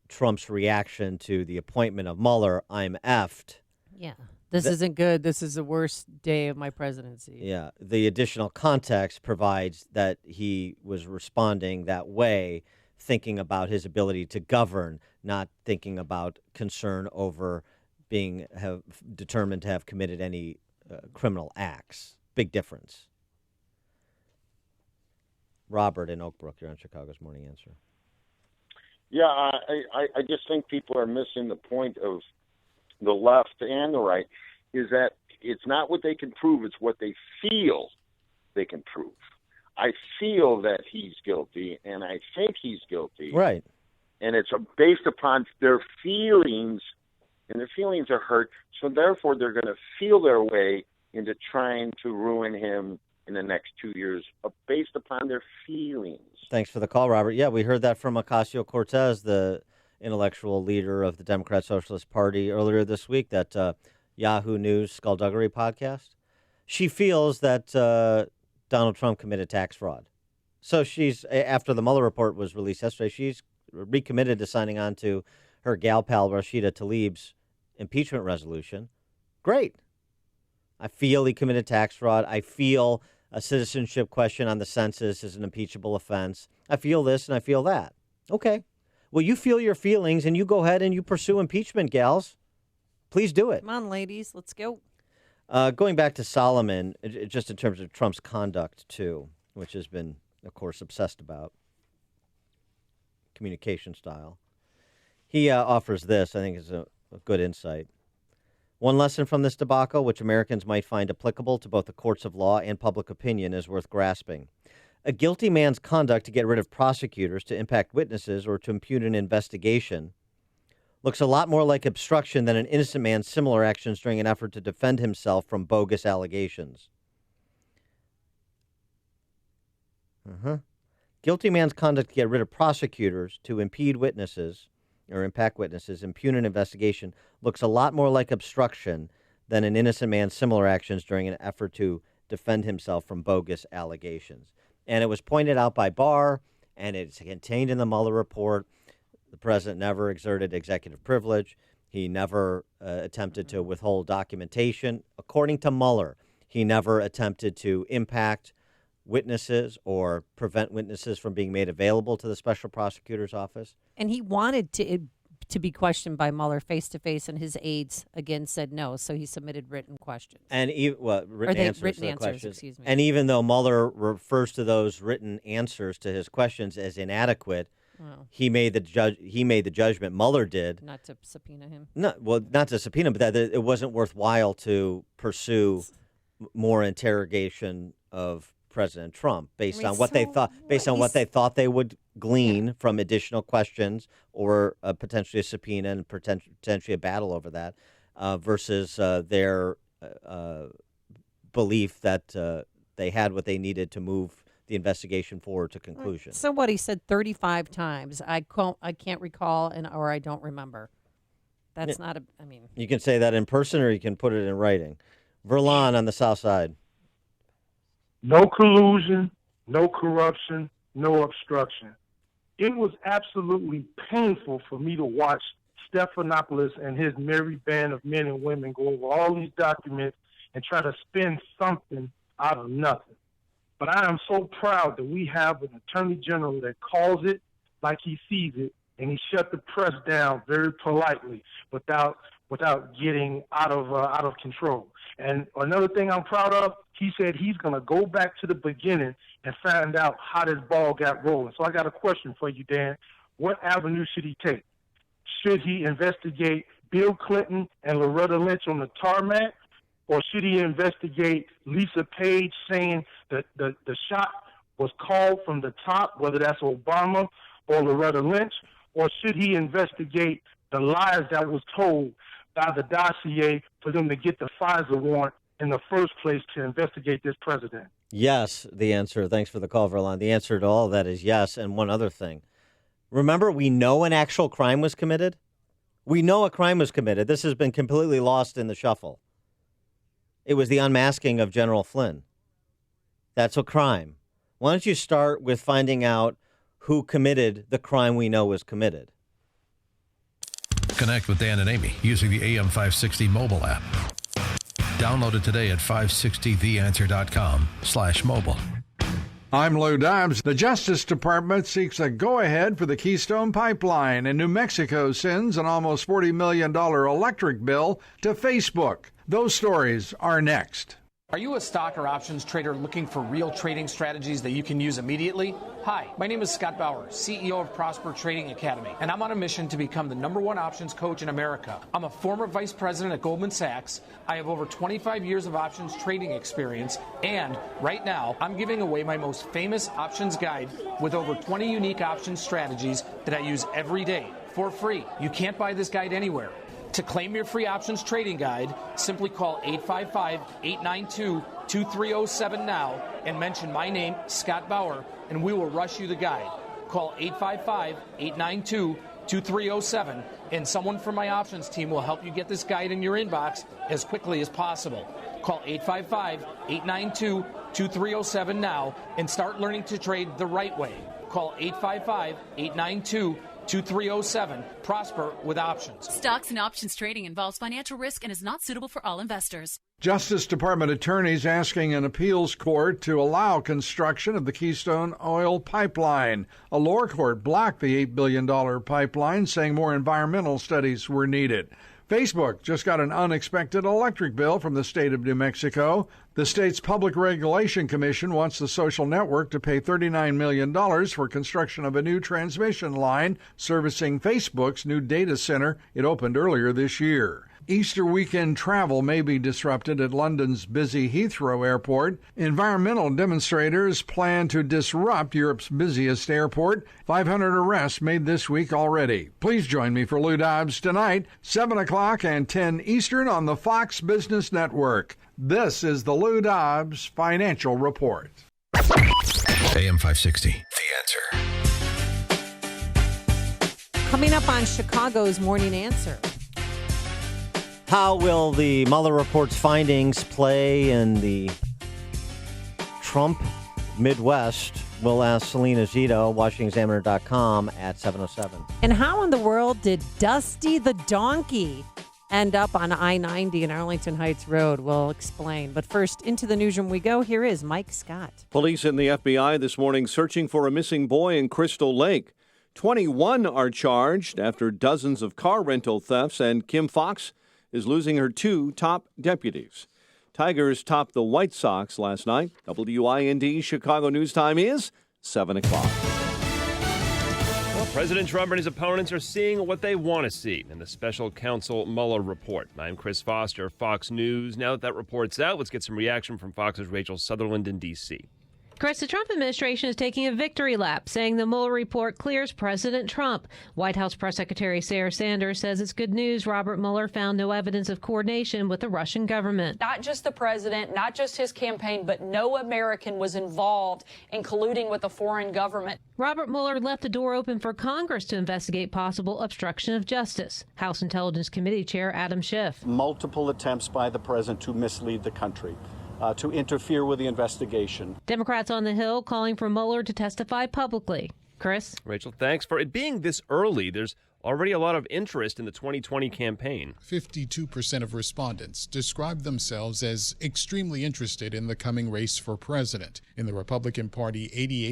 Trump's reaction to the appointment of Mueller, I'm effed. Yeah. This isn't good. This is the worst day of my presidency. Yeah. The additional context provides that he was responding that way, thinking about his ability to govern, not thinking about concern over have determined to have committed any criminal acts. Big difference. Robert in Oak Brook, you're on Chicago's Morning Answer. Yeah, I just think people are missing the point of the left and the right, is that it's not what they can prove, it's what they feel they can prove. I feel that he's guilty, and I think he's guilty. Right. And it's based upon their feelings, and their feelings are hurt, so therefore they're going to feel their way into trying to ruin him in the next 2 years based upon their feelings. Thanks for the call, Robert. Yeah, we heard that from Ocasio-Cortez, the intellectual leader of the Democrat Socialist Party, earlier this week, that Yahoo News Skullduggery podcast. She feels that Donald Trump committed tax fraud. So she's, after the Mueller report was released yesterday, she's recommitted to signing on to her gal pal Rashida Tlaib's impeachment resolution. Great. I feel he committed tax fraud. I feel a citizenship question on the census is an impeachable offense. I feel this and I feel that. Okay. Well, you feel your feelings and you go ahead and you pursue impeachment, gals. Please do it. Come on, ladies. Let's go. Going back to Solomon, just in terms of Trump's conduct, too, which has been, of course, obsessed about communication style. He offers this, I think is a good insight. One lesson from this debacle, which Americans might find applicable to both the courts of law and public opinion, is worth grasping. A guilty man's conduct to get rid of prosecutors, to impact witnesses, or to impugn an investigation looks a lot more like obstruction than an innocent man's similar actions during an effort to defend himself from bogus allegations. Guilty man's conduct to get rid of prosecutors, to impede witnesses, or impact witnesses, impugn an investigation, looks a lot more like obstruction than an innocent man's similar actions during an effort to defend himself from bogus allegations. And it was pointed out by Barr, and it's contained in the Mueller report. The president never exerted executive privilege. He never attempted to withhold documentation. According to Mueller, he never attempted to impact witnesses or prevent witnesses from being made available to the special prosecutor's office. And he wanted to be questioned by Mueller face to face, and his aides again said no. So he submitted written questions. And written answers to the questions. Excuse me. And even though Mueller refers to those written answers to his questions as inadequate, he made the judgment. Mueller did not to subpoena him. Not to subpoena, but that it wasn't worthwhile to pursue more interrogation of President Trump based on what they thought they would glean from additional questions or potentially a subpoena and potentially a battle over that versus their belief that they had what they needed to move the investigation forward to conclusion. So what he said 35 times. I can't recall or I don't remember. That's not I mean. You can say that in person or you can put it in writing. Verlon on the South Side. No collusion, no corruption, no obstruction. It was absolutely painful for me to watch Stephanopoulos and his merry band of men and women go over all these documents and try to spin something out of nothing. But I am so proud that we have an attorney general that calls it like he sees it, and he shut the press down very politely without getting out of control. And another thing I'm proud of, he said he's going to go back to the beginning and find out how this ball got rolling. So I got a question for you, Dan. What avenue should he take? Should he investigate Bill Clinton and Loretta Lynch on the tarmac? Or should he investigate Lisa Page saying that the shot was called from the top, whether that's Obama or Loretta Lynch? Or should he investigate the lies that was told by the dossier for them to get the FISA warrant in the first place to investigate this president? Yes, the answer. Thanks for the call, Verlon. The answer to all of that is yes. And one other thing. Remember, we know an actual crime was committed. We know a crime was committed. This has been completely lost in the shuffle. It was the unmasking of General Flynn. That's a crime. Why don't you start with finding out who committed the crime we know was committed? Connect with Dan and Amy using the AM560 mobile app. Download it today at 560theanswer.com/mobile. I'm Lou Dobbs. The Justice Department seeks a go-ahead for the Keystone Pipeline, and New Mexico sends an almost $40 million electric bill to Facebook. Those stories are next. Are you a stock or options trader looking for real trading strategies that you can use immediately? Hi, my name is Scott Bauer, CEO of Prosper Trading Academy, and I'm on a mission to become the #1 options coach in America. I'm a former vice president at Goldman Sachs. I have over 25 years of options trading experience, and right now I'm giving away my most famous options guide with over 20 unique options strategies that I use every day for free. You can't buy this guide anywhere. To claim your free options trading guide, simply call 855-892-2307 now and mention my name, Scott Bauer, and we will rush you the guide. Call 855-892-2307, and someone from my options team will help you get this guide in your inbox as quickly as possible. Call 855-892-2307 now and start learning to trade the right way. Call 855-892-2307. 2307. Prosper with options. Stocks and options trading involves financial risk and is not suitable for all investors. Justice Department attorneys asking an appeals court to allow construction of the Keystone Oil Pipeline. A lower court blocked the $8 billion pipeline, saying more environmental studies were needed. Facebook just got an unexpected electric bill from the state of New Mexico. The state's Public Regulation Commission wants the social network to pay $39 million for construction of a new transmission line servicing Facebook's new data center it opened earlier this year. Easter weekend travel may be disrupted at London's busy Heathrow Airport. Environmental demonstrators plan to disrupt Europe's busiest airport. 500 arrests made this week already. Please join me for Lou Dobbs tonight, 7 o'clock and 10 Eastern on the Fox Business Network. This is the Lou Dobbs Financial Report. AM 560, The Answer. Coming up on Chicago's Morning Answer. How will the Mueller report's findings play in the Trump Midwest? We'll ask Selena Zito, WashingtonExaminer.com at 7:07. And how in the world did Dusty the Donkey end up on I-90 and Arlington Heights Road? We'll explain. But first, into the newsroom we go. Here is Mike Scott. Police and the FBI this morning searching for a missing boy in Crystal Lake. 21 are charged after dozens of car rental thefts, and Kim Foxx is losing her 2 top deputies. Tigers topped the White Sox last night. WIND Chicago News Time is 7 o'clock. Well, President Trump and his opponents are seeing what they want to see in the special counsel Mueller report. I'm Chris Foster, Fox News. Now that report's out, let's get some reaction from Fox's Rachel Sutherland in D.C. Chris, the Trump administration is taking a victory lap, saying the Mueller report clears President Trump. White House Press Secretary Sarah Sanders says it's good news Robert Mueller found no evidence of coordination with the Russian government. Not just the president, not just his campaign, but no American was involved in colluding with a foreign government. Robert Mueller left the door open for Congress to investigate possible obstruction of justice. House Intelligence Committee Chair Adam Schiff. Multiple attempts by the president to mislead the country. To interfere with the investigation. Democrats on the Hill calling for Mueller to testify publicly. Chris? Rachel, thanks. For it being this early, there's already a lot of interest in the 2020 campaign. 52% of respondents describe themselves as extremely interested in the coming race for president. In the Republican Party,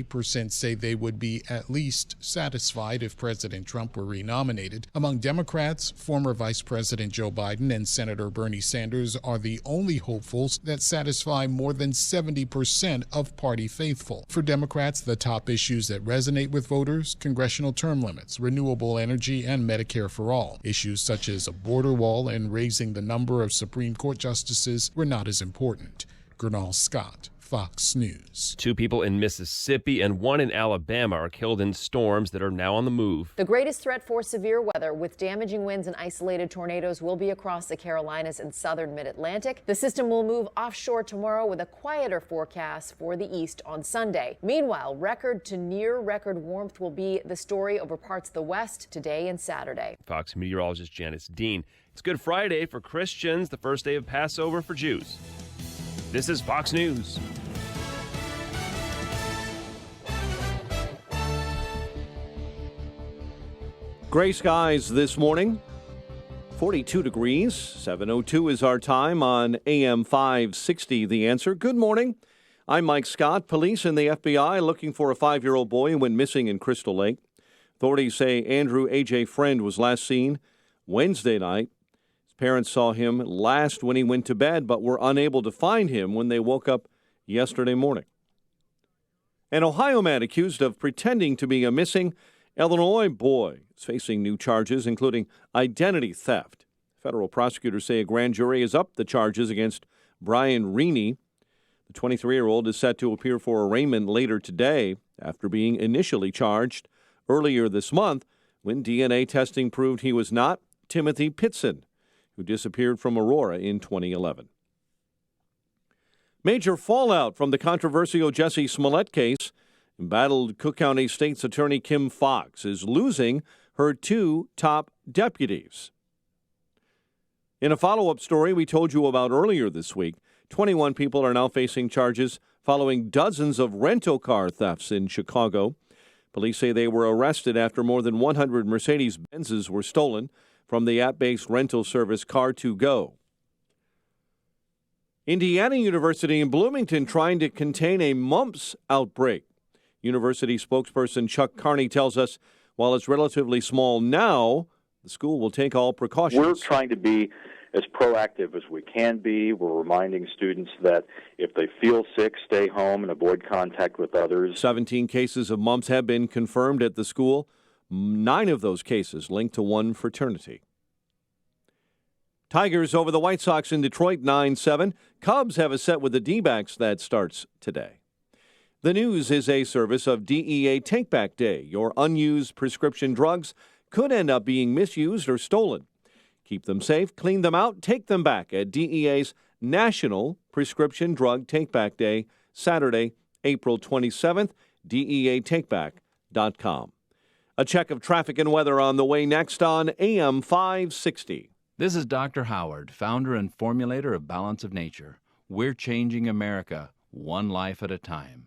88% say they would be at least satisfied if President Trump were renominated. Among Democrats, former Vice President Joe Biden and Senator Bernie Sanders are the only hopefuls that satisfy more than 70% of party faithful. For Democrats, the top issues that resonate with voters: congressional term limits, renewable energy, and Medicare for all. Issues such as a border wall and raising the number of Supreme Court justices were not as important. Gernal Scott, Fox News. 2 people in Mississippi and 1 in Alabama are killed in storms that are now on the move. The greatest threat for severe weather with damaging winds and isolated tornadoes will be across the Carolinas and southern mid-Atlantic. The system will move offshore tomorrow with a quieter forecast for the east on Sunday. Meanwhile, record to near record warmth will be the story over parts of the west today and Saturday. Fox meteorologist Janice Dean. It's Good Friday for Christians, the first day of Passover for Jews. This is Fox News. Gray skies this morning, 42 degrees, 7:02 is our time on AM 560, The Answer. Good morning. I'm Mike Scott. Police and the FBI looking for a 5-year-old boy who went missing in Crystal Lake. Authorities say Andrew A.J. Friend was last seen Wednesday night. His parents saw him last when he went to bed, but were unable to find him when they woke up yesterday morning. An Ohio man accused of pretending to be a missing Illinois boy is facing new charges, including identity theft. Federal prosecutors say a grand jury has upped the charges against Brian Reaney. The 23-year-old is set to appear for arraignment later today after being initially charged earlier this month when DNA testing proved he was not Timothy Pitson, who disappeared from Aurora in 2011. Major fallout from the controversial Jussie Smollett case. Embattled Cook County State's Attorney Kim Foxx is losing her 2 top deputies. In a follow-up story we told you about earlier this week, 21 people are now facing charges following dozens of rental car thefts in Chicago. Police say they were arrested after more than 100 Mercedes-Benzes were stolen from the app-based rental service Car2Go. Indiana University in Bloomington trying to contain a mumps outbreak. University spokesperson Chuck Carney tells us while it's relatively small now, the school will take all precautions. We're trying to be as proactive as we can be. We're reminding students that if they feel sick, stay home and avoid contact with others. 17 cases of mumps have been confirmed at the school. 9 of those cases linked to one fraternity. Tigers over the White Sox in Detroit 9-7. Cubs have a set with the D-backs that starts today. The News is a service of DEA Take Back Day. Your unused prescription drugs could end up being misused or stolen. Keep them safe, clean them out, take them back at DEA's National Prescription Drug Take Back Day, Saturday, April 27th, DEATakeback.com. A check of traffic and weather on the way next on AM 560. This is Dr. Howard, founder and formulator of Balance of Nature. We're changing America, one life at a time.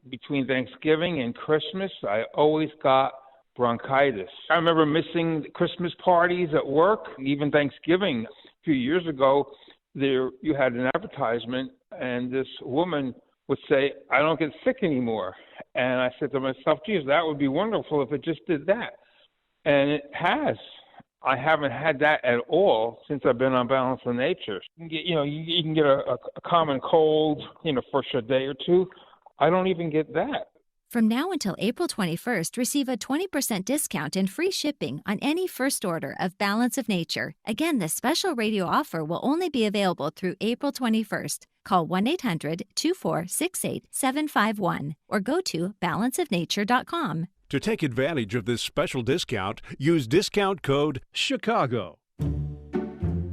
Between Thanksgiving and Christmas, I always got bronchitis. I remember missing Christmas parties at work, even Thanksgiving. A few years ago, you had an advertisement, and this woman would say, "I don't get sick anymore." And I said to myself, geez, that would be wonderful if it just did that. And it has. I haven't had that at all since I've been on Balance of Nature. You can get a common cold, for a day or two. I don't even get that. From now until April 21st, receive a 20% discount and free shipping on any first order of Balance of Nature. Again, this special radio offer will only be available through April 21st. Call 1-800-2468-751 or go to balanceofnature.com. To take advantage of this special discount, use discount code CHICAGO.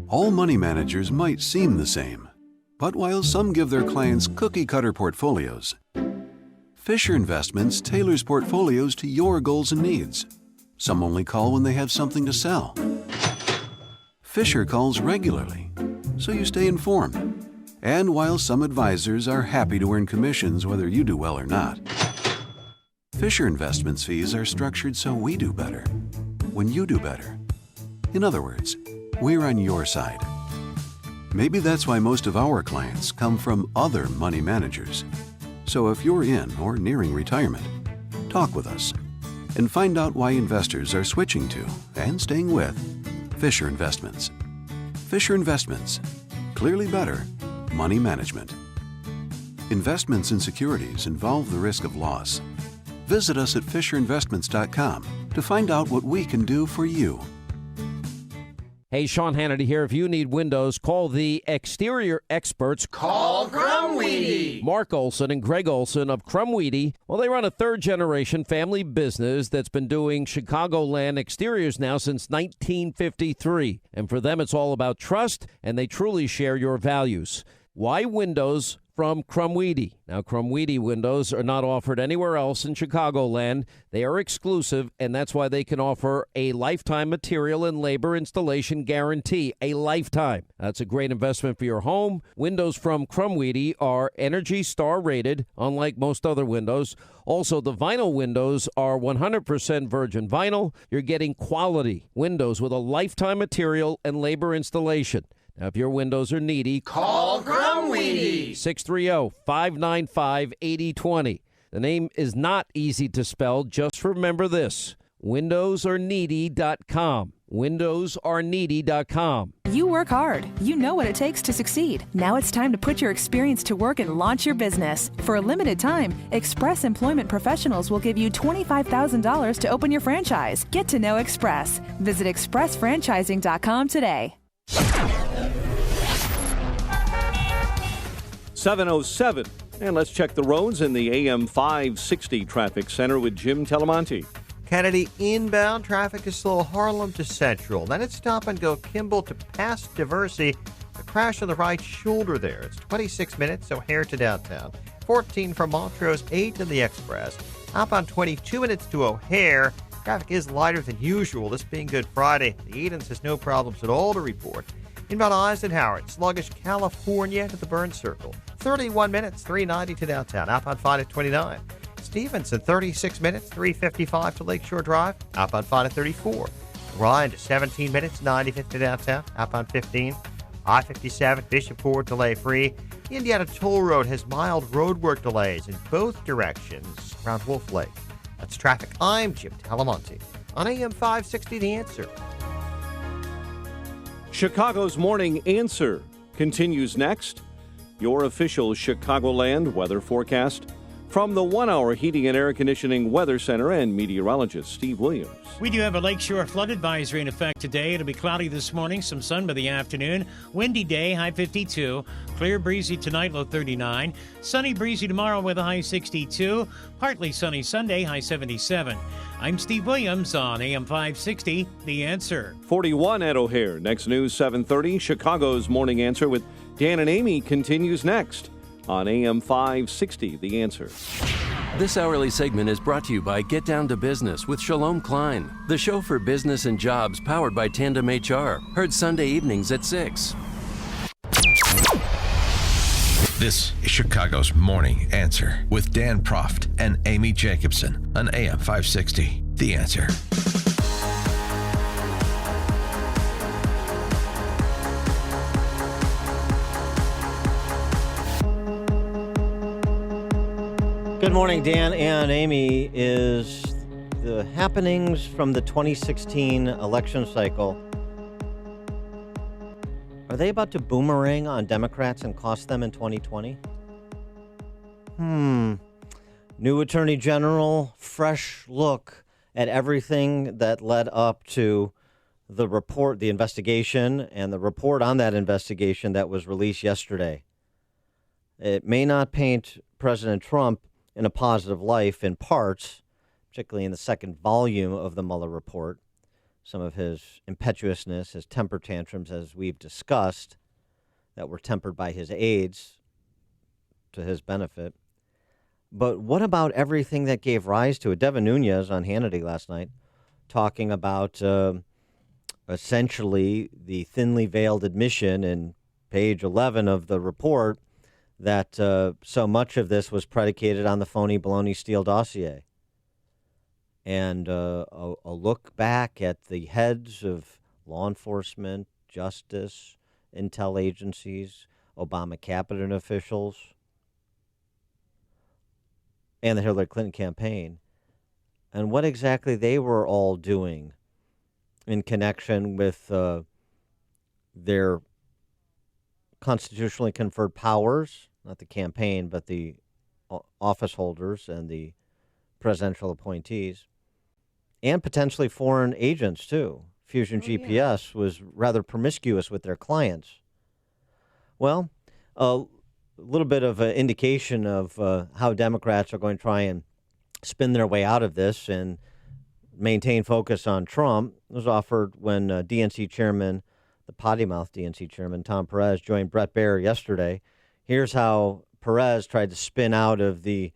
All money managers might seem the same, but while some give their clients cookie-cutter portfolios, Fisher Investments tailors portfolios to your goals and needs. Some only call when they have something to sell. Fisher calls regularly, so you stay informed. And while some advisors are happy to earn commissions whether you do well or not, Fisher Investments fees are structured so we do better when you do better. In other words, we're on your side. Maybe that's why most of our clients come from other money managers. So if you're in or nearing retirement, talk with us and find out why investors are switching to and staying with Fisher Investments. Fisher Investments. Clearly better money management. Investments in securities involve the risk of loss. Visit us at FisherInvestments.com to find out what we can do for you. Hey, Sean Hannity here. If you need windows, call the exterior experts. Call Crumweedy. Mark Olson and Greg Olson of Crumweedy. Well, they run a third-generation family business that's been doing Chicagoland exteriors now since 1953. And for them, it's all about trust, and they truly share your values. Why windows from Crumweedy? Now, Crumweedy windows are not offered anywhere else in Chicagoland. They are exclusive, and that's why they can offer a lifetime material and labor installation guarantee. A lifetime. That's a great investment for your home. Windows from Crumweedy are Energy Star rated, unlike most other windows. Also, the vinyl windows are 100% virgin vinyl. You're getting quality windows with a lifetime material and labor installation. Now, if your windows are needy, call Crumweedy. 630-595-8020. The name is not easy to spell. Just remember this. WindowsAreNeedy.com. WindowsAreNeedy.com. You work hard. You know what it takes to succeed. Now it's time to put your experience to work and launch your business. For a limited time, Express Employment Professionals will give you $25,000 to open your franchise. Get to know Express. Visit ExpressFranchising.com today. 7:07, and let's check the roads in the AM 560 traffic center with Jim Telemonte. Kennedy inbound traffic is slow Harlem to Central. Then it's stop and go Kimball to past Diversey. A crash on the right shoulder there. It's 26 minutes O'Hare to downtown. 14 from Montrose, 8 in the Express. Up on 22 minutes to O'Hare. Traffic is lighter than usual, this being Good Friday. The Edens has no problems at all to report. Inbound Eisenhower, sluggish California to the Burn Circle. 31 minutes, 390 to downtown. Outbound fine at 29. Stevenson, 36 minutes, 355 to Lakeshore Drive. Outbound fine at 34. Ryan to 17 minutes, 95 to downtown. Outbound 15. I-57, Bishop Ford, delay free. The Indiana Toll Road has mild roadwork delays in both directions around Wolf Lake. That's traffic. I'm Jim Talamonte on AM 560, The Answer. Chicago's Morning Answer continues next. Your official Chicagoland weather forecast from the 1 Hour Heating and Air Conditioning Weather Center and meteorologist Steve Williams. We do have a lakeshore flood advisory in effect today. It'll be cloudy this morning, some sun by the afternoon. Windy day, high 52. Clear breezy tonight, low 39. Sunny breezy tomorrow with a high 62. Partly sunny Sunday, high 77. I'm Steve Williams on AM 560, The Answer. 41 at O'Hare. Next news, 7:30. Chicago's Morning Answer with Dan and Amy continues next on AM 560, The Answer. This hourly segment is brought to you by Get Down to Business with Shalom Klein, the show for business and jobs powered by Tandem HR. Heard Sunday evenings at 6. This is Chicago's Morning Answer with Dan Proft and Amy Jacobson on AM 560. The Answer. Good morning, Dan and Amy. Is the happenings from the 2016 election cycle, are they about to boomerang on Democrats and cost them in 2020? New Attorney General, fresh look at everything that led up to the report, the investigation, and the report on that investigation that was released yesterday. It may not paint President Trump in a positive light in parts, particularly in the second volume of the Mueller report. Some of his impetuousness, his temper tantrums, as we've discussed, that were tempered by his aides to his benefit. But what about everything that gave rise to it? Devin Nunes on Hannity last night talking about essentially the thinly veiled admission in page 11 of the report that so much of this was predicated on the phony baloney Steele dossier. And a look back at the heads of law enforcement, justice, intel agencies, Obama cabinet officials, and the Hillary Clinton campaign, and what exactly they were all doing in connection with their constitutionally conferred powers, not the campaign, but the office holders and the presidential appointees, and potentially foreign agents, too. Fusion GPS was rather promiscuous with their clients. Well, a little bit of an indication of how Democrats are going to try and spin their way out of this and maintain focus on Trump was offered when DNC chairman, the potty-mouthed DNC chairman, Tom Perez, joined Bret Baier yesterday. Here's how Perez tried to spin out of the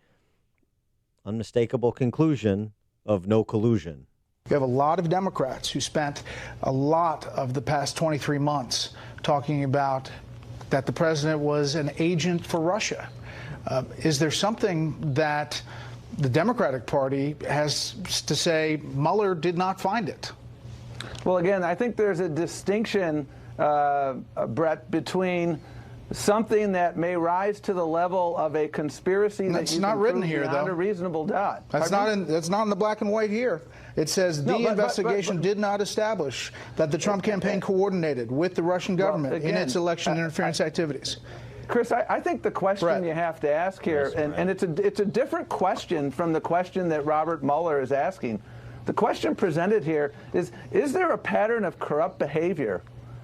unmistakable conclusion of no collusion. You have a lot of Democrats who spent a lot of the past 23 months talking about that the president was an agent for Russia. Is there something that the Democratic Party has to say Mueller did not find it? Well, again, I think there's a distinction, Brett, between something that may rise to the level of a conspiracy that's that you not can written prove here, beyond though. A reasonable doubt. That's not in the black and white here. It says the investigation did not establish that the Trump campaign coordinated with the Russian government in its election interference activities. Chris, I think the question you have to ask here, and it's a different question from the question that Robert Mueller is asking. The question presented here is there a pattern of corrupt behavior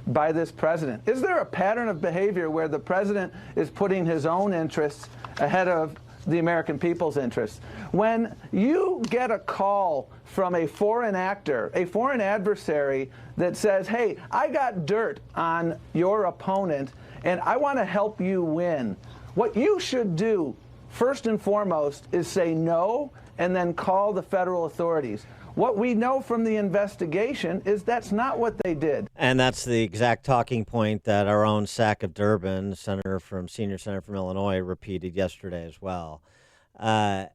by this president? Is there a pattern of behavior where the president is putting his own interests ahead of the American people's interests? When you get a call from a foreign actor, a foreign adversary that says, hey, I got dirt on your opponent and I want to help you win, what you should do first and foremost is say no and then call the federal authorities. What we know from the investigation is that's not what they did. And that's the exact talking point that our own Sack of Durbin, senior senator from Illinois, repeated yesterday as well. I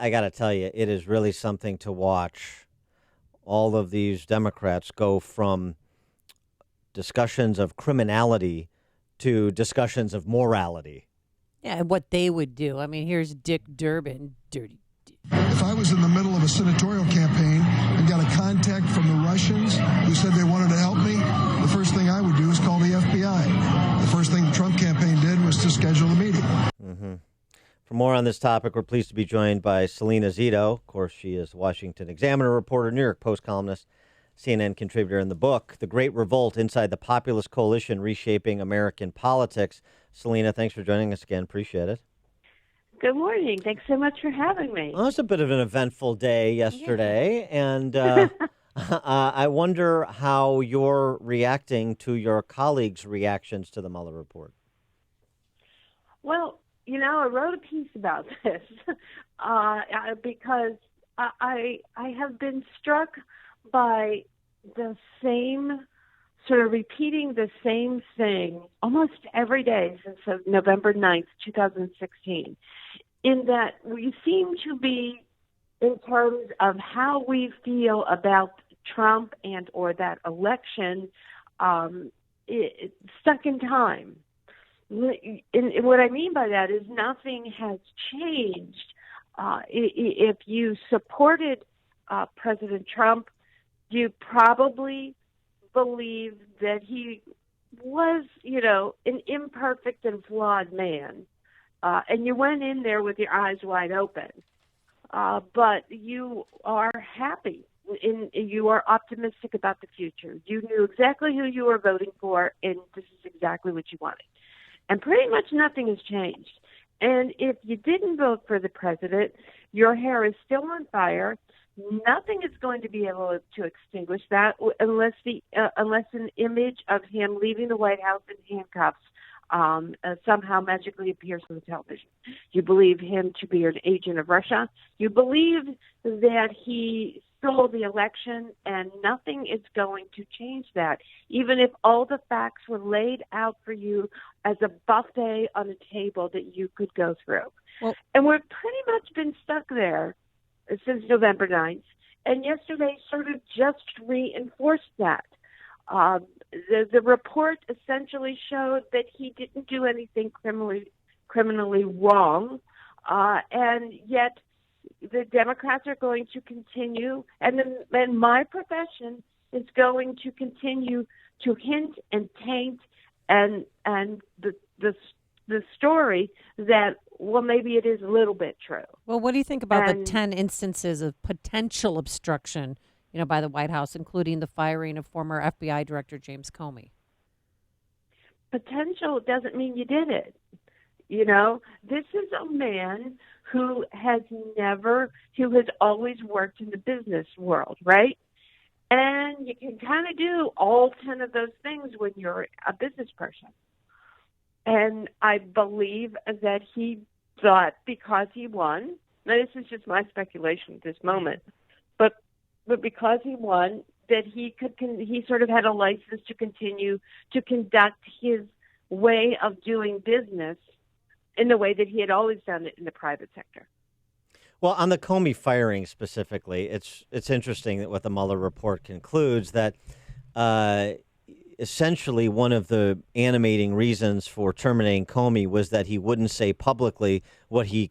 got to tell you, it is really something to watch. All of these Democrats go from discussions of criminality to discussions of morality. Yeah, what they would do. I mean, here's Dick Durbin, dirty. If I was in the middle of a senatorial campaign and got a contact from the Russians who said they wanted to help me, the first thing I would do is call the FBI. The first thing the Trump campaign did was to schedule a meeting. Mm-hmm. For more on this topic, we're pleased to be joined by Selena Zito. Of course, she is Washington Examiner reporter, New York Post columnist, CNN contributor in the book, The Great Revolt Inside the Populist Coalition Reshaping American Politics. Selena, thanks for joining us again. Appreciate it. Good morning. Thanks so much for having me. Well, it was a bit of an eventful day yesterday, and I wonder how you're reacting to your colleagues' reactions to the Mueller report. Well, you know, I wrote a piece about this because I have been struck by the same sort of repeating the same thing almost every day since November 9th, 2016, in that we seem to be in terms of how we feel about Trump and or that election stuck in time. And what I mean by that is nothing has changed. If you supported President Trump, you probably believe that he was, an imperfect and flawed man. And you went in there with your eyes wide open. But you are happy. You are optimistic about the future. You knew exactly who you were voting for, and this is exactly what you wanted. And pretty much nothing has changed. And if you didn't vote for the president, your hair is still on fire. Nothing is going to be able to extinguish that unless an image of him leaving the White House in handcuffs somehow magically appears on the television. You believe him to be an agent of Russia. You believe that he stole the election, and nothing is going to change that, even if all the facts were laid out for you as a buffet on a table that you could go through. Well, and we've pretty much been stuck there since November 9th, and yesterday sort of just reinforced that. The report essentially showed that he didn't do anything criminally wrong, and yet the Democrats are going to continue, and my profession is going to continue to hint and taint and the story that, well, maybe it is a little bit true. Well, what do you think about the 10 instances of potential obstruction, by the White House, including the firing of former FBI Director James Comey? Potential doesn't mean you did it. This is a man who has always worked in the business world, right? And you can kind of do all 10 of those things when you're a business person. And I believe that he thought because he won, now this is just my speculation at this moment, but because he won, that he sort of had a license to continue to conduct his way of doing business in the way that he had always done it in the private sector. Well, on the Comey firing specifically, it's interesting that what the Mueller report concludes that essentially one of the animating reasons for terminating Comey was that he wouldn't say publicly what he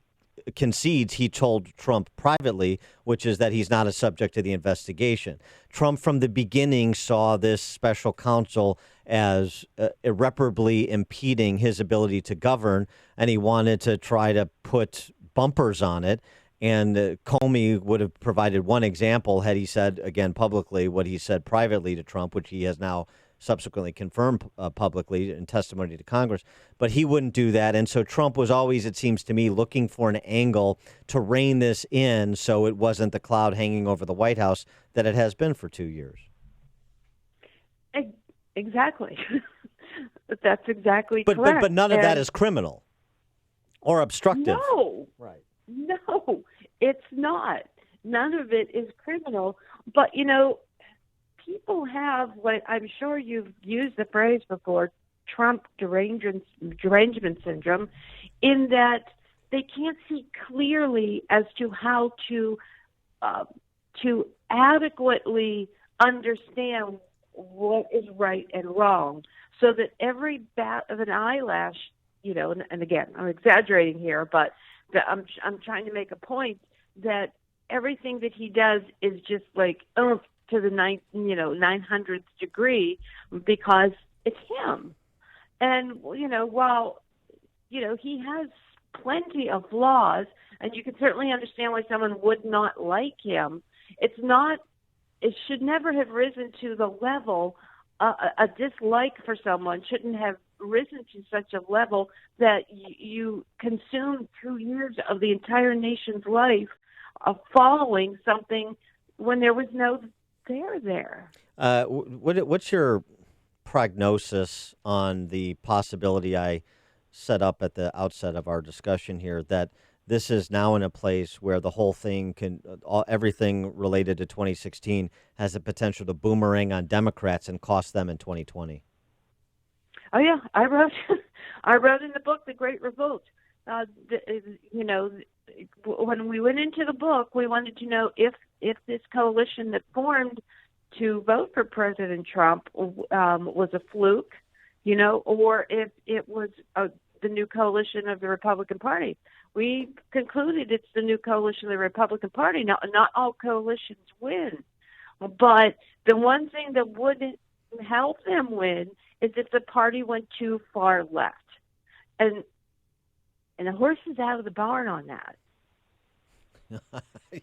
concedes he told Trump privately, which is that he's not a subject to the investigation. Trump from the beginning saw this special counsel as irreparably impeding his ability to govern, and he wanted to try to put bumpers on it. And Comey would have provided one example had he said, again, publicly what he said privately to Trump, which he has now subsequently confirmed publicly in testimony to Congress. But he wouldn't do that. And so Trump was always, it seems to me, looking for an angle to rein this in so it wasn't the cloud hanging over the White House that it has been for 2 years. Exactly. That's exactly correct. But none of that is criminal or obstructive. No. Right. No, it's not. None of it is criminal. But, people have what I'm sure you've used the phrase before, Trump derangement syndrome, in that they can't see clearly as to how to adequately understand what is right and wrong, so that every bat of an eyelash, and again, I'm exaggerating here, but I'm trying to make a point that everything that he does is just like to the 900th degree because it's him. And while he has plenty of flaws, and you can certainly understand why someone would not like him, it should never have risen to the level, a dislike for someone shouldn't have risen to such a level that you consume 2 years of the entire nation's life of following something when there was no there. What's your prognosis on the possibility I set up at the outset of our discussion here that this is now in a place where the whole thing everything related to 2016 has the potential to boomerang on Democrats and cost them in 2020? Oh yeah, I wrote in the book The Great Revolt when we went into the book, we wanted to know if this coalition that formed to vote for President Trump was a fluke, or if it was the new coalition of the Republican Party. We concluded it's the new coalition of the Republican Party. Now, not all coalitions win, but the one thing that wouldn't help them win is if the party went too far left. And the horse is out of the barn on that.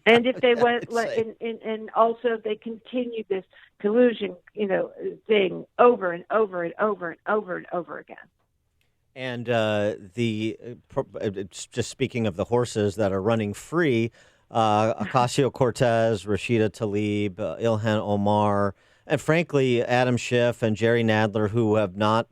And if they went, and also if they continue this collusion, thing over and over and over and over and over again. And just speaking of the horses that are running free, Ocasio-Cortez, Rashida Tlaib, Ilhan Omar, and frankly, Adam Schiff and Jerry Nadler, who have not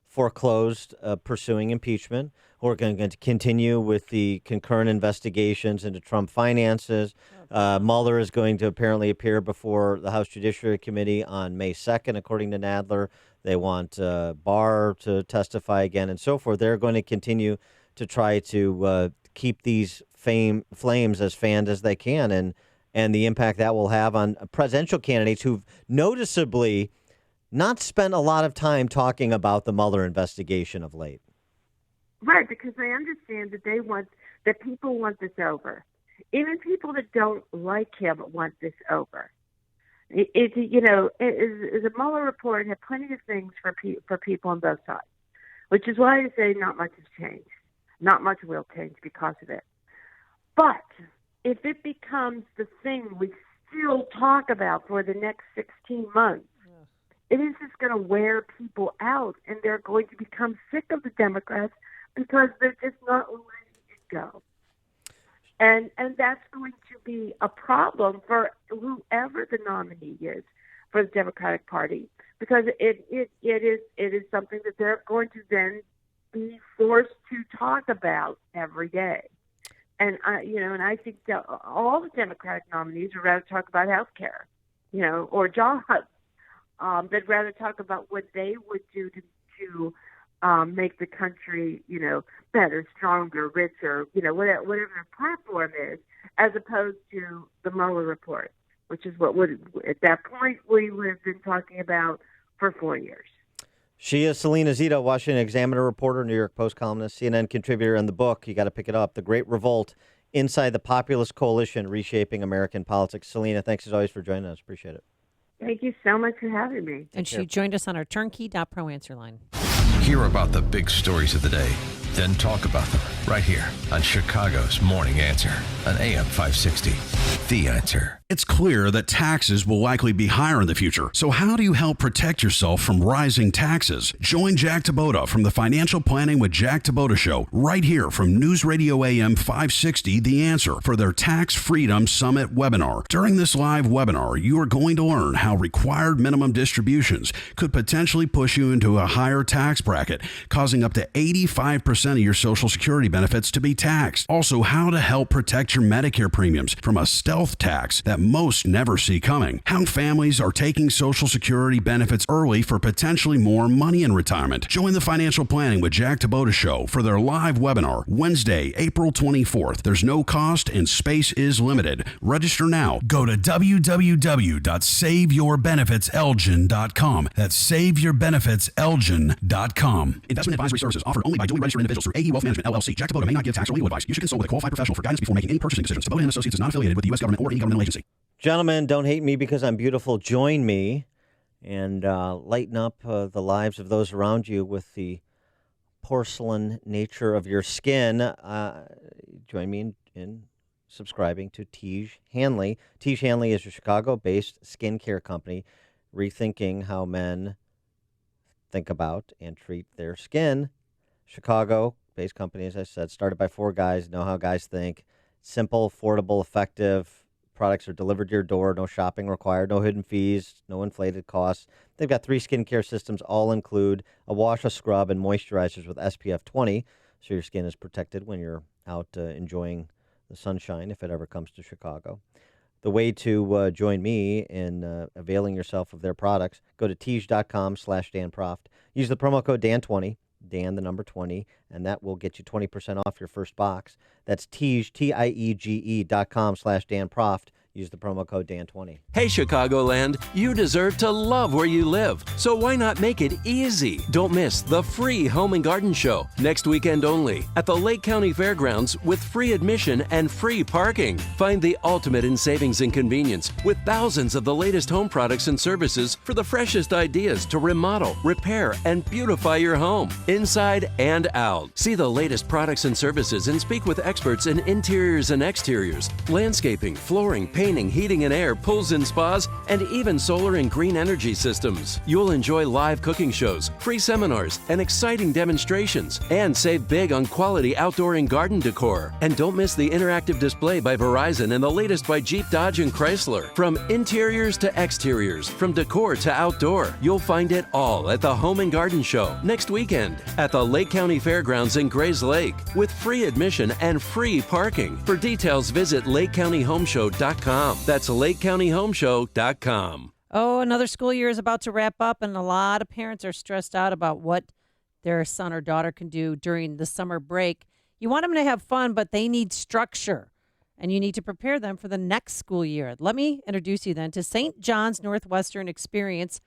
foreclosed pursuing impeachment, who are going to continue with the concurrent investigations into Trump finances. Mueller is going to apparently appear before the House Judiciary Committee on May 2nd, according to Nadler. They want Barr to testify again and so forth. They're going to continue to try to keep these flames as fanned as they can, and the impact that will have on presidential candidates who've noticeably not spent a lot of time talking about the Mueller investigation of late. Right, because they understand that people want this over. Even people that don't like him want this over. The Mueller report had plenty of things for people on both sides, which is why I say not much has changed. Not much will change because of it. But if it becomes the thing we still talk about for the next 16 months, it is just going to wear people out, and they're going to become sick of the Democrats because they're just not letting it go. And that's going to be a problem for whoever the nominee is for the Democratic Party, because it is something that they're going to then be forced to talk about every day. And I think that all the Democratic nominees would rather talk about health care, or jobs. They'd rather talk about what they would do to make the country, better, stronger, richer, whatever their platform is, as opposed to the Mueller report, which is what at that point we would have been talking about for 4 years. She is Selena Zito, Washington Examiner reporter, New York Post columnist, CNN contributor, and the book, you got to pick it up, The Great Revolt, Inside the Populist Coalition, Reshaping American Politics. Selena, thanks as always for joining us. Appreciate it. Thank you so much for having me. And she joined us on our turnkey.pro answer line. Hear about the big stories of the day, then talk about them right here on Chicago's Morning Answer on AM 560. The Answer. It's clear that taxes will likely be higher in the future. So how do you help protect yourself from rising taxes? Join Jack Taboda from the Financial Planning with Jack Taboda Show right here from News Radio AM 560, The Answer, for their Tax Freedom Summit webinar. During this live webinar, you are going to learn how required minimum distributions could potentially push you into a higher tax bracket, causing up to 85% of your Social Security benefits to be taxed. Also, how to help protect your Medicare premiums from a stealth tax that most never see coming. How families are taking Social Security benefits early for potentially more money in retirement. Join the Financial Planning with Jack Taboda Show for their live webinar Wednesday, April 24th. There's no cost and space is limited. Register now. Go to www.saveyourbenefitselgin.com. That's saveyourbenefitselgin.com. Investment advisory services offered only by duly registered individuals through AE Wealth Management, LLC. Jack Taboda may not give tax or legal advice. You should consult with a qualified professional for guidance before making any purchasing decisions. Taboda & Associates is not affiliated with the U.S. government or any governmental agency. Gentlemen, don't hate me because I'm beautiful. Join me and lighten up the lives of those around you with the porcelain nature of your skin. Join me in subscribing to Tiege Hanley. Tiege Hanley is a Chicago-based skincare company rethinking how men think about and treat their skin. Chicago-based company, as I said, started by 4 guys, know how guys think. Simple, affordable, effective. Products are delivered to your door, no shopping required, no hidden fees, no inflated costs. They've got 3 skincare systems, all include a wash, a scrub, and moisturizers with SPF 20, so your skin is protected when you're out enjoying the sunshine, if it ever comes to Chicago. The way to join me in availing yourself of their products, go to Tiege.com/Dan Proft. Use the promo code Dan20, Dan, the number 20, and that will get you 20% off your first box. That's TIEGE.com/DanProft. Use the promo code Dan20. Hey, Chicagoland, you deserve to love where you live. So why not make it easy? Don't miss the free Home and Garden Show next weekend only at the Lake County Fairgrounds with free admission and free parking. Find the ultimate in savings and convenience with thousands of the latest home products and services for the freshest ideas to remodel, repair, and beautify your home, inside and out. See the latest products and services and speak with experts in interiors and exteriors, landscaping, flooring, painting, heating and air, pools and spas, and even solar and green energy systems. You'll enjoy live cooking shows, free seminars, and exciting demonstrations, and save big on quality outdoor and garden decor. And don't miss the interactive display by Verizon and the latest by Jeep, Dodge, and Chrysler. From interiors to exteriors, from decor to outdoor, you'll find it all at the Home and Garden Show next weekend at the Lake County Fairgrounds in Grays Lake with free admission and free parking. For details, visit LakeCountyHomeshow.com. That's LakeCountyHomeshow.com. Oh, another school year is about to wrap up, and a lot of parents are stressed out about what their son or daughter can do during the summer break. You want them to have fun, but they need structure, and you need to prepare them for the next school year. Let me introduce you then to St. John's Northwestern Experience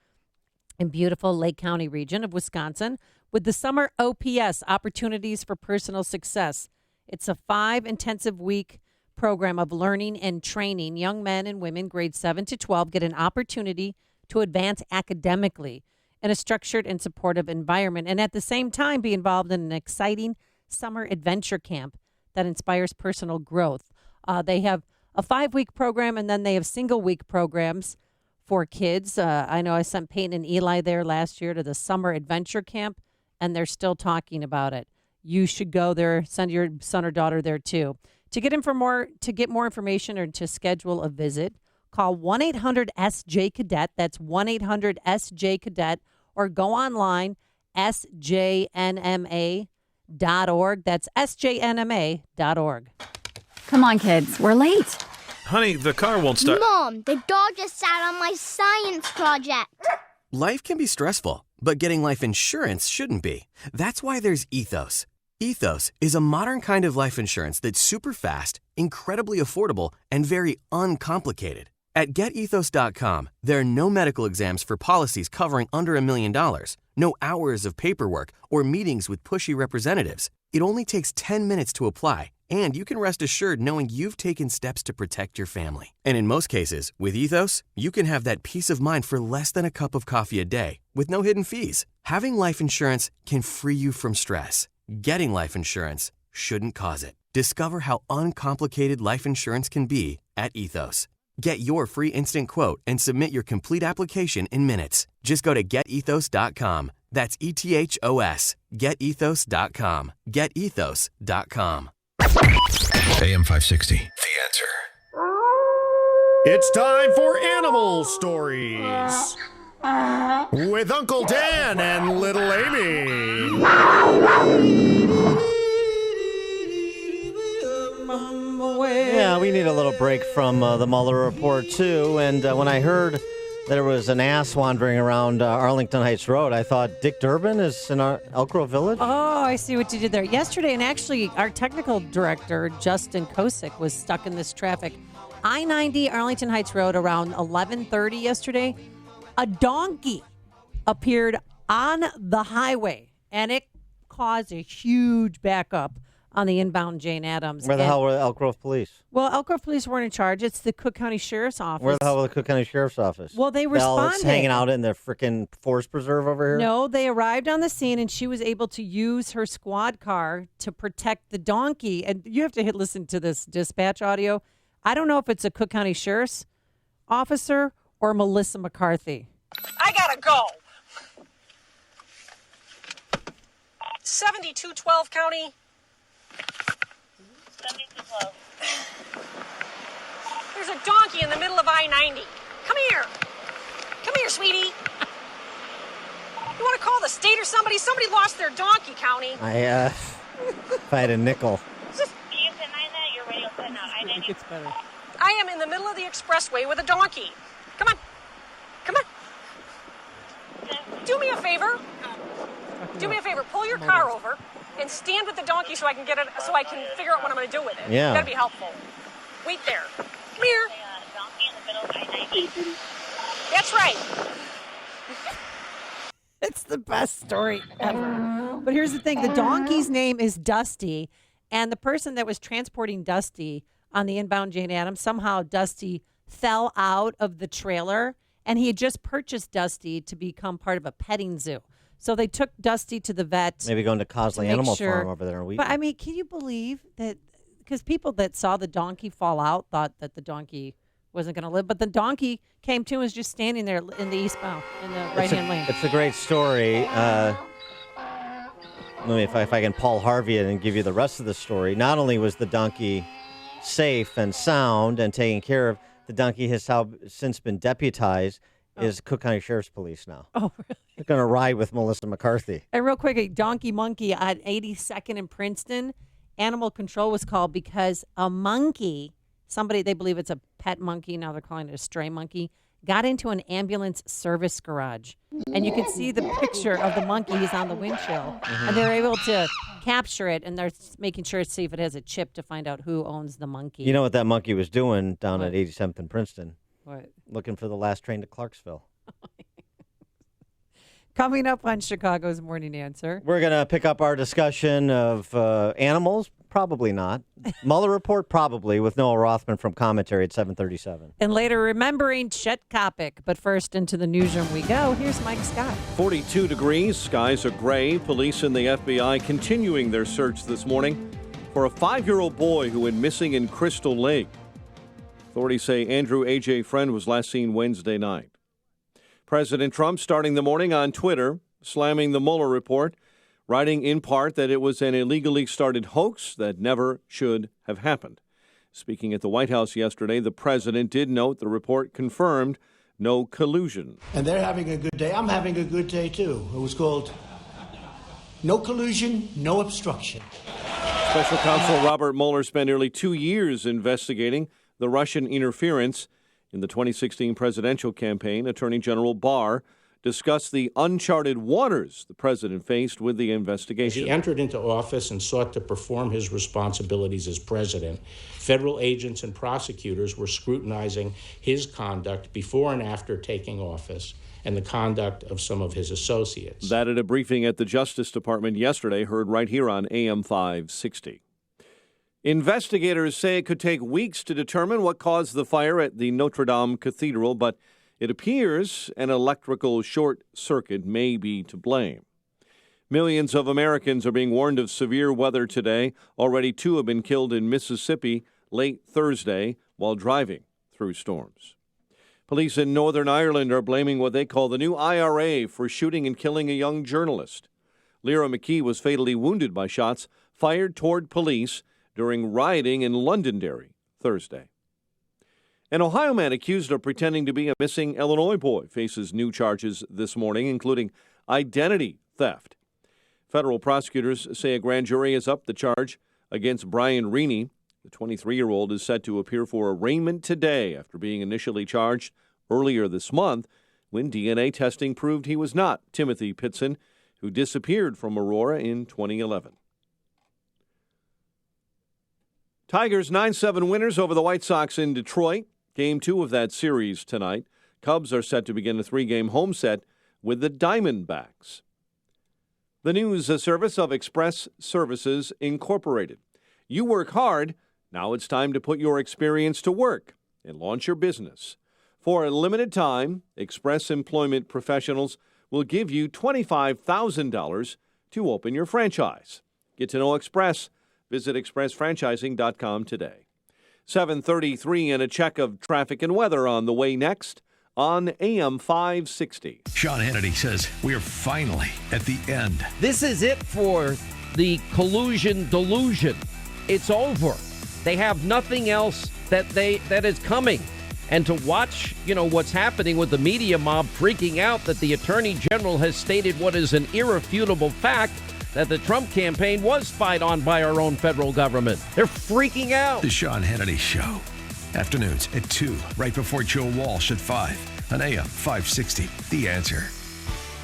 in beautiful Lake County region of Wisconsin with the Summer OPS, Opportunities for Personal Success. It's a 5 intensive week program of learning and training. Young men and women grades 7 to 12 get an opportunity to advance academically in a structured and supportive environment, and at the same time be involved in an exciting summer adventure camp that inspires personal growth. They have a 5-week program, and then they have single-week programs for kids. I know I sent Peyton and Eli there last year to the summer adventure camp, and they're still talking about it. You should go there. Send your son or daughter there too. To get more information or to schedule a visit, call 1-800-SJ-CADET. That's 1-800-SJ-CADET, or go online, sjnma.org. That's sjnma.org. Come on, kids. We're late. Honey, the car won't start. Mom, the dog just sat on my science project. Life can be stressful, but getting life insurance shouldn't be. That's why there's Ethos. Ethos is a modern kind of life insurance that's super fast, incredibly affordable, and very uncomplicated. At GetEthos.com, there are no medical exams for policies covering under $1 million, no hours of paperwork or meetings with pushy representatives. It only takes 10 minutes to apply, and you can rest assured knowing you've taken steps to protect your family. And in most cases, with Ethos, you can have that peace of mind for less than a cup of coffee a day with no hidden fees. Having life insurance can free you from stress. Getting life insurance shouldn't cause it. Discover how uncomplicated life insurance can be at Ethos. Get your free instant quote and submit your complete application in minutes. Just go to GetEthos.com. That's ETHOS. GetEthos.com. GetEthos.com. AM 560. The Answer. It's time for Animal Stories with Uncle Dan and Little Amy. Yeah, we need a little break from the Mueller report, too. And when I heard there was an ass wandering around Arlington Heights Road, I thought Dick Durbin is in our Elk Grove Village. Oh, I see what you did there. Yesterday, and actually our technical director, Justin Kosick, was stuck in this traffic. I-90 Arlington Heights Road around 11:30 yesterday. A donkey appeared on the highway, and it caused a huge backup on the inbound Jane Addams. Where the hell were the Elk Grove Police? Well, Elk Grove Police weren't in charge. It's the Cook County Sheriff's Office. Where the hell were the Cook County Sheriff's Office? Well, they responded. Belle's hanging out in the freaking forest preserve over here? No, they arrived on the scene, and she was able to use her squad car to protect the donkey. And you have to listen to this dispatch audio. I don't know if it's a Cook County Sheriff's officer or Melissa McCarthy. I gotta go. 7212 County. 7212. There's a donkey in the middle of I-90. Come here. Come here, sweetie. You want to call the state or somebody? Somebody lost their donkey, County. If I had a nickel. It gets better. I am in the middle of the expressway with a donkey. Come on. Come on. Do me a favor. talking Do me a about favor, pull your car over and stand with the donkey so I can figure out what I'm going to do with it. Yeah. That'd be helpful. Wait there. Come here. That's right. It's the best story ever. But here's the thing. The donkey's name is Dusty, and the person that was transporting Dusty on the inbound Jane Addams, somehow Dusty fell out of the trailer, and he had just purchased Dusty to become part of a petting zoo. So they took Dusty to the vet. Maybe going to Cosley Animal Farm over there in Wheaton. But, I mean, can you believe that? Because people that saw the donkey fall out thought that the donkey wasn't going to live. But the donkey came to and was just standing there in the eastbound, in the right-hand lane. It's a great story. Let me, if I can Paul Harvey it and give you the rest of the story. Not only was the donkey safe and sound and taken care of, the donkey has since been deputized as Cook County Sheriff's Police now. Oh, really? They're going to ride with Melissa McCarthy. And real quick, a donkey monkey at 82nd in Princeton. Animal control was called because a monkey, somebody, they believe it's a pet monkey, now they're calling it a stray monkey, got into an ambulance service garage. And you can see the picture of the monkey. He's on the windshield. And they're able to capture it, and they're making sure to see if it has a chip to find out who owns the monkey. You know what that monkey was doing down at 87th and Princeton? What? Looking for the last train to Clarksville. Coming up on Chicago's Morning Answer. We're going to pick up our discussion of animals. Probably not. Mueller report, probably, with Noah Rothman from Commentary at 7:37. And later, remembering Chet Kopic. But first, into the newsroom we go. Here's Mike Scott. 42 degrees, skies are gray. Police and the FBI continuing their search this morning for a 5-year-old boy who went missing in Crystal Lake. Authorities say Andrew A.J. Friend was last seen Wednesday night. President Trump starting the morning on Twitter, slamming the Mueller report, writing in part that it was an illegally started hoax that never should have happened. Speaking at the White House yesterday, the president did note the report confirmed no collusion. And they're having a good day. I'm having a good day, too. It was called No Collusion, No Obstruction. Special counsel Robert Mueller spent nearly 2 years investigating the Russian interference in the 2016 presidential campaign. Attorney General Barr discussed the uncharted waters the president faced with the investigation. As he entered into office and sought to perform his responsibilities as president, federal agents and prosecutors were scrutinizing his conduct before and after taking office and the conduct of some of his associates. That at a briefing at the Justice Department yesterday, heard right here on AM 560. Investigators say it could take weeks to determine what caused the fire at the Notre Dame Cathedral, but it appears an electrical short circuit may be to blame. Millions of Americans are being warned of severe weather today. Already 2 have been killed in Mississippi late Thursday while driving through storms. Police in Northern Ireland are blaming what they call the new IRA for shooting and killing a young journalist. Lyra McKee was fatally wounded by shots fired toward police during rioting in Londonderry Thursday. An Ohio man accused of pretending to be a missing Illinois boy faces new charges this morning, including identity theft. Federal prosecutors say a grand jury has upped the charge against Brian Reaney. The 23-year-old is set to appear for arraignment today after being initially charged earlier this month when DNA testing proved he was not Timothy Pitson, who disappeared from Aurora in 2011. Tigers 9-7 winners over the White Sox in Detroit. Game 2 of that series tonight. Cubs are set to begin a 3-game home set with the Diamondbacks. The news service of Express Services Incorporated. You work hard. Now it's time to put your experience to work and launch your business. For a limited time, Express Employment Professionals will give you $25,000 to open your franchise. Get to know Express. Visit expressfranchising.com today. 7:33 and a check of traffic and weather on the way next on AM 560. Sean Hannity says we're finally at the end. This is it for the collusion delusion. It's over. They have nothing else that is coming. And to watch, what's happening with the media mob freaking out that the Attorney General has stated what is an irrefutable fact, that the Trump campaign was spied on by our own federal government. They're freaking out. The Sean Hannity Show. Afternoons at 2, right before Joe Walsh at 5 on AM 560. The Answer.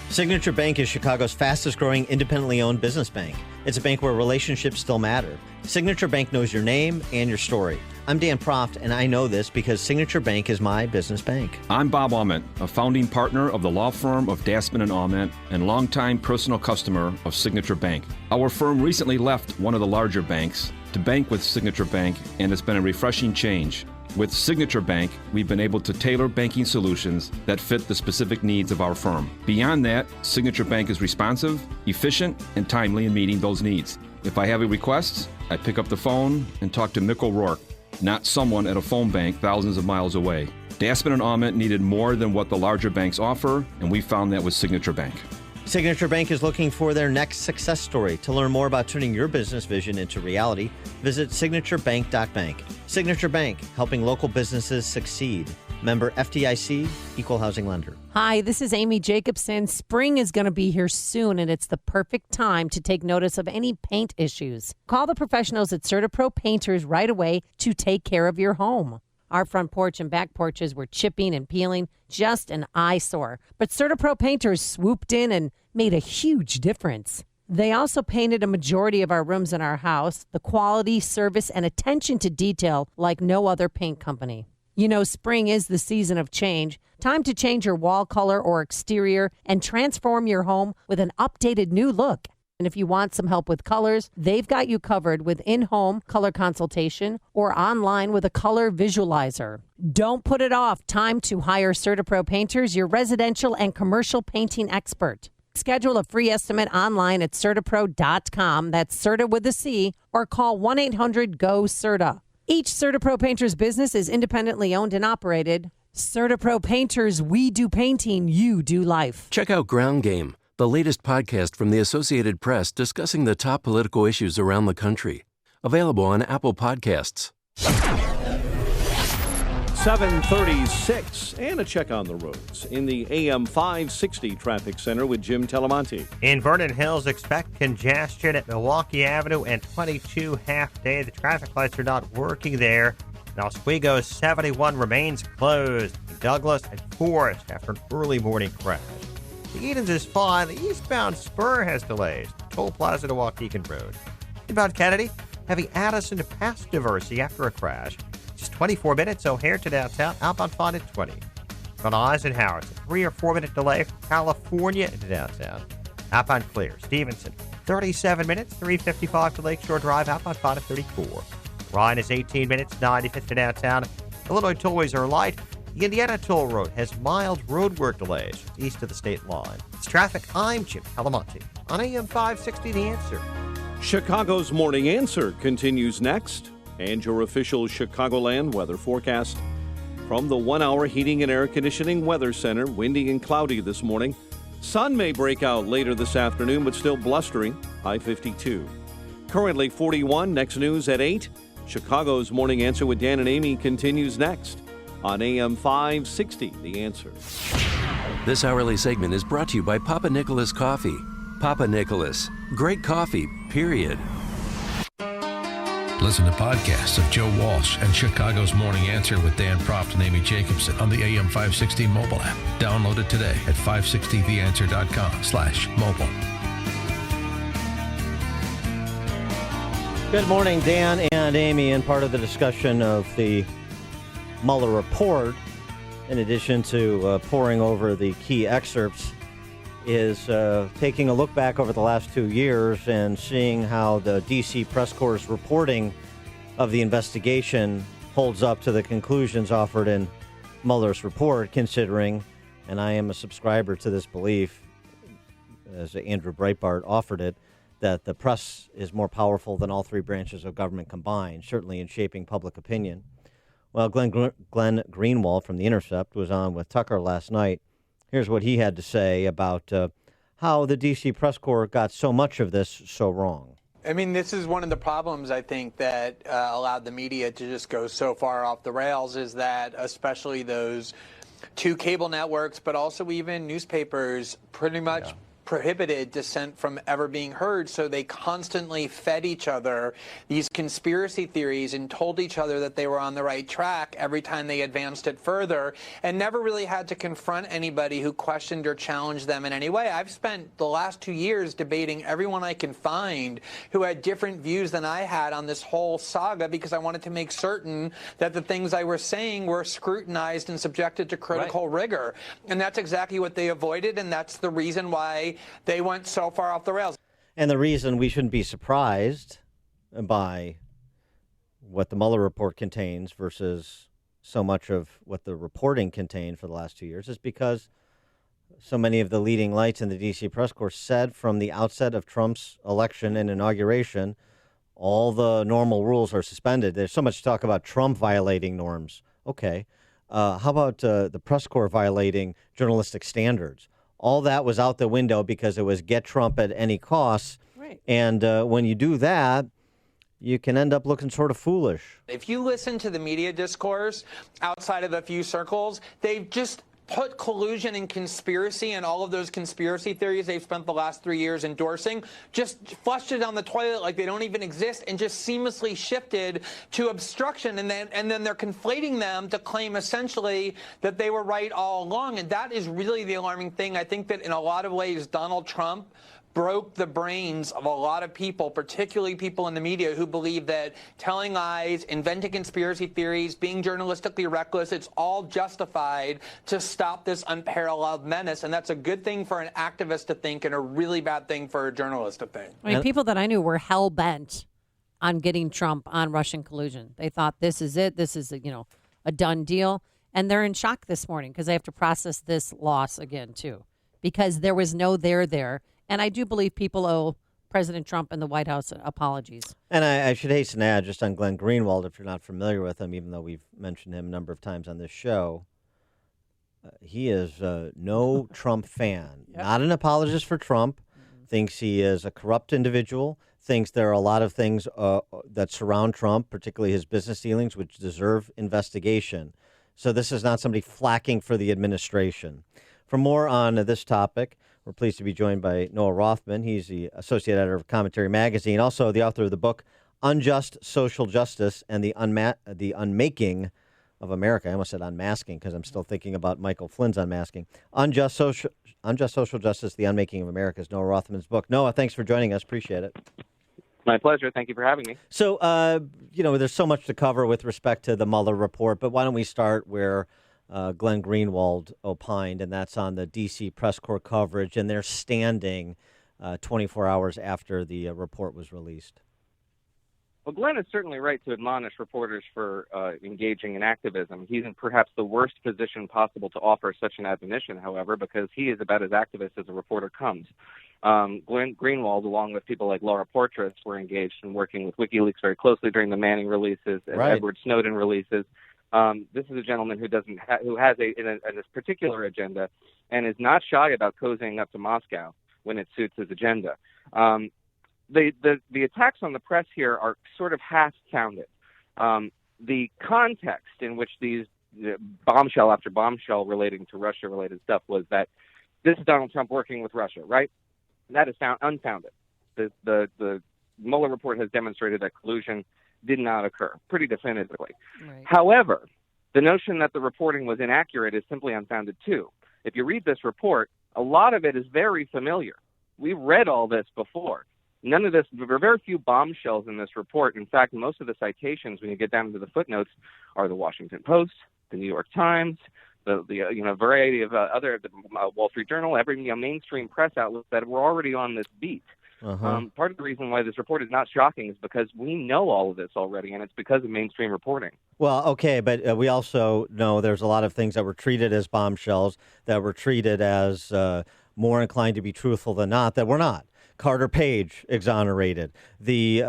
Signature Bank is Chicago's fastest growing independently owned business bank. It's a bank where relationships still matter. Signature Bank knows your name and your story. I'm Dan Proft, and I know this because Signature Bank is my business bank. I'm Bob Ament, a founding partner of the law firm of Daspin and Ament and longtime personal customer of Signature Bank. Our firm recently left one of the larger banks to bank with Signature Bank, and it's been a refreshing change. With Signature Bank, we've been able to tailor banking solutions that fit the specific needs of our firm. Beyond that, Signature Bank is responsive, efficient, and timely in meeting those needs. If I have a request, I pick up the phone and talk to Mick O'Rourke, not someone at a phone bank thousands of miles away. Daspin and Ament needed more than what the larger banks offer, and we found that with Signature Bank. Signature Bank is looking for their next success story. To learn more about turning your business vision into reality, visit signaturebank.bank. Signature Bank, helping local businesses succeed. Member FDIC, Equal Housing Lender. Hi, this is Amy Jacobson. Spring is going to be here soon, and it's the perfect time to take notice of any paint issues. Call the professionals at CertaPro Painters right away to take care of your home. Our front porch and back porches were chipping and peeling, just an eyesore. But CertaPro Painters swooped in and made a huge difference. They also painted a majority of our rooms in our house, the quality, service, and attention to detail like no other paint company. You know, spring is the season of change. Time to change your wall color or exterior and transform your home with an updated new look. And if you want some help with colors, they've got you covered with in-home color consultation or online with a color visualizer. Don't put it off. Time to hire CertaPro Painters, your residential and commercial painting expert. Schedule a free estimate online at CertaPro.com. That's Certa with a C, or call 1-800-GO-CERTA. Each CertaPro Painters business is independently owned and operated. CertaPro Painters, we do painting, you do life. Check out Ground Game, the latest podcast from the Associated Press discussing the top political issues around the country. Available on Apple Podcasts. 7:36, and a check on the roads in the AM 560 traffic center with Jim Telemonte. In Vernon Hills, expect congestion at Milwaukee Avenue and 22 half-day. The traffic lights are not working there. And Oswego 71 remains closed. Douglas and Forest after an early morning crash. The Edens is fine. The eastbound spur has delays. Toll Plaza to Waukegan Road. Inbound Kennedy, heavy Addison to past Diversey after a crash. Just 24 minutes, O'Hare to downtown, outbound fine at 20. On Eisenhower, it's a 3 or 4 minute delay from California into downtown. Outbound clear. Stevenson, 37 minutes, 3:55 to Lakeshore Drive, outbound fine at 34. Ryan is 18 minutes, 95th to downtown. Illinois tollways are light. The Indiana Toll Road has mild roadwork delays east of the state line. It's traffic. I'm Jim Telemonte on AM 560 The Answer. Chicago's Morning Answer continues next. And your official Chicagoland weather forecast from the 1 Hour Heating and Air Conditioning Weather Center. Windy and cloudy this morning. Sun may break out later this afternoon, but still blustering. High 52. Currently 41. Next news at 8. Chicago's Morning Answer with Dan and Amy continues next on AM 560, The Answer. This hourly segment is brought to you by Papa Nicholas Coffee. Papa Nicholas. Great coffee, period. Listen to podcasts of Joe Walsh and Chicago's Morning Answer with Dan Proft and Amy Jacobson on the AM 560 mobile app. Download it today at 560theanswer.com/mobile. Good morning, Dan and Amy. And part of the discussion of the Mueller report, in addition to poring over the key excerpts, is taking a look back over the last 2 years and seeing how the D.C. press corps' reporting of the investigation holds up to the conclusions offered in Mueller's report, considering, and I am a subscriber to this belief, as Andrew Breitbart offered it, that the press is more powerful than all three branches of government combined, certainly in shaping public opinion. Well, Glenn Greenwald from The Intercept was on with Tucker last night. Here's what he had to say about how the D.C. press corps got so much of this so wrong. I mean, this is one of the problems, I think, that allowed the media to just go so far off the rails, is that especially those two cable networks, but also even newspapers, pretty much prohibited dissent from ever being heard. So they constantly fed each other these conspiracy theories and told each other that they were on the right track every time they advanced it further, and never really had to confront anybody who questioned or challenged them in any way. I've spent the last 2 years debating everyone I can find who had different views than I had on this whole saga, because I wanted to make certain that the things I was saying were scrutinized and subjected to critical rigor. And that's exactly what they avoided, and that's the reason why they went so far off the rails. And the reason we shouldn't be surprised by what the Mueller report contains versus so much of what the reporting contained for the last 2 years is because so many of the leading lights in the D.C. press corps said from the outset of Trump's election and inauguration, all the normal rules are suspended. There's so much talk about Trump violating norms. Okay. How about the press corps violating journalistic standards? All that was out the window because it was get Trump at any cost. Right. And when you do that, you can end up looking sort of foolish. If you listen to the media discourse outside of a few circles, they've just put collusion and conspiracy and all of those conspiracy theories they've spent the last 3 years endorsing, just flushed it down the toilet like they don't even exist, and just seamlessly shifted to obstruction. And then they're conflating them to claim essentially that they were right all along. And that is really the alarming thing. I think that in a lot of ways, Donald Trump broke the brains of a lot of people, particularly people in the media who believe that telling lies, inventing conspiracy theories, being journalistically reckless, it's all justified to stop this unparalleled menace. And that's a good thing for an activist to think and a really bad thing for a journalist to think. I mean, people that I knew were hell-bent on getting Trump on Russian collusion. They thought this is it. This is, a done deal. And they're in shock this morning because they have to process this loss again, too, because there was no there. And I do believe people owe President Trump and the White House apologies. And I should hasten to add, just on Glenn Greenwald, if you're not familiar with him, even though we've mentioned him a number of times on this show, he is no Trump fan, not an apologist for Trump, thinks he is a corrupt individual, thinks there are a lot of things that surround Trump, particularly his business dealings, which deserve investigation. So this is not somebody flacking for the administration. For more on this topic, we're pleased to be joined by Noah Rothman. He's the associate editor of Commentary Magazine, also the author of the book Unjust Social Justice and the Unmaking of America. I almost said unmasking because I'm still thinking about Michael Flynn's unmasking. Unjust Social Justice, the Unmaking of America is Noah Rothman's book. Noah, thanks for joining us. Appreciate it. My pleasure. Thank you for having me. So, there's so much to cover with respect to the Mueller report, but why don't we start where Glenn Greenwald opined, and that's on the D.C. press corps coverage and their standing 24 hours after the report was released. Well, Glenn is certainly right to admonish reporters for engaging in activism. He's in perhaps the worst position possible to offer such an admonition, however, because he is about as activist as a reporter comes. Glenn Greenwald, along with people like Laura Poitras, were engaged in working with WikiLeaks very closely during the Manning releases and Edward Snowden releases. This is a gentleman who has a particular agenda and is not shy about cozying up to Moscow when it suits his agenda. The attacks on the press here are sort of half-founded. The context in which these bombshell after bombshell relating to Russia-related stuff was that this is Donald Trump working with Russia, right? That is unfounded. The Mueller report has demonstrated that collusion did not occur pretty definitively. Right. However, the notion that the reporting was inaccurate is simply unfounded too. If you read this report, a lot of it is very familiar. We've read all this before. There are very few bombshells in this report. In fact, most of the citations, when you get down to the footnotes, are the Washington Post, the New York Times, the variety of other Wall Street Journal, every mainstream press outlets that were already on this beat. Part of the reason why this report is not shocking is because we know all of this already, and it's because of mainstream reporting. Well, okay, but we also know there's a lot of things that were treated as bombshells, that were treated as more inclined to be truthful than not, that were not. Carter Page exonerated. The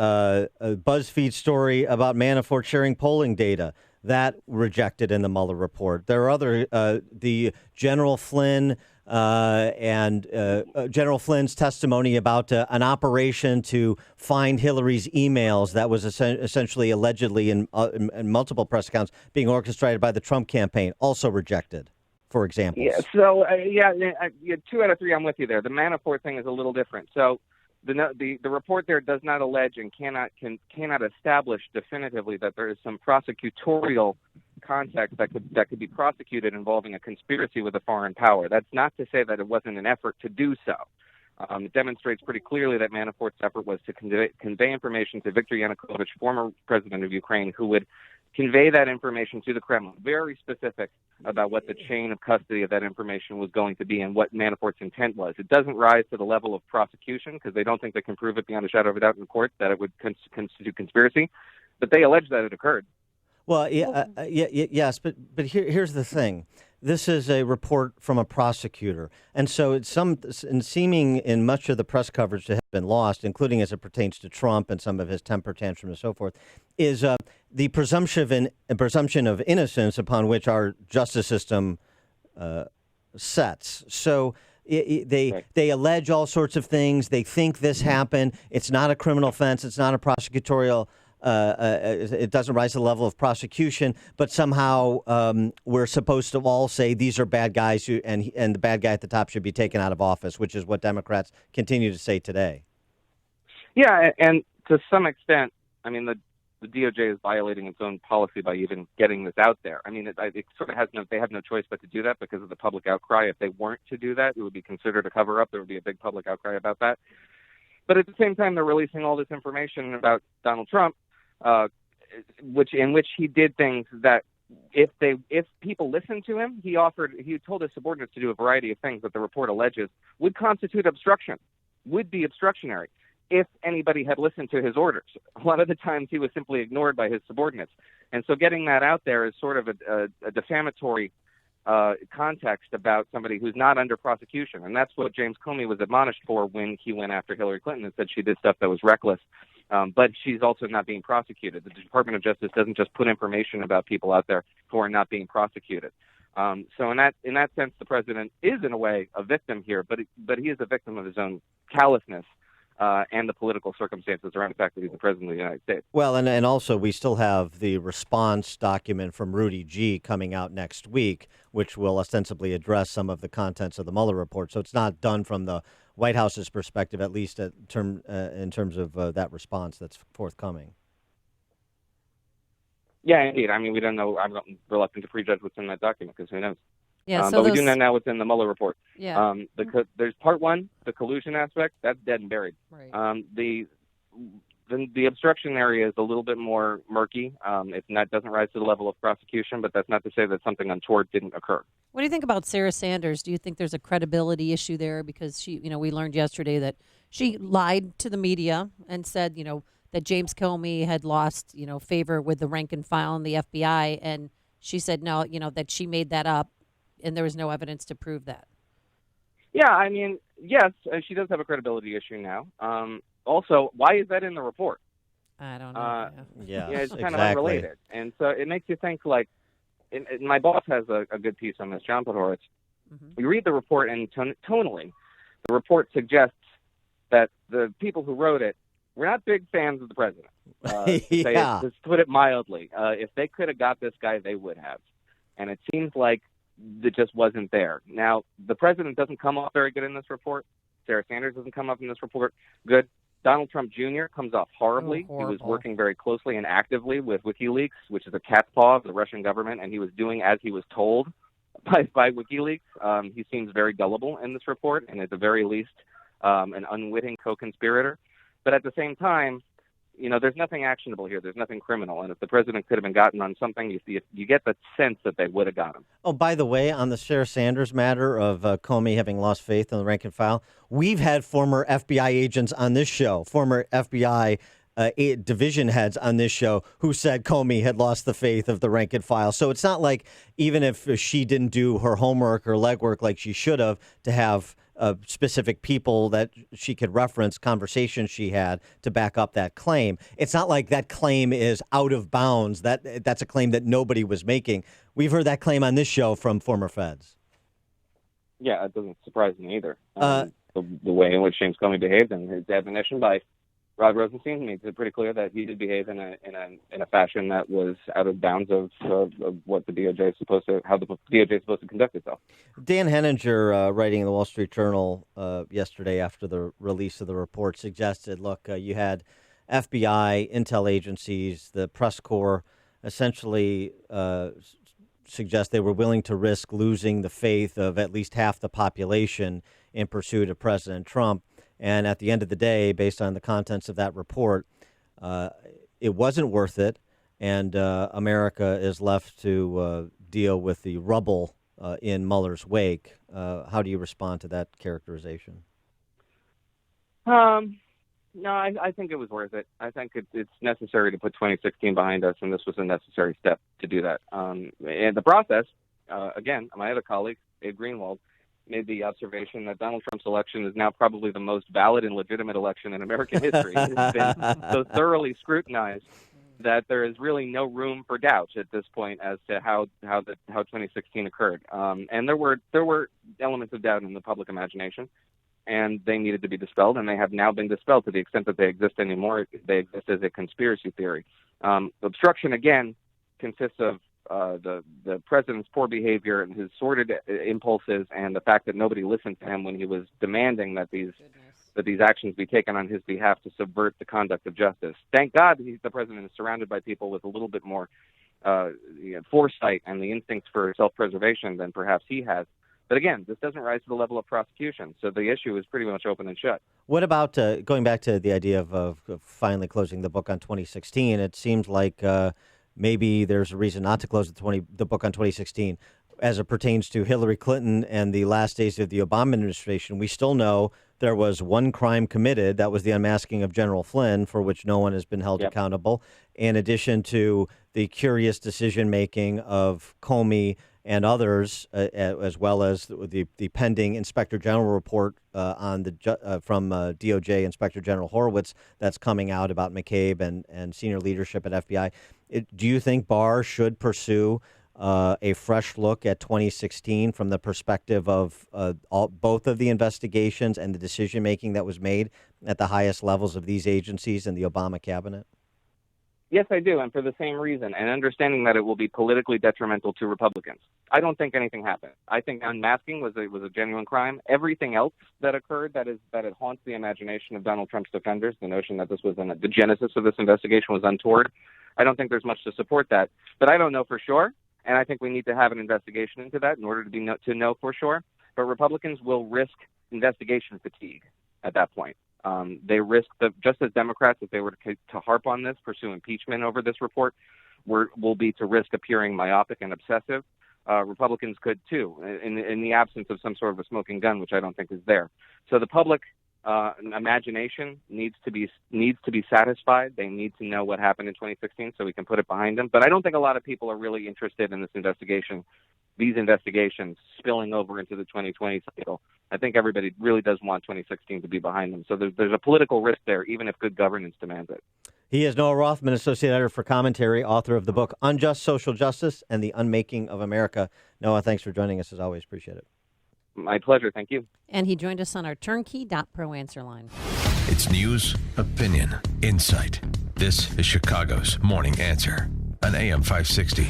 BuzzFeed story about Manafort sharing polling data, that rejected in the Mueller report. There are other, the General Flynn and General Flynn's testimony about an operation to find Hillary's emails that was essentially allegedly in multiple press accounts being orchestrated by the Trump campaign, also rejected. for example. Yeah. So, 2 out of 3, I'm with you there. The Manafort thing is a little different. So, the report there does not allege and cannot establish definitively that there is some prosecutorial context that could be prosecuted involving a conspiracy with a foreign power. That's not to say that it wasn't an effort to do so. It demonstrates pretty clearly that Manafort's effort was to convey information to Viktor Yanukovych, former president of Ukraine, who would convey that information to the Kremlin, very specific about what the chain of custody of that information was going to be and what Manafort's intent was. It doesn't rise to the level of prosecution because they don't think they can prove it beyond a shadow of a doubt in court that it would constitute conspiracy, but they allege that it occurred. Well, yes, but here's the thing. This is a report from a prosecutor, and so it's seeming in much of the press coverage to have been lost, including as it pertains to Trump and some of his temper tantrum and so forth, is the presumption of innocence upon which our justice system sets. So they allege all sorts of things. They think this happened. It's not a criminal offense. It's not a prosecutorial. It doesn't rise to the level of prosecution, but somehow we're supposed to all say these are bad guys and the bad guy at the top should be taken out of office, which is what Democrats continue to say today. Yeah, and to some extent, I mean, the DOJ is violating its own policy by even getting this out there. I mean, it sort of they have no choice but to do that because of the public outcry. If they weren't to do that, it would be considered a cover-up. There would be a big public outcry about that. But at the same time, they're releasing all this information about Donald Trump, in which he did things that if people listened to him, he told his subordinates to do a variety of things that the report alleges would constitute obstruction, would be obstructionary if anybody had listened to his orders. A lot of the times he was simply ignored by his subordinates. And so getting that out there is sort of a defamatory context about somebody who's not under prosecution. And that's what James Comey was admonished for when he went after Hillary Clinton and said she did stuff that was reckless. But she's also not being prosecuted. The Department of Justice doesn't just put information about people out there who are not being prosecuted. So in that sense, the president is in a way a victim here, but he is a victim of his own callousness and the political circumstances around the fact that he's the president of the United States. Well, and also we still have the response document from Rudy G coming out next week, which will ostensibly address some of the contents of the Mueller report. So it's not done from the White House's perspective, at least in terms of that response that's forthcoming. Yeah, indeed. I mean, we don't know. I'm reluctant to prejudge what's in that document because who knows? Yeah, but we do know now what's in the Mueller report. Yeah. There's part one, the collusion aspect, that's dead and buried. Right. The obstruction area is a little bit more murky. It doesn't rise to the level of prosecution, but that's not to say that something untoward didn't occur. What do you think about Sarah Sanders? Do you think there's a credibility issue there? Because we learned yesterday that she lied to the media and said, that James Comey had lost, favor with the rank and file in the FBI. And she said, no, that she made that up and there was no evidence to prove that. Yeah, I mean, yes, she does have a credibility issue now. Also, why is that in the report? I don't know. It's kind of unrelated. And so it makes you think, like, my boss has a good piece on this, John Podhoretz. Mm-hmm. We read the report, and tonally, the report suggests that the people who wrote it were not big fans of the president. To put it mildly. If they could have got this guy, they would have. And it seems like it just wasn't there. Now, the president doesn't come off very good in this report. Sarah Sanders doesn't come up in this report good. Donald Trump Jr. comes off horribly. He was working very closely and actively with WikiLeaks, which is a cat's paw of the Russian government, and he was doing as he was told by WikiLeaks. He seems very gullible in this report, and at the very least, an unwitting co-conspirator. But at the same time, there's nothing actionable here. There's nothing criminal. And if the president could have been gotten on something, you get the sense that they would have got him. Oh, by the way, on the Sarah Sanders matter of Comey having lost faith in the rank and file, we've had former FBI agents on this show, former FBI division heads on this show who said Comey had lost the faith of the rank and file. So it's not like even if she didn't do her homework or legwork like she should have to have specific people that she could reference, conversations she had to back up that claim. It's not like that claim is out of bounds. That's a claim that nobody was making. We've heard that claim on this show from former feds. Yeah, it doesn't surprise me either. The way in which James Comey behaved and his admonition by Rod Rosenstein made it pretty clear that he did behave in a fashion that was out of bounds of what the DOJ is supposed to, how the DOJ is supposed to conduct itself. Dan Henninger, writing in the Wall Street Journal yesterday after the release of the report, suggested, look, you had FBI, intel agencies, the press corps essentially suggest they were willing to risk losing the faith of at least half the population in pursuit of President Trump. And at the end of the day, based on the contents of that report, it wasn't worth it, and America is left to deal with the rubble in Mueller's wake. How do you respond to that characterization? No, I think it was worth it. I think it's necessary to put 2016 behind us, and this was a necessary step to do that. In the process, again, my other colleague, Abe Greenwald, made the observation that Donald Trump's election is now probably the most valid and legitimate election in American history. It's been so thoroughly scrutinized that there is really no room for doubt at this point as to how 2016 occurred. And there were elements of doubt in the public imagination, and they needed to be dispelled, and they have now been dispelled to the extent that they exist anymore. They exist as a conspiracy theory. Obstruction, again, consists of the president's poor behavior and his sordid impulses, and the fact that nobody listened to him when he was demanding that these actions be taken on his behalf to subvert the conduct of justice. Thank God the president is surrounded by people with a little bit more foresight and the instincts for self-preservation than perhaps he has. But again, this doesn't rise to the level of prosecution, so the issue is pretty much open and shut. What about going back to the idea of finally closing the book on 2016? It seems like maybe there's a reason not to close the book on 2016 as it pertains to Hillary Clinton and the last days of the Obama administration. We still know there was one crime committed. That was the unmasking of General Flynn, for which no one has been held accountable, in addition to the curious decision-making of Comey and others, as well as the pending Inspector General report from DOJ Inspector General Horowitz that's coming out about McCabe and senior leadership at FBI. Do you think Barr should pursue a fresh look at 2016 from the perspective of both of the investigations and the decision-making that was made at the highest levels of these agencies and the Obama cabinet? Yes, I do, and for the same reason, and understanding that it will be politically detrimental to Republicans. I don't think anything happened. I think unmasking was a genuine crime. Everything else that occurred that it haunts the imagination of Donald Trump's defenders, the notion that this was the genesis of this investigation was untoward, I don't think there's much to support that. But I don't know for sure, and I think we need to have an investigation into that in order to know for sure. But Republicans will risk investigation fatigue at that point. They risk, just as Democrats, if they were to harp on this, pursue impeachment over this report, will be to risk appearing myopic and obsessive. Republicans could too, in the absence of some sort of a smoking gun, which I don't think is there. So the public imagination needs to be satisfied. They need to know what happened in 2016 so we can put it behind them. But I don't think a lot of people are really interested in these investigations spilling over into the 2020 cycle. I think everybody really does want 2016 to be behind them. So there's a political risk there, even if good governance demands it. He is Noah Rothman, Associate Editor for Commentary, author of the book Unjust Social Justice and the Unmaking of America. Noah, thanks for joining us as always. Appreciate it. My pleasure. Thank you. And he joined us on our turnkey.pro answer line. It's news, opinion, insight. This is Chicago's Morning Answer on AM 560.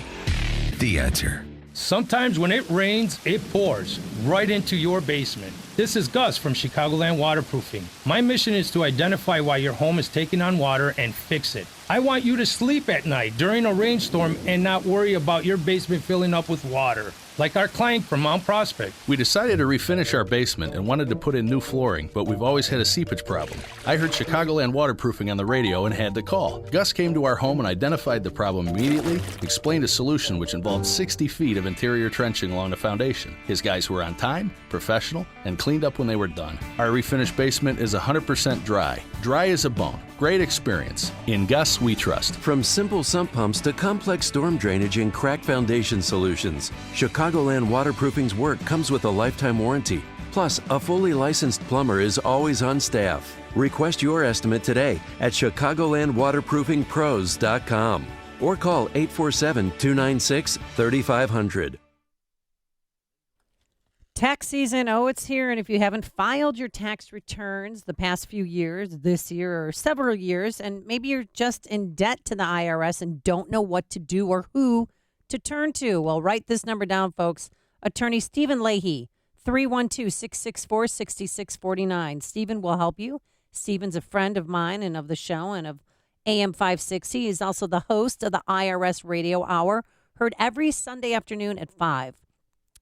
The Answer. Sometimes when it rains, it pours right into your basement. This is Gus from Chicagoland Waterproofing. My mission is to identify why your home is taking on water and fix it. I want you to sleep at night during a rainstorm and not worry about your basement filling up with water, like our client from Mount Prospect. We decided to refinish our basement and wanted to put in new flooring, but we've always had a seepage problem. I heard Chicagoland Waterproofing on the radio and had to call. Gus came to our home and identified the problem immediately, explained a solution which involved 60 feet of interior trenching along the foundation. His guys were on time, professional, and cleaned up when they were done. Our refinished basement is 100% dry. Dry as a bone. Great experience. In Gus, we trust. From simple sump pumps to complex storm drainage and crack foundation solutions, Chicagoland Waterproofing's work comes with a lifetime warranty. Plus, a fully licensed plumber is always on staff. Request your estimate today at ChicagolandWaterproofingPros.com or call 847-296-3500. Tax season, it's here. And if you haven't filed your tax returns the past few years, this year or several years, and maybe you're just in debt to the IRS and don't know what to do or who to turn to, well, write this number down, folks. Attorney Stephen Leahy, 312-664-6649. Stephen will help you. Stephen's a friend of mine and of the show and of AM 560. He's also the host of the IRS Radio Hour, heard every Sunday afternoon at 5.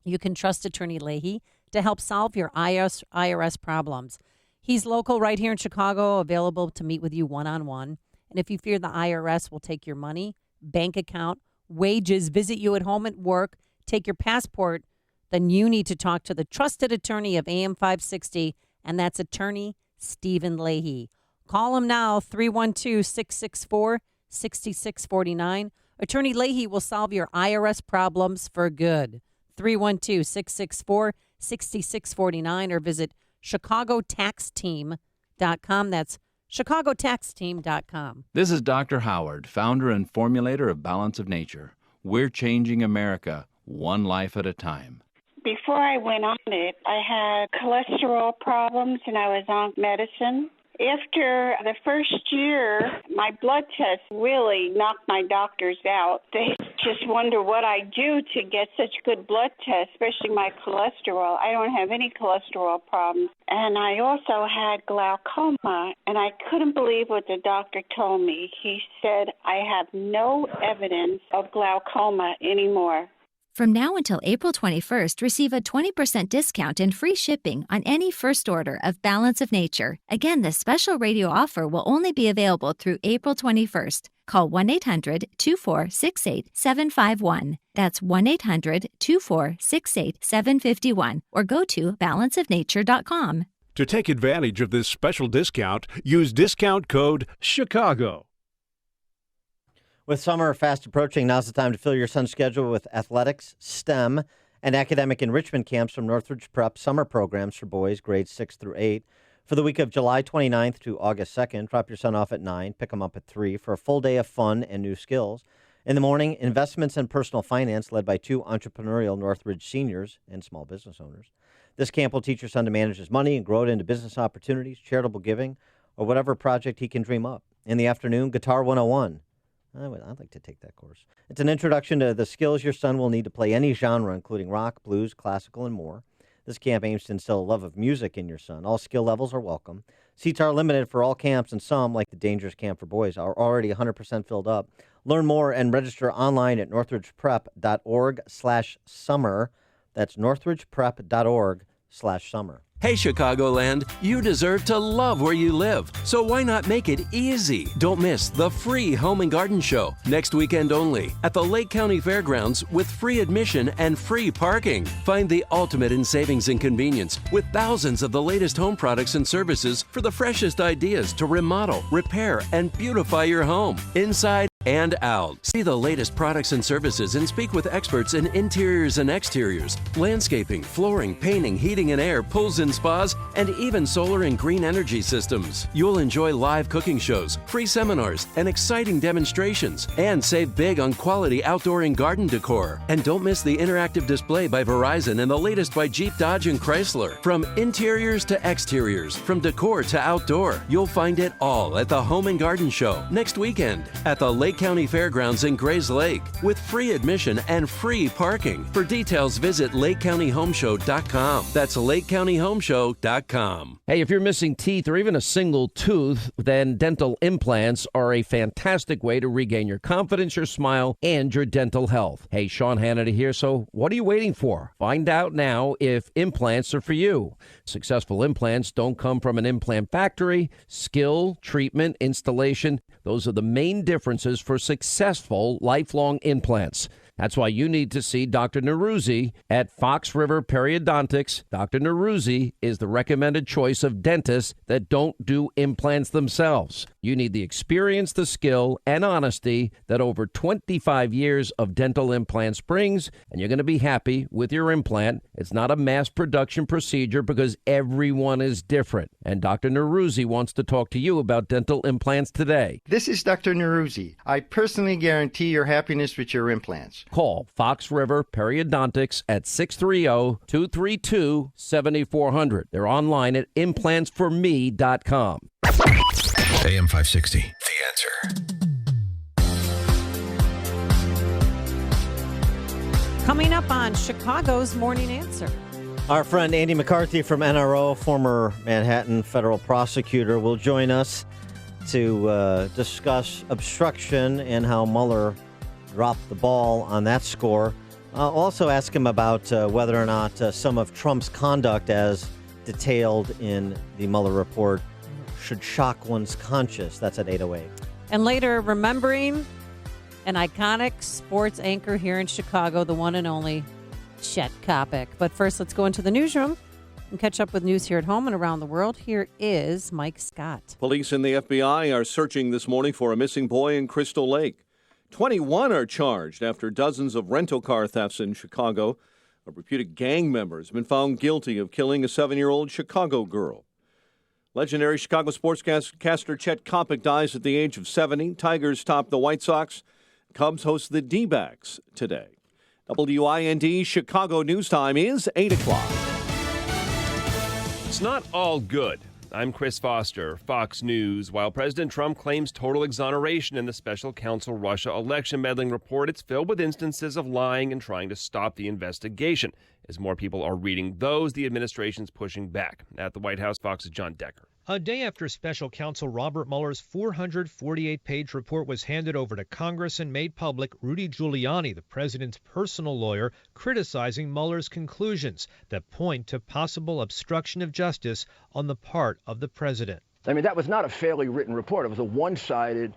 You can trust Attorney Leahy to help solve your IRS problems. He's local right here in Chicago, available to meet with you one-on-one. And if you fear the IRS will take your money, bank account, wages, visit you at home at work, take your passport, then you need to talk to the trusted attorney of AM 560, and that's Attorney Stephen Leahy. Call him now, 312-664-6649. Attorney Leahy will solve your IRS problems for good. 312-664-6649 or visit ChicagoTaxTeam.com. That's ChicagoTaxTeam.com. This is Dr. Howard, founder and formulator of Balance of Nature. We're changing America one life at a time. Before I went on it, I had cholesterol problems and I was on medicine. After the first year, my blood test really knocked my doctors out. They just wonder what I do to get such good blood tests, especially my cholesterol. I don't have any cholesterol problems. And I also had glaucoma, and I couldn't believe what the doctor told me. He said, I have no evidence of glaucoma anymore. From now until April 21st, receive a 20% discount and free shipping on any first order of Balance of Nature. Again, this special radio offer will only be available through April 21st. Call 1-800-2468-751. That's 1-800-2468-751 or go to balanceofnature.com. To take advantage of this special discount, use discount code CHICAGO. With summer fast approaching, now's the time to fill your son's schedule with athletics, STEM, and academic enrichment camps from Northridge Prep summer programs for boys grades 6 through 8. For the week of July 29th to August 2nd, drop your son off at 9, pick him up at 3 for a full day of fun and new skills. In the morning, investments and personal finance led by 2 entrepreneurial Northridge seniors and small business owners. This camp will teach your son to manage his money and grow it into business opportunities, charitable giving, or whatever project he can dream up. In the afternoon, Guitar 101. I'd like to take that course. It's an introduction to the skills your son will need to play any genre, including rock, blues, classical, and more. This camp aims to instill a love of music in your son. All skill levels are welcome. Seats are limited for all camps, and some, like the Dangerous Camp for Boys, are already 100% filled up. Learn more and register online at northridgeprep.org/summer. That's northridgeprep.org/summer. Hey, Chicagoland, you deserve to love where you live, so why not make it easy? Don't miss the free Home and Garden Show next weekend only at the Lake County Fairgrounds with free admission and free parking. Find the ultimate in savings and convenience with thousands of the latest home products and services for the freshest ideas to remodel, repair, and beautify your home, inside and out. See the latest products and services and speak with experts in interiors and exteriors, landscaping, flooring, painting, heating and air, pools and spas, and even solar and green energy systems. You'll enjoy live cooking shows, free seminars, and exciting demonstrations, and save big on quality outdoor and garden decor. And don't miss the interactive display by Verizon and the latest by Jeep, Dodge, and Chrysler. From interiors to exteriors, from decor to outdoor, you'll find it all at the Home and Garden Show next weekend at the Lake County Fairgrounds in Grays Lake with free admission and free parking. For details, visit LakeCountyHomeshow.com. That's LakeCountyHomeshow.com. Hey, if you're missing teeth or even a single tooth, then dental implants are a fantastic way to regain your confidence, your smile, and your dental health. Hey, Sean Hannity here. So what are you waiting for? Find out now if implants are for you. Successful implants don't come from an implant factory. Skill, treatment, installation, those are the main differences for successful lifelong implants. That's why you need to see Dr. Neruzzi at Fox River Periodontics. Dr. Neruzzi is the recommended choice of dentists that don't do implants themselves. You need the experience, the skill, and honesty that over 25 years of dental implants brings, and you're going to be happy with your implant. It's not a mass production procedure because everyone is different. And Dr. Neruzzi wants to talk to you about dental implants today. This is Dr. Neruzzi. I personally guarantee your happiness with your implants. Call Fox River Periodontics at 630-232-7400. They're online at implantsforme.com. AM 560, The Answer. Coming up on Chicago's Morning Answer. Our friend Andy McCarthy from NRO, former Manhattan federal prosecutor, will join us to discuss obstruction and how Mueller dropped the ball on that score. Also ask him about whether or not some of Trump's conduct as detailed in the Mueller report should shock one's conscience. That's at 8:08. And later, remembering an iconic sports anchor here in Chicago, the one and only Chet Kopic. But first, let's go into the newsroom and catch up with news here at home and around the world. Here is Mike Scott. Police and the FBI are searching this morning for a missing boy in Crystal Lake. 21 are charged after dozens of rental car thefts in Chicago. A reputed gang member has been found guilty of killing a 7-year-old Chicago girl. Legendary Chicago sportscaster Chet Kopic dies at the age of 70. Tigers top the White Sox. Cubs host the D-backs today. WIND Chicago News Time is 8 o'clock. It's not all good. I'm Chris Foster, Fox News. While President Trump claims total exoneration in the special counsel Russia election meddling report, it's filled with instances of lying and trying to stop the investigation. As more people are reading those, the administration's pushing back. At the White House, Fox's John Decker. A day after special counsel Robert Mueller's 448-page report was handed over to Congress and made public, Rudy Giuliani, the president's personal lawyer, criticizing Mueller's conclusions that point to possible obstruction of justice on the part of the president. I mean, that was not a fairly written report. It was a one-sided,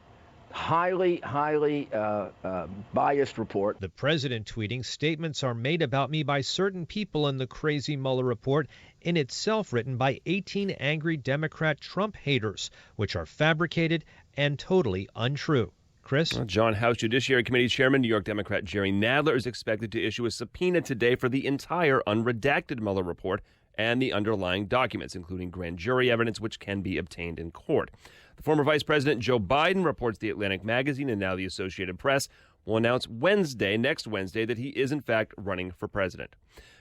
highly biased report. The president tweeting, "Statements are made about me by certain people in the crazy Mueller report, in itself written by 18 angry Democrat Trump haters, which are fabricated and totally untrue." Chris? John House Judiciary Committee Chairman, New York Democrat Jerry Nadler, is expected to issue a subpoena today for the entire unredacted Mueller report and the underlying documents, including grand jury evidence, which can be obtained in court. The former Vice President Joe Biden, reports the Atlantic magazine and now the Associated Press, will announce next Wednesday, that he is in fact running for president.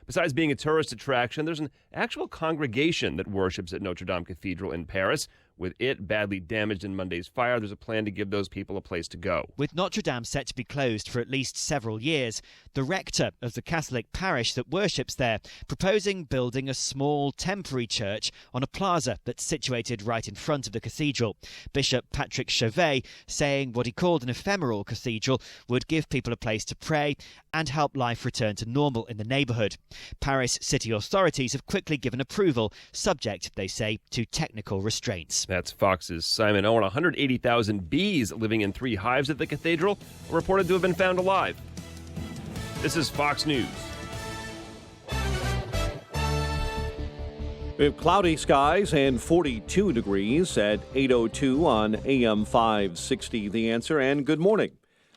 Besides being a tourist attraction, there's an actual congregation that worships at Notre Dame Cathedral in Paris. With it badly damaged in Monday's fire, there's a plan to give those people a place to go. With Notre Dame set to be closed for at least several years, the rector of the Catholic parish that worships there proposing building a small temporary church on a plaza that's situated right in front of the cathedral. Bishop Patrick Chauvet saying what he called an ephemeral cathedral would give people a place to pray and help life return to normal in the neighbourhood. Paris city authorities have quickly given approval, subject, they say, to technical restraints. That's Fox's Simon Owen. 180,000 bees living in 3 hives at the cathedral are reported to have been found alive. This is Fox News. We have cloudy skies and 42 degrees at 8:02 on AM 560 The Answer. And good morning.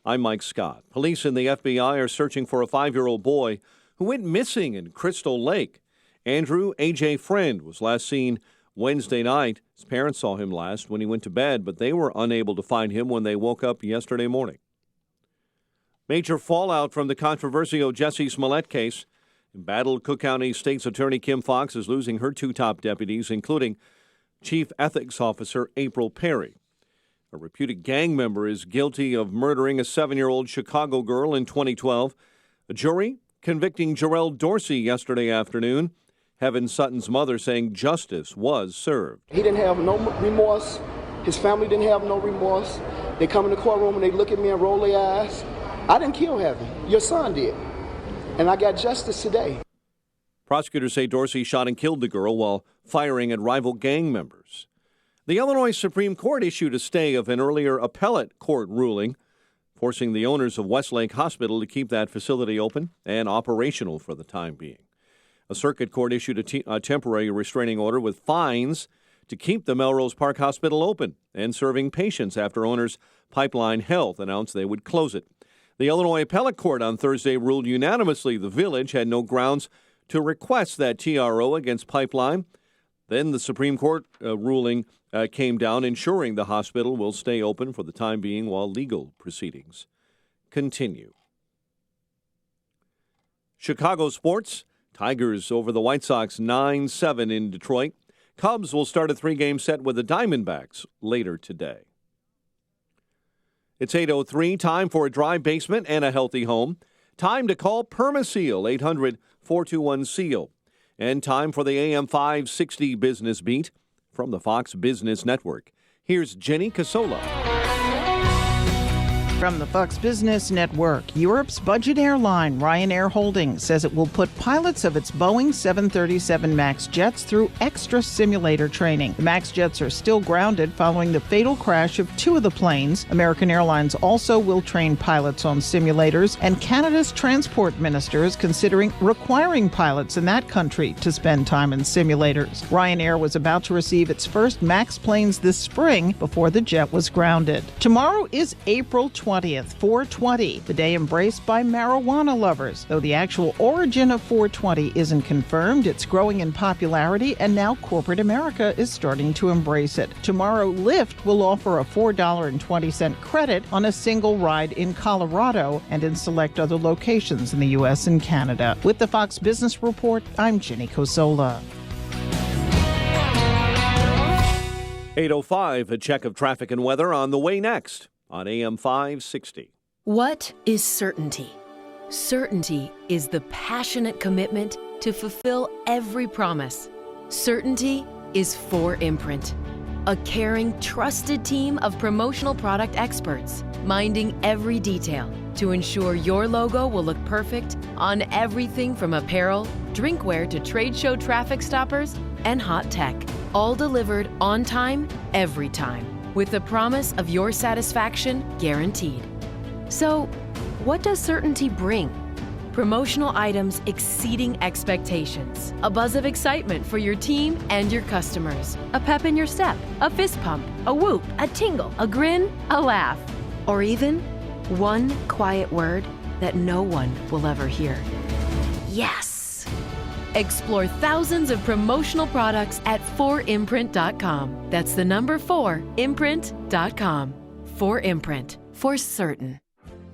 I'm Mike Scott. Police and the FBI are searching for a 5-year-old boy who went missing in Crystal Lake. Andrew A.J. Friend was last seen Wednesday night. His parents saw him last when he went to bed, but they were unable to find him when they woke up yesterday morning. Major fallout from the controversial Jussie Smollett case. Embattled Cook County State's Attorney Kim Foxx is losing her 2 top deputies, including Chief Ethics Officer April Perry. A reputed gang member is guilty of murdering a 7-year-old Chicago girl in 2012. A jury convicting Jarrell Dorsey yesterday afternoon. Heaven Sutton's mother saying justice was served. He didn't have no remorse. His family didn't have no remorse. They come in the courtroom and they look at me and roll their eyes. I didn't kill Heaven. Your son did. And I got justice today. Prosecutors say Dorsey shot and killed the girl while firing at rival gang members. The Illinois Supreme Court issued a stay of an earlier appellate court ruling, forcing the owners of Westlake Hospital to keep that facility open and operational for the time being. A circuit court issued a temporary restraining order with fines to keep the Melrose Park Hospital open and serving patients after owners Pipeline Health announced they would close it. The Illinois Appellate Court on Thursday ruled unanimously the Village had no grounds to request that TRO against Pipeline. Then the Supreme Court ruling came down, ensuring the hospital will stay open for the time being while legal proceedings continue. Chicago sports. Tigers over the White Sox 9-7 in Detroit. Cubs will start a 3-game set with the Diamondbacks later today. It's 8:03, time for a dry basement and a healthy home. Time to call Permaseal, 800-421-SEAL. And time for the AM 560 Business Beat from the Fox Business Network. Here's Jenny Casola. From the Fox Business Network, Europe's budget airline Ryanair Holdings says it will put pilots of its Boeing 737 MAX jets through extra simulator training. The MAX jets are still grounded following the fatal crash of 2 of the planes. American Airlines also will train pilots on simulators, and Canada's transport minister is considering requiring pilots in that country to spend time in simulators. Ryanair was about to receive its first MAX planes this spring before the jet was grounded. Tomorrow is April 20th, 420, the day embraced by marijuana lovers. Though the actual origin of 420 isn't confirmed, it's growing in popularity, and now corporate America is starting to embrace it. Tomorrow, Lyft will offer a $4.20 credit on a single ride in Colorado and in select other locations in the U.S. and Canada. With the Fox Business Report, I'm Jenny Cosola. 8:05, a check of traffic and weather on the way next on AM 560. What is certainty? Certainty is the passionate commitment to fulfill every promise. Certainty is 4imprint, a caring, trusted team of promotional product experts, minding every detail to ensure your logo will look perfect on everything from apparel, drinkware to trade show traffic stoppers, and hot tech, all delivered on time, every time, with the promise of your satisfaction guaranteed. So, what does certainty bring? Promotional items exceeding expectations, a buzz of excitement for your team and your customers, a pep in your step, a fist pump, a whoop, a tingle, a grin, a laugh, or even one quiet word that no one will ever hear. Yes! Explore thousands of promotional products at 4imprint.com. That's the number 4imprint.com. 4imprint, for certain.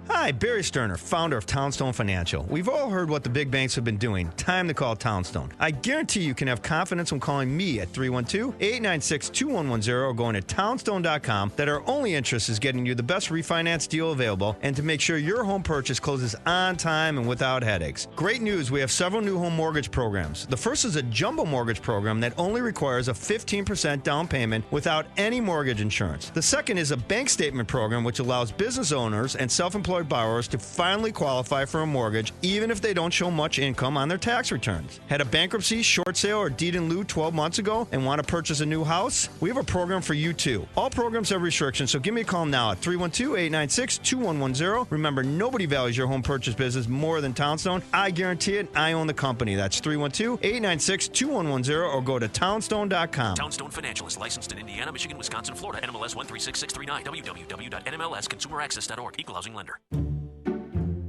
Hi, Barry Sterner, founder of Townstone Financial. We've all heard what the big banks have been doing. Time to call Townstone. I guarantee you can have confidence when calling me at 312-896-2110 or going to townstone.com that our only interest is getting you the best refinance deal available and to make sure your home purchase closes on time and without headaches. Great news, we have several new home mortgage programs. The first is a jumbo mortgage program that only requires a 15% down payment without any mortgage insurance. The second is a bank statement program which allows business owners and self-employed borrowers to finally qualify for a mortgage even if they don't show much income on their tax returns. Had a bankruptcy, short sale, or deed in lieu 12 months ago and want to purchase a new house? We have a program for you too. All programs have restrictions, so give me a call now at 312-896-2110. Remember, nobody values your home purchase business more than Townstone. I guarantee it. I own the company. That's 312-896-2110 or go to townstone.com. Townstone Financial is licensed in Indiana, Michigan, Wisconsin, Florida. NMLS 136639. www.nmlsconsumeraccess.org. Equal housing lender.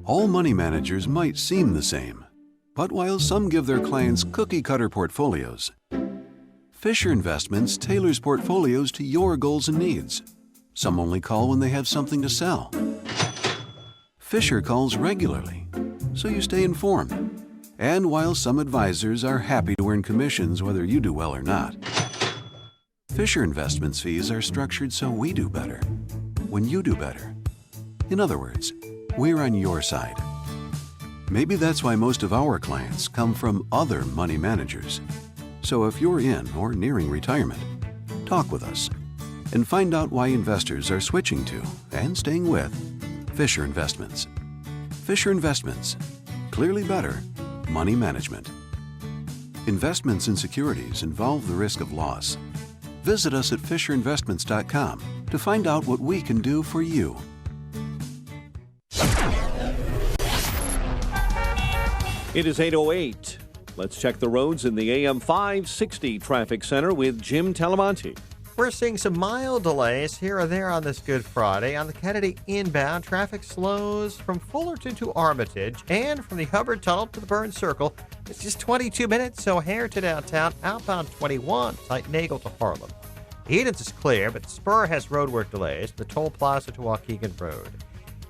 All money managers might seem the same, but while some give their clients cookie-cutter portfolios, Fisher Investments tailors portfolios to your goals and needs. Some only call when they have something to sell. Fisher calls regularly, so you stay informed. And while some advisors are happy to earn commissions whether you do well or not, Fisher Investments fees are structured so we do better when you do better. In other words, we're on your side. Maybe that's why most of our clients come from other money managers. So if you're in or nearing retirement, talk with us and find out why investors are switching to and staying with Fisher Investments. Fisher Investments. Clearly better money management. Investments in securities involve the risk of loss. Visit us at FisherInvestments.com to find out what we can do for you. It is 8:08. Let's check the roads in the AM 560 Traffic Center with Jim Talamonte. We're seeing some mild delays here or there on this Good Friday. On the Kennedy inbound, traffic slows from Fullerton to Armitage and from the Hubbard Tunnel to the Burns Circle. It's just 22 minutes, so O'Hare to downtown, outbound 21, Tight-Nagel to Harlem. Edens is clear, but Spur has roadwork delays, the Toll Plaza to Waukegan Road.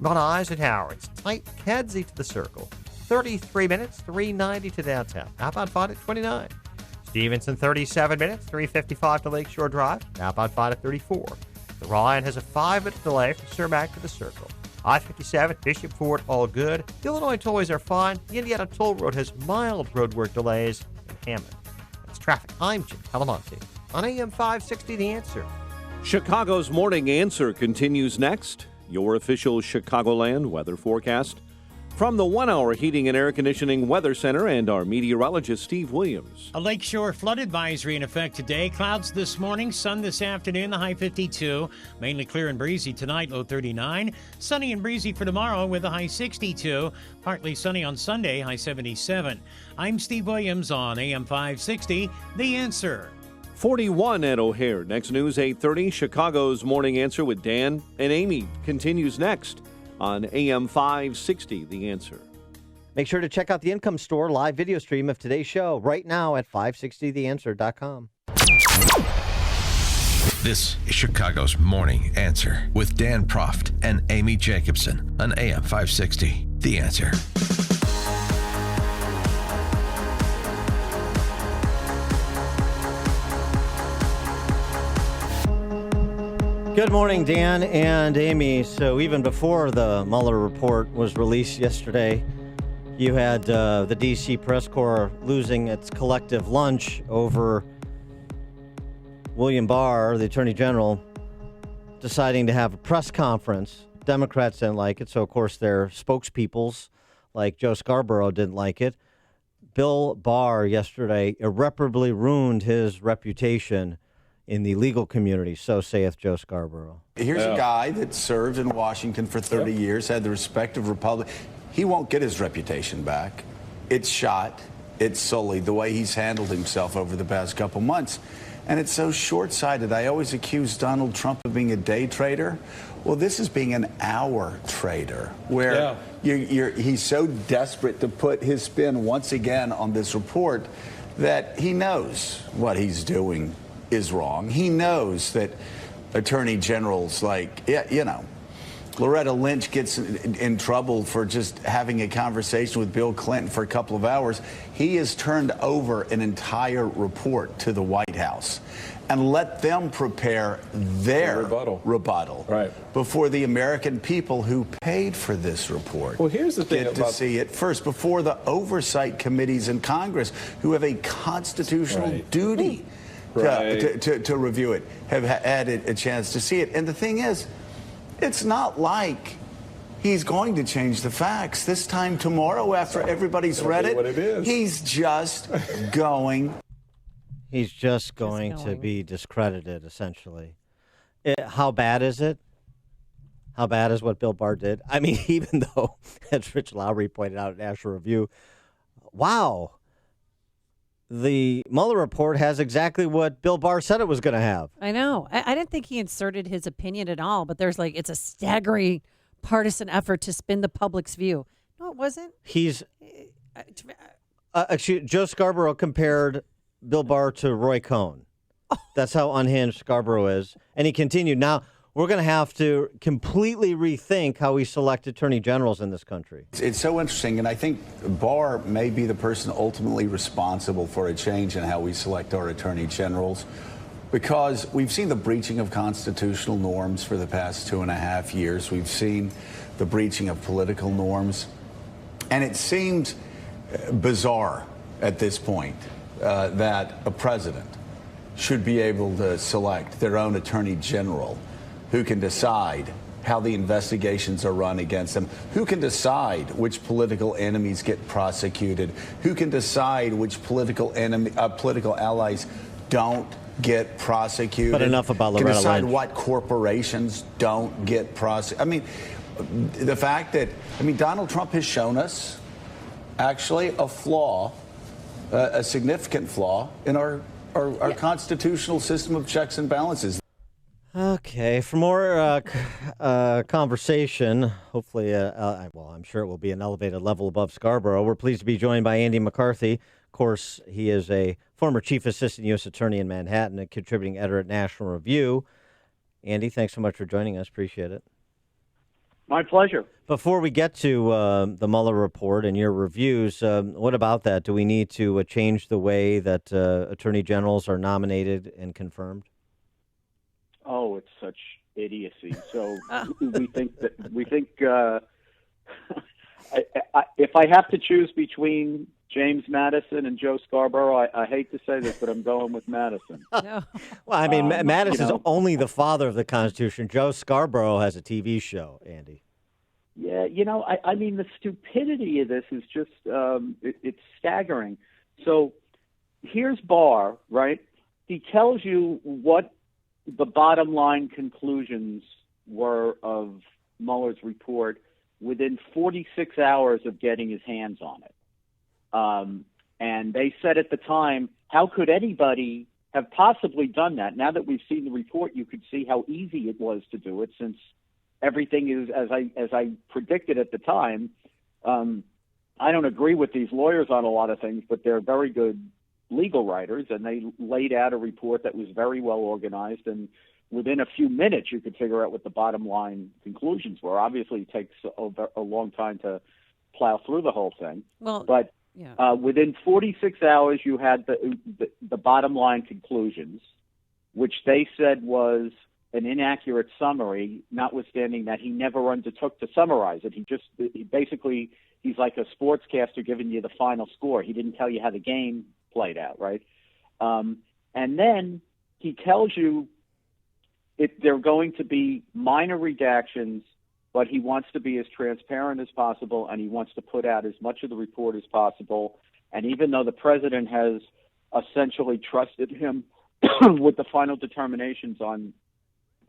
On Eisenhower, it's tight Kedzie to the Circle. 33 minutes, 390 to downtown. Outbound fine at 29. Stevenson, 37 minutes, 355 to Lakeshore Drive. Outbound fine at 34. The Ryan has a 5-minute delay from Cermak to the Circle. I-57, Bishop Ford, all good. The Illinois tollways are fine. The Indiana Toll Road has mild roadwork delays in Hammond. That's traffic. I'm Jim Calamonte on AM 560, The Answer. Chicago's Morning Answer continues next. Your official Chicagoland weather forecast from the 1-hour Heating and Air Conditioning Weather Center and our meteorologist, Steve Williams. A lakeshore flood advisory in effect today. Clouds this morning, sun this afternoon, the high 52. Mainly clear and breezy tonight, low 39. Sunny and breezy for tomorrow with a high 62. Partly sunny on Sunday, high 77. I'm Steve Williams on AM 560, The Answer. 41 at O'Hare. Next news, 8:30. Chicago's Morning Answer with Dan and Amy continues next on AM 560, The Answer. Make sure to check out the Income Store live video stream of today's show right now at 560theanswer.com. This is Chicago's Morning Answer with Dan Proft and Amy Jacobson on AM 560, The Answer. Good morning, Dan and Amy. So even before the Mueller report was released yesterday, you had the D.C. press corps losing its collective lunch over William Barr, the Attorney General, deciding to have a press conference. Democrats didn't like it, so of course their spokespeoples, like Joe Scarborough, didn't like it. Bill Barr yesterday irreparably ruined his reputation in the legal community, so saith Joe Scarborough. Here's a guy that served in Washington for 30 years, had the respect of Republic. He won't get his reputation back. It's shot. It's sullied the way he's handled himself over the past couple months. And it's so short-sighted. I always accuse Donald Trump of being a day trader. Well, this is being an hour trader, where he's so desperate to put his spin once again on this report that he knows what he's doing is wrong. He knows that attorney generals like, Loretta Lynch gets in trouble for just having a conversation with Bill Clinton for a couple of hours. He has turned over an entire report to the White House and let them prepare their rebuttal before the American people who paid for this report here's the thing get to see it first, before the oversight committees in Congress who have a constitutional duty to review it, have had a chance to see it. And the thing is, it's not like he's going to change the facts this time tomorrow after everybody's read it. He's just going. He's just going to be discredited, essentially. How bad is it? How bad is what Bill Barr did? I mean, even though, as Rich Lowry pointed out at National Review, wow, the Mueller report has exactly what Bill Barr said it was going to have. I know. I didn't think he inserted his opinion at all, but there's it's a staggering partisan effort to spin the public's view. No, it wasn't. Joe Scarborough compared Bill Barr to Roy Cohn. That's how unhinged Scarborough is. And he continued, now we're going to have to completely rethink how we select attorney generals in this country. It's so interesting, and I think Barr may be the person ultimately responsible for a change in how we select our attorney generals, because we've seen the breaching of constitutional norms for the past 2.5 years. We've seen the breaching of political norms, and it seems bizarre at this point that a president should be able to select their own attorney general who can decide how the investigations are run against them, who can decide which political enemies get prosecuted, who can decide which political allies don't get prosecuted. But enough about Loretta Lynch. Can decide Lynch. what corporations don't get prosecuted. I mean, the fact that, Donald Trump has shown us actually a flaw, a significant flaw in our constitutional system of checks and balances. Okay, for more conversation, hopefully, I'm sure it will be an elevated level above Scarborough. We're pleased to be joined by Andy McCarthy. Of course, he is a former chief assistant U.S. attorney in Manhattan, a contributing editor at National Review. Andy, thanks so much for joining us. Appreciate it. My pleasure. Before we get to the Mueller report and your reviews, what about that? Do we need to change the way that attorney generals are nominated and confirmed? Oh, it's such idiocy. So we think if I have to choose between James Madison and Joe Scarborough, I hate to say this, but I'm going with Madison. No. Well, I mean, Madison's only the father of the Constitution. Joe Scarborough has a TV show, Andy. Yeah, I mean, the stupidity of this is just, it's staggering. So here's Barr, right? He tells you what the bottom line conclusions were of Mueller's report within 46 hours of getting his hands on it. And they said at the time, how could anybody have possibly done that? Now that we've seen the report, you could see how easy it was to do it, since everything is as I predicted at the time. I don't agree with these lawyers on a lot of things, but they're very good legal writers, and they laid out a report that was very well organized, and within a few minutes you could figure out what the bottom line conclusions were. Obviously, it takes a long time to plow through the whole thing. Well, but yeah. Within 46 hours, you had the bottom line conclusions, which they said was an inaccurate summary, notwithstanding that he never undertook to summarize it. He's like a sportscaster giving you the final score. He didn't tell you how the game played out, right? And then he tells you they're going to be minor redactions, but he wants to be as transparent as possible, and he wants to put out as much of the report as possible. And even though the president has essentially trusted him with the final determinations on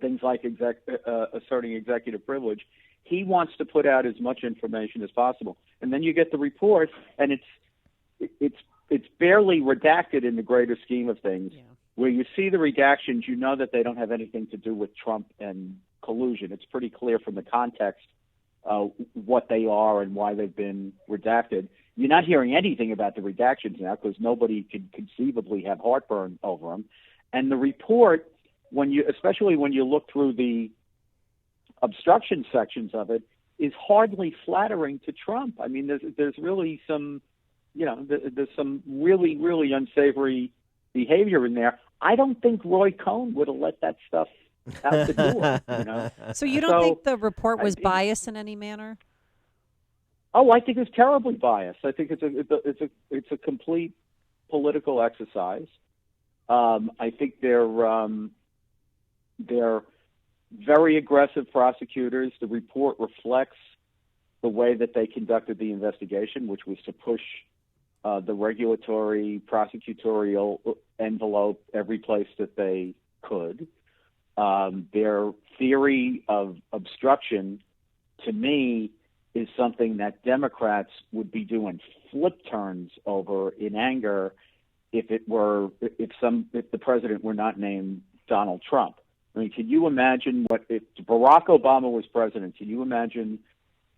things like asserting executive privilege, he wants to put out as much information as possible. And then you get the report, and it's barely redacted in the greater scheme of things. Yeah. Where you see the redactions, you know that they don't have anything to do with Trump and collusion. It's pretty clear from the context what they are and why they've been redacted. You're not hearing anything about the redactions now because nobody could conceivably have heartburn over them. And the report, especially when you look through the obstruction sections of it, is hardly flattering to Trump. I mean, there's really some, there's some really, really unsavory behavior in there. I don't think Roy Cohn would have let that stuff out the door. So you don't think the report was biased in any manner? Oh, I think it's terribly biased. I think it's a complete political exercise. I think they're very aggressive prosecutors. The report reflects the way that they conducted the investigation, which was to push the regulatory, prosecutorial envelope every place that they could. Their theory of obstruction, to me, is something that Democrats would be doing flip turns over in anger if the president were not named Donald Trump. I mean, can you imagine if Barack Obama was president? Can you imagine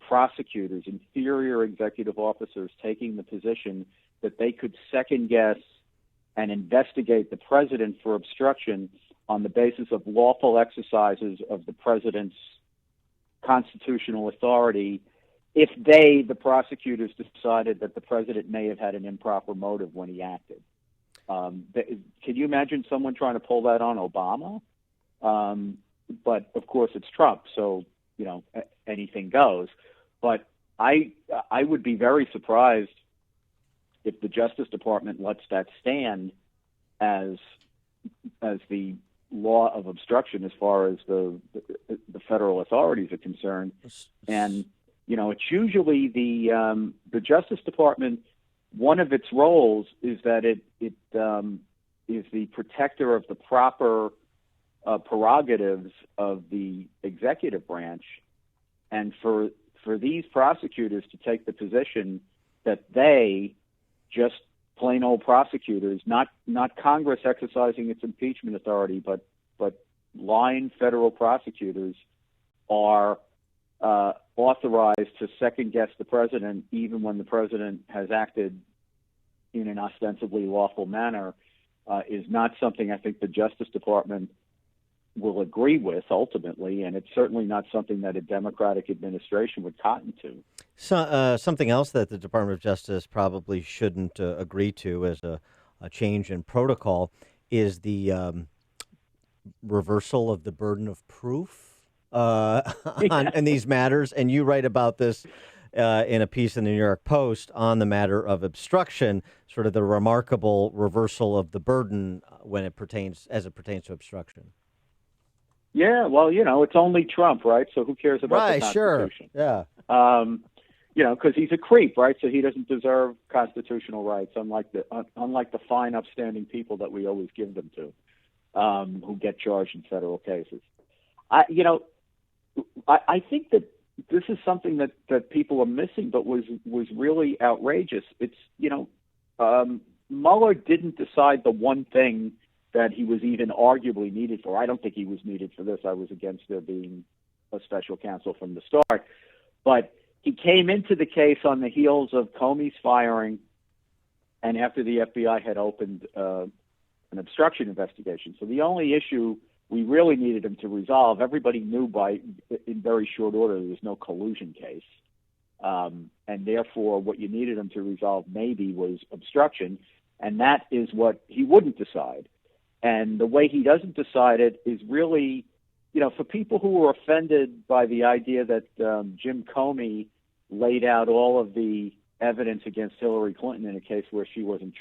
prosecutors, inferior executive officers taking the position that they could second guess and investigate the president for obstruction on the basis of lawful exercises of the president's constitutional authority if the prosecutors, decided that the president may have had an improper motive when he acted? Can you imagine someone trying to pull that on Obama? But of course it's Trump, so anything goes. But I would be very surprised if the Justice Department lets that stand as the law of obstruction as far as the federal authorities are concerned. And it's usually the Justice Department. One of its roles is that it is the protector of the proper prerogatives of the executive branch, and for these prosecutors to take the position that they, just plain old prosecutors, not Congress exercising its impeachment authority, but line federal prosecutors, are authorized to second guess the president even when the president has acted in an ostensibly lawful manner, is not something I think the Justice Department will agree with ultimately, and it's certainly not something that a Democratic administration would cotton to. So, something else that the Department of Justice probably shouldn't agree to as a change in protocol is the reversal of the burden of proof in these matters. And you write about this in a piece in the New York Post on the matter of obstruction, sort of the remarkable reversal of the burden when it pertains to obstruction. Yeah, well, it's only Trump, right? So who cares about the Constitution? Sure. Yeah. Because he's a creep, right? So he doesn't deserve constitutional rights, unlike the fine, upstanding people that we always give them to, who get charged in federal cases. I think that this is something that people are missing, but was really outrageous. It's Mueller didn't decide the one thing that he was even arguably needed for. I don't think he was needed for this. I was against there being a special counsel from the start. But he came into the case on the heels of Comey's firing and after the FBI had opened an obstruction investigation. So the only issue we really needed him to resolve, everybody knew in very short order there was no collusion case. And therefore, what you needed him to resolve maybe was obstruction. And that is what he wouldn't decide. And the way he doesn't decide it is really, for people who were offended by the idea that Jim Comey laid out all of the evidence against Hillary Clinton in a case where she wasn't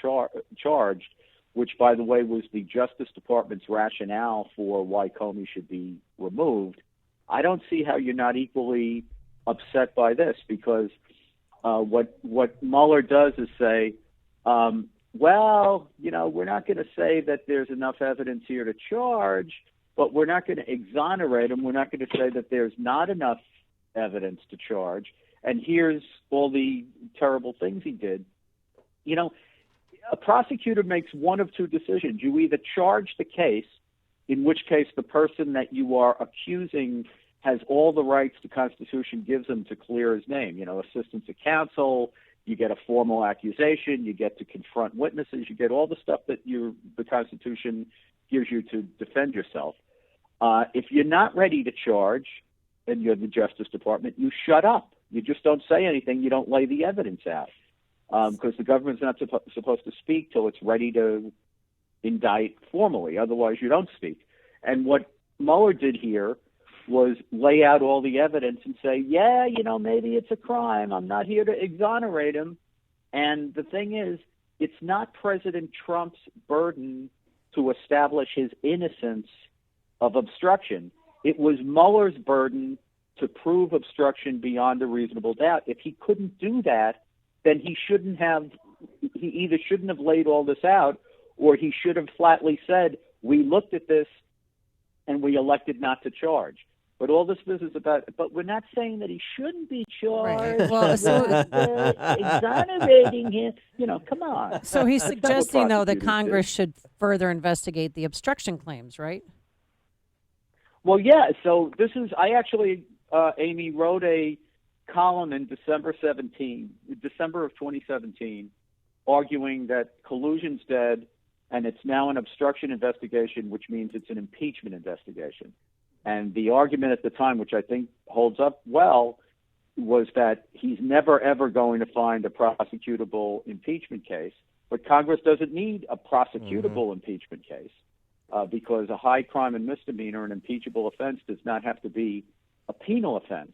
charged, which, by the way, was the Justice Department's rationale for why Comey should be removed, I don't see how you're not equally upset by this, because what Mueller does is say, we're not going to say that there's enough evidence here to charge, but we're not going to exonerate him. We're not going to say that there's not enough evidence to charge. And here's all the terrible things he did. A prosecutor makes one of two decisions. You either charge the case, in which case the person that you are accusing has all the rights the Constitution gives him to clear his name, assistance of counsel, you get a formal accusation, you get to confront witnesses, you get all the stuff that the Constitution gives you to defend yourself. If you're not ready to charge and you're the Justice Department, you shut up. You just don't say anything. You don't lay the evidence out, because the government's not supposed to speak till it's ready to indict formally. Otherwise, you don't speak. And what Mueller did here was lay out all the evidence and say, maybe it's a crime. I'm not here to exonerate him. And the thing is, it's not President Trump's burden to establish his innocence of obstruction. It was Mueller's burden to prove obstruction beyond a reasonable doubt. If he couldn't do that, then he either shouldn't have laid all this out, or he should have flatly said, we looked at this and we elected not to charge. But all this business but we're not saying that he shouldn't be charged. Right. Well, so exonerating him, come on. So he's suggesting, though, that Congress should further investigate the obstruction claims, right? Well, yeah. So I actually, Amy, wrote a column in December of 2017, arguing that collusion's dead and it's now an obstruction investigation, which means it's an impeachment investigation. And the argument at the time, which I think holds up well, was that he's never, ever going to find a prosecutable impeachment case. But Congress doesn't need a prosecutable impeachment case because a high crime and misdemeanor, an impeachable offense, does not have to be a penal offense.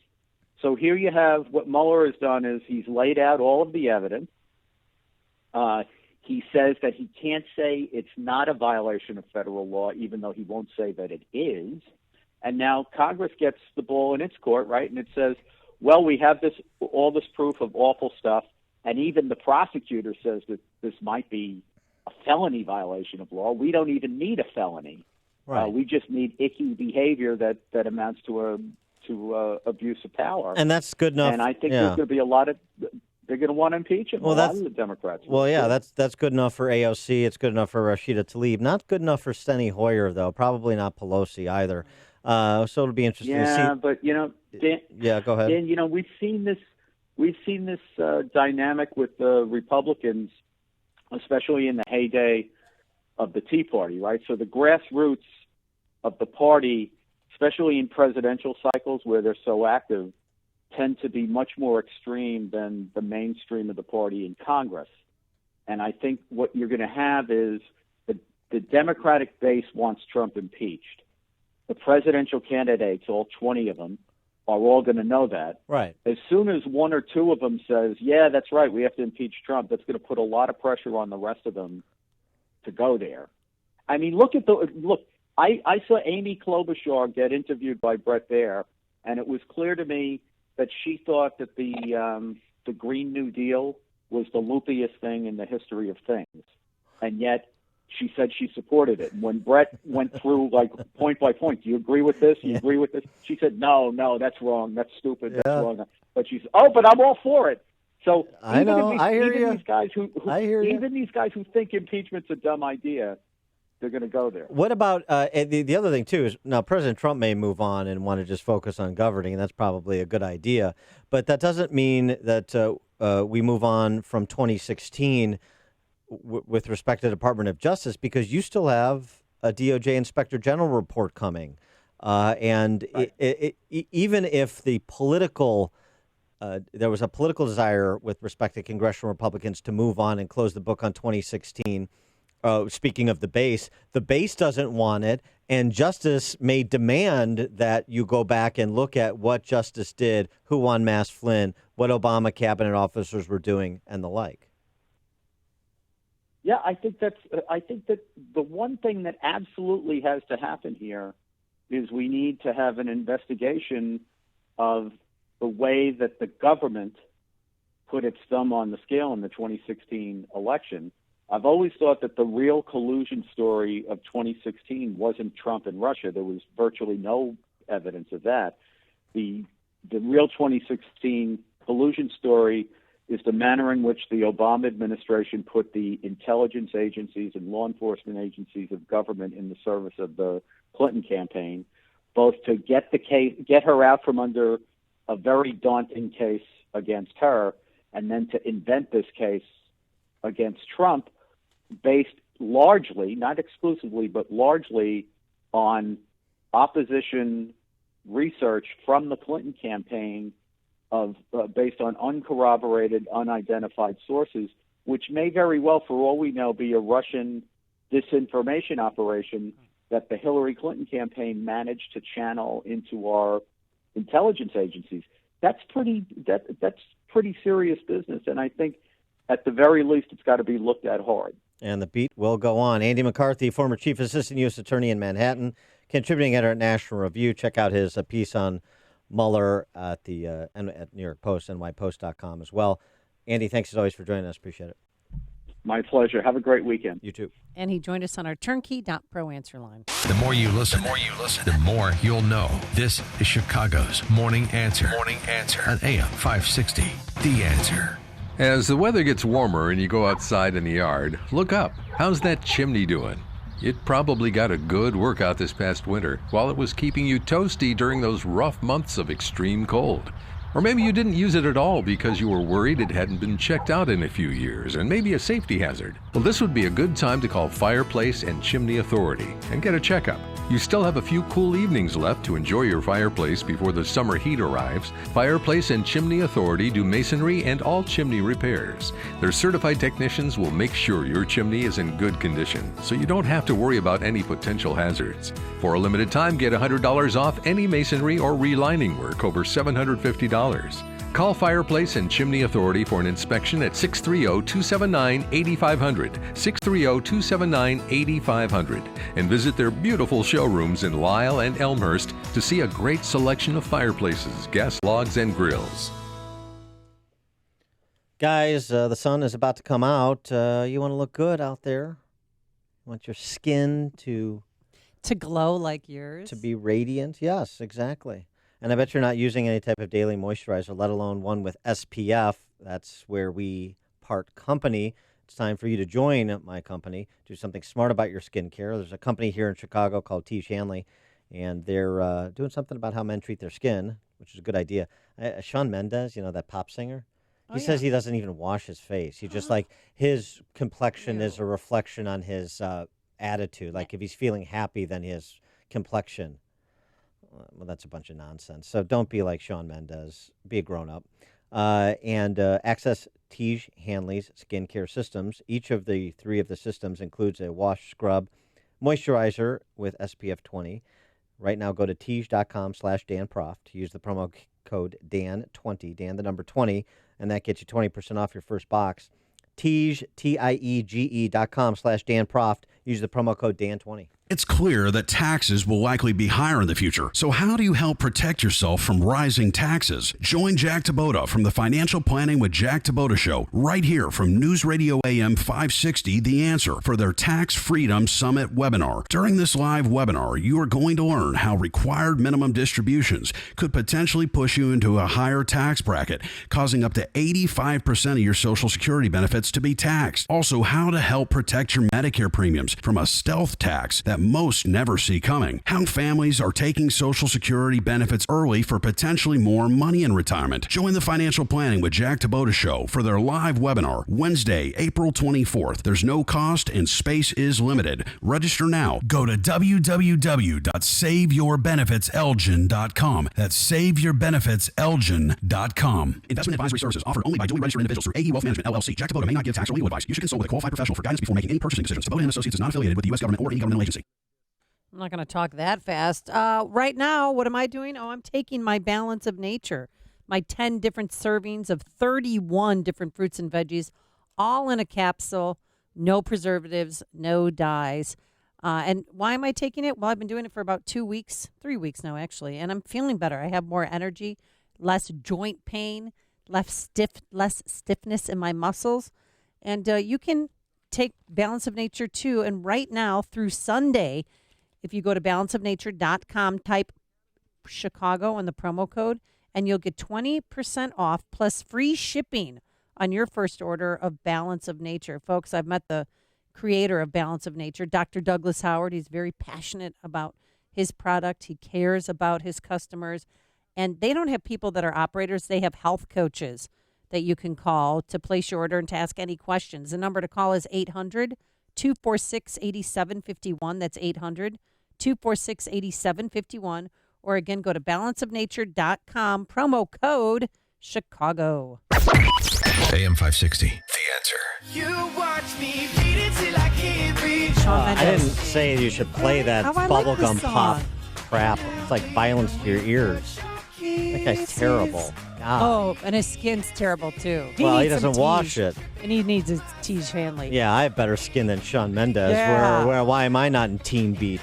So here you have what Mueller has done is he's laid out all of the evidence. He says that he can't say it's not a violation of federal law, even though he won't say that it is. And now Congress gets the ball in its court, right? And it says, well, we have all this proof of awful stuff, and even the prosecutor says that this might be a felony violation of law. We don't even need a felony. Right. We just need icky behavior that amounts to abuse of power. And that's good enough. And I think there's going to be a lot of they're going to want to impeach him. Well, a lot of the Democrats. Well, yeah, that's good enough for AOC. It's good enough for Rashida Tlaib. Not good enough for Steny Hoyer, though. Probably not Pelosi either. So it'll be interesting to see. Yeah, but Dan, go ahead. Dan, we've seen this dynamic with the Republicans, especially in the heyday of the Tea Party, right? So the grassroots of the party, especially in presidential cycles where they're so active, tend to be much more extreme than the mainstream of the party in Congress. And I think what you're going to have is the Democratic base wants Trump impeached. The presidential candidates, all 20 of them, are all going to know that. Right. As soon as one or two of them says, yeah, that's right, we have to impeach Trump, that's going to put a lot of pressure on the rest of them to go there. I mean, look. I saw Amy Klobuchar get interviewed by Bret Baier, and it was clear to me that she thought that the Green New Deal was the loopiest thing in the history of things, and yet she said she supported it. And when Bret went through, like, point by point, do you agree with this? Do you agree with this? She said, no, that's wrong. That's stupid. That's wrong. But she said, but I'm all for it. So I know. I hear you. These guys who even these guys who think impeachment's a dumb idea, they're going to go there. What about the other thing, too, is now President Trump may move on and want to just focus on governing, and that's probably a good idea. But that doesn't mean that we move on from 2016 with respect to the Department of Justice, because you still have a DOJ Inspector General report coming. And right. Even if the political there was a political desire with respect to congressional Republicans to move on and close the book on 2016, speaking of the base doesn't want it, and Justice may demand that you go back and look at what Justice did, who unmasked Flynn, what Obama cabinet officers were doing, and the like. Yeah, I think that the one thing that absolutely has to happen here is we need to have an investigation of the way that the government put its thumb on the scale in the 2016 election. I've always thought that the real collusion story of 2016 wasn't Trump and Russia. There was virtually no evidence of that. The real 2016 collusion story is the manner in which the Obama administration put the intelligence agencies and law enforcement agencies of government in the service of the Clinton campaign, both to get her out from under a very daunting case against her, and then to invent this case against Trump, based largely, not exclusively, but largely on opposition research from the Clinton campaign based on uncorroborated, unidentified sources, which may very well, for all we know, be a Russian disinformation operation that the Hillary Clinton campaign managed to channel into our intelligence agencies. That's pretty serious business, and I think at the very least it's got to be looked at hard. And the beat will go on. Andy McCarthy, former Chief Assistant U.S. Attorney in Manhattan, contributing editor at National Review. Check out his piece on Mueller at the at New York Post, nypost.com as well. Andy, thanks as always for joining us. Appreciate it. My pleasure. Have a great weekend. You too. And he joined us on our Turnkey.pro answer line. The more you listen, the more you'll know. This is Chicago's Morning Answer. Morning Answer on AM 560. The Answer. As the weather gets warmer and you go outside in the yard, look up. How's that chimney doing? It probably got a good workout this past winter while it was keeping you toasty during those rough months of extreme cold. Or maybe you didn't use it at all because you were worried it hadn't been checked out in a few years and maybe a safety hazard. Well, this would be a good time to call Fireplace and Chimney Authority and get a checkup. You still have a few cool evenings left to enjoy your fireplace before the summer heat arrives. Fireplace and Chimney Authority do masonry and all chimney repairs. Their certified technicians will make sure your chimney is in good condition, so you don't have to worry about any potential hazards. For a limited time, get $100 off any masonry or relining work over $750. Call Fireplace and Chimney Authority for an inspection at 630-279-8500, 630-279-8500, and visit their beautiful showrooms in Lisle and Elmhurst to see a great selection of fireplaces, gas logs, and grills. Guys, the sun is about to come out. You want to look good out there. You want your skin to glow like yours. To be radiant. Yes, exactly. And I bet you're not using any type of daily moisturizer, let alone one with SPF. That's where we part company. It's time for you to join my company, do something smart about your skincare. There's a company here in Chicago called T. Shanley, and they're doing something about how men treat their skin, which is a good idea. Shawn Mendes, that pop singer, he says he doesn't even wash his face. He just his complexion is a reflection on his attitude. Like if he's feeling happy, then his complexion. Well, that's a bunch of nonsense. So don't be like Shawn Mendes. Be a grown-up. And access Tiege Hanley's skincare systems. Each of the three of the systems includes a wash, scrub, moisturizer with SPF 20. Right now, go to Tiege.com/DanProf to use the promo code DAN20, Dan the number 20, and that gets you 20% off your first box. Tiege, TIEGE.com/DanProf. Use the promo code DAN20. It's clear that taxes will likely be higher in the future. So how do you help protect yourself from rising taxes? Join Jack Taboda from the Financial Planning with Jack Taboda show right here from News Radio AM 560, The Answer, for their Tax Freedom Summit webinar. During this live webinar, you are going to learn how required minimum distributions could potentially push you into a higher tax bracket, causing up to 85% of your Social Security benefits to be taxed. Also, how to help protect your Medicare premiums from a stealth tax that most never see coming. How families are taking Social Security benefits early for potentially more money in retirement. Join the Financial Planning with Jack Taboda show for their live webinar Wednesday, April 24th. There's no cost and space is limited. Register now. Go to www.saveyourbenefitselgin.com. That's saveyourbenefitselgin.com. Investment advisory services offered only by duly registered individuals through AE Wealth Management, LLC. Jack Taboda may not give tax or legal advice. You should consult with a qualified professional for guidance before making any purchasing decisions. Taboda & Associates is not affiliated with the U.S. government or any governmental agency. I'm not going to talk that fast. Right now, what am I doing? Oh, I'm taking my Balance of Nature, my 10 different servings of 31 different fruits and veggies, all in a capsule, no preservatives, no dyes. And why am I taking it? Well, I've been doing it for about 3 weeks now, actually, and I'm feeling better. I have more energy, less joint pain, less stiffness in my muscles. And you can take Balance of Nature too. And right now through Sunday, if you go to balanceofnature.com, type Chicago in the promo code, and you'll get 20% off plus free shipping on your first order of Balance of Nature. Folks, I've met the creator of Balance of Nature, Dr. Douglas Howard. He's very passionate about his product. He cares about his customers. And they don't have people that are operators. They have health coaches that you can call to place your order and to ask any questions. The number to call is 800-246-8751. That's 800-246-8751. Or again, go to balanceofnature.com, promo code Chicago. AM 560. The Answer. You watch me beat it till I can't breathe. I didn't say you should play that bubblegum pop crap. It's like violence to your ears. That guy's terrible. God. Oh, and his skin's terrible, too. Well, he doesn't wash it. And he needs his Tiege Hanley. Yeah, I have better skin than Shawn Mendes. Yeah. Why am I not in Team Beat?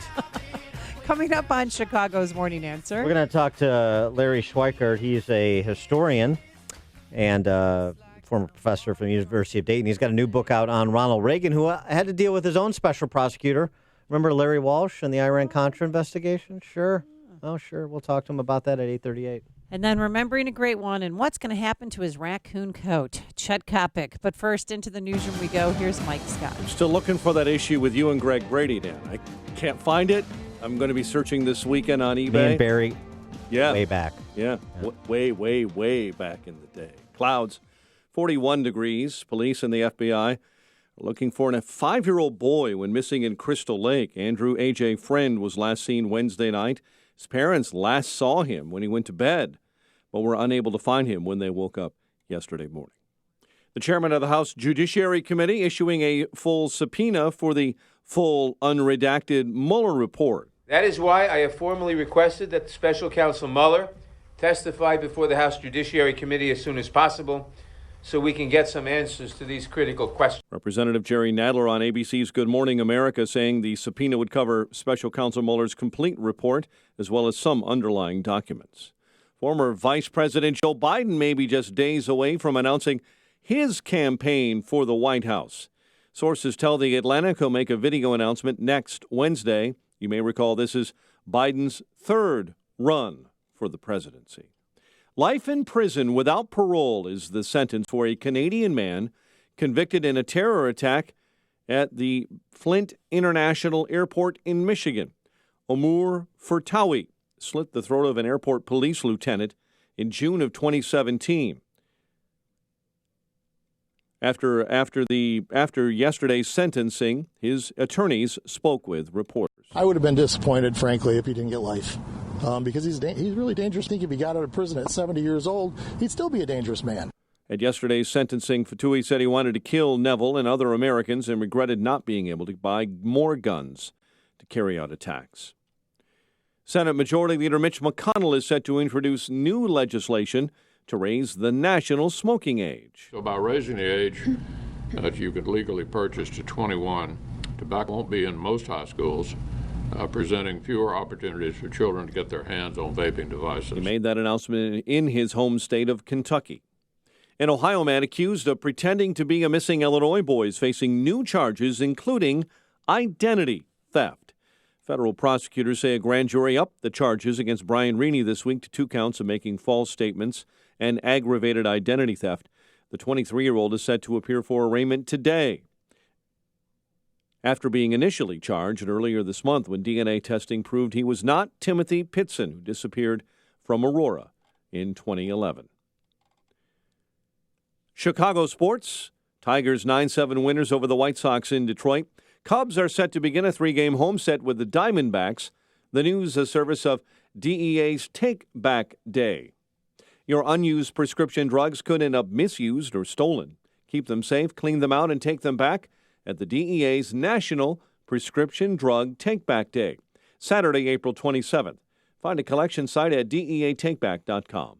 Coming up on Chicago's Morning Answer. We're going to talk to Larry Schweikart. He's a historian and former professor from the University of Dayton. He's got a new book out on Ronald Reagan, who had to deal with his own special prosecutor. Remember Larry Walsh and the Iran-Contra investigation? Sure. Oh, sure. We'll talk to him about that at 8:38. And then remembering a great one and what's going to happen to his raccoon coat, Chet Kopic. But first, into the newsroom we go. Here's Mike Scott. I'm still looking for that issue with you and Greg Brady, Dan. I can't find it. I'm going to be searching this weekend on eBay. Me and Barry, way back. Yeah, way back in the day. Clouds, 41 degrees. Police and the FBI are looking for a 5-year-old boy went missing in Crystal Lake. Andrew A.J. Friend was last seen Wednesday night. His parents last saw him when he went to bed, but were unable to find him when they woke up yesterday morning. The chairman of the House Judiciary Committee issuing a full subpoena for the full unredacted Mueller report. That is why I have formally requested that Special Counsel Mueller testify before the House Judiciary Committee as soon as possible so we can get some answers to these critical questions. Representative Jerry Nadler on ABC's Good Morning America saying the subpoena would cover Special Counsel Mueller's complete report as well as some underlying documents. Former Vice President Joe Biden may be just days away from announcing his campaign for the White House. Sources tell The Atlantic he'll make a video announcement next Wednesday. You may recall this is Biden's third run for the presidency. Life in prison without parole is the sentence for a Canadian man convicted in a terror attack at the Flint International Airport in Michigan. Omur Furtawi slit the throat of an airport police lieutenant in June of 2017. After yesterday's sentencing, his attorneys spoke with reporters. I would have been disappointed, frankly, if he didn't get life. Because he's really dangerous. I think if he got out of prison at 70 years old, he'd still be a dangerous man. At yesterday's sentencing, Fatui said he wanted to kill Neville and other Americans and regretted not being able to buy more guns to carry out attacks. Senate Majority Leader Mitch McConnell is set to introduce new legislation to raise the national smoking age. So by raising the age that you could legally purchase to 21, tobacco won't be in most high schools, presenting fewer opportunities for children to get their hands on vaping devices. He made that announcement in his home state of Kentucky. An Ohio man accused of pretending to be a missing Illinois boy is facing new charges, including identity theft. Federal prosecutors say a grand jury upped the charges against Brian Reaney this week to 2 counts of making false statements and aggravated identity theft. The 23-year-old is set to appear for arraignment today, after being initially charged earlier this month when DNA testing proved he was not Timothy Pitson, who disappeared from Aurora in 2011. Chicago sports. Tigers 9-7 winners over the White Sox in Detroit. Cubs are set to begin a 3-game homeset with the Diamondbacks. The news a service of DEA's Take Back Day. Your unused prescription drugs could end up misused or stolen. Keep them safe, clean them out, and take them back at the DEA's National Prescription Drug Take Back Day, Saturday, April 27th. Find a collection site at DEATakeback.com.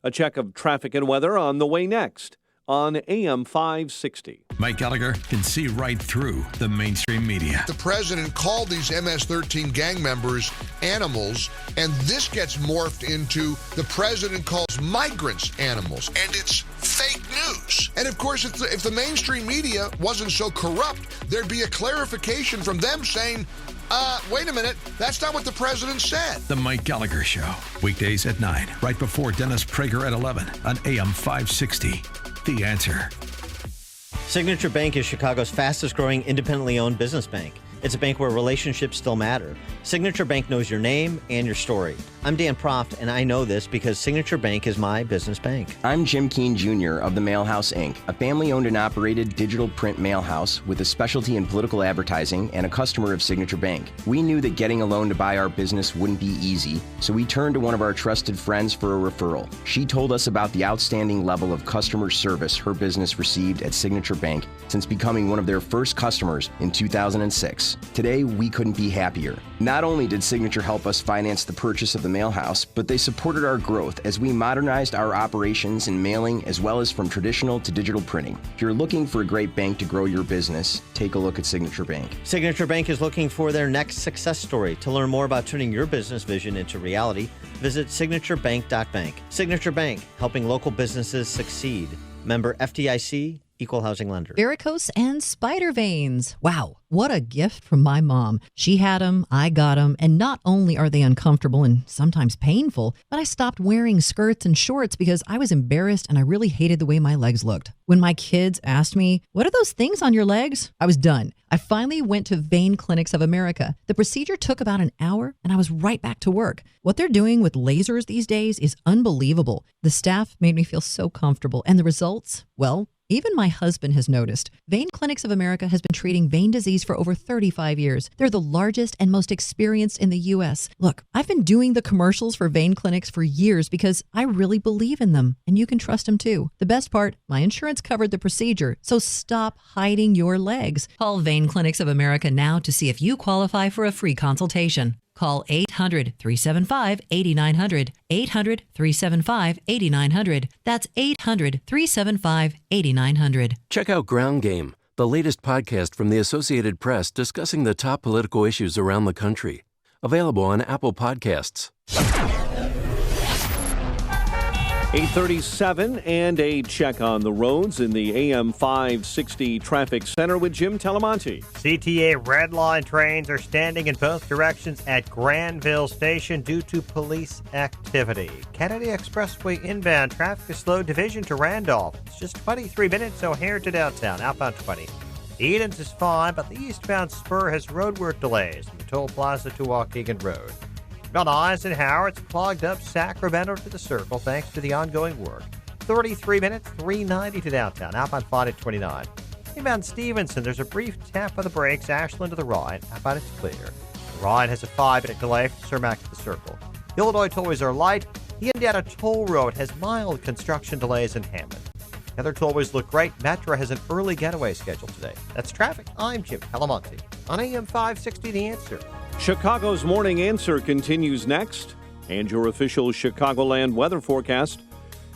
A check of traffic and weather on the way next on AM 560. Mike Gallagher can see right through the mainstream media. The president called these MS-13 gang members animals, and this gets morphed into the president calls migrants animals, and it's fake news. And of course, if the mainstream media wasn't so corrupt, there'd be a clarification from them saying, wait a minute, that's not what the president said. The Mike Gallagher Show, weekdays at 9, right before Dennis Prager at 11 on AM 560. The Answer. Signature Bank is Chicago's fastest growing independently owned business bank. It's a bank where relationships still matter. Signature Bank knows your name and your story. I'm Dan Proft, and I know this because Signature Bank is my business bank. I'm Jim Keene Jr. of the Mail House, Inc., a family-owned and operated digital print mail house with a specialty in political advertising and a customer of Signature Bank. We knew that getting a loan to buy our business wouldn't be easy, so we turned to one of our trusted friends for a referral. She told us about the outstanding level of customer service her business received at Signature Bank since becoming one of their first customers in 2006. Today, we couldn't be happier. Not only did Signature help us finance the purchase of the mail house, but they supported our growth as we modernized our operations in mailing as well as from traditional to digital printing. If you're looking for a great bank to grow your business, take a look at Signature Bank. Signature Bank is looking for their next success story. To learn more about turning your business vision into reality, visit signaturebank.bank. Signature Bank, helping local businesses succeed. Member FDIC, Equal Housing Lender. Varicose and spider veins. Wow, what a gift from my mom. She had them, I got them, and not only are they uncomfortable and sometimes painful, but I stopped wearing skirts and shorts because I was embarrassed and I really hated the way my legs looked. When my kids asked me, "What are those things on your legs?" I was done. I finally went to Vein Clinics of America. The procedure took about an hour and I was right back to work. What they're doing with lasers these days is unbelievable. The staff made me feel so comfortable, and the results, well, even my husband has noticed. Vein Clinics of America has been treating vein disease for over 35 years. They're the largest and most experienced in the U.S. Look, I've been doing the commercials for Vein Clinics for years because I really believe in them, and you can trust them too. The best part, my insurance covered the procedure, so stop hiding your legs. Call Vein Clinics of America now to see if you qualify for a free consultation. Call 800-375-8900, 800-375-8900. That's 800-375-8900. Check out Ground Game, the latest podcast from the Associated Press discussing the top political issues around the country. Available on Apple Podcasts. 8:37 and a check on the roads in the AM 560 Traffic Center with Jim Talamonte. CTA Red Line trains are standing in both directions at Granville Station due to police activity. Kennedy Expressway inbound traffic is slow division to Randolph. It's just 23 minutes O'Hare to downtown, outbound 20. Edens is fine, but the eastbound spur has roadwork delays from the Toll Plaza to Waukegan Road. On Eisenhower, it's clogged up Sacramento to the Circle thanks to the ongoing work. 33 minutes, 390 to downtown. Outbound 5 at 29. Inbound Stevenson, there's a brief tap of the brakes. Ashland to the right. Outbound it's clear. Ryan has a 5-minute delay from Cermak to the Circle. The Illinois tollways are light. The Indiana Toll Road has mild construction delays in Hammond. The other tollways look great. Metro has an early getaway scheduled today. That's traffic. I'm Jim Calamonte on AM 560 The Answer. Chicago's Morning Answer continues next, and your official Chicagoland weather forecast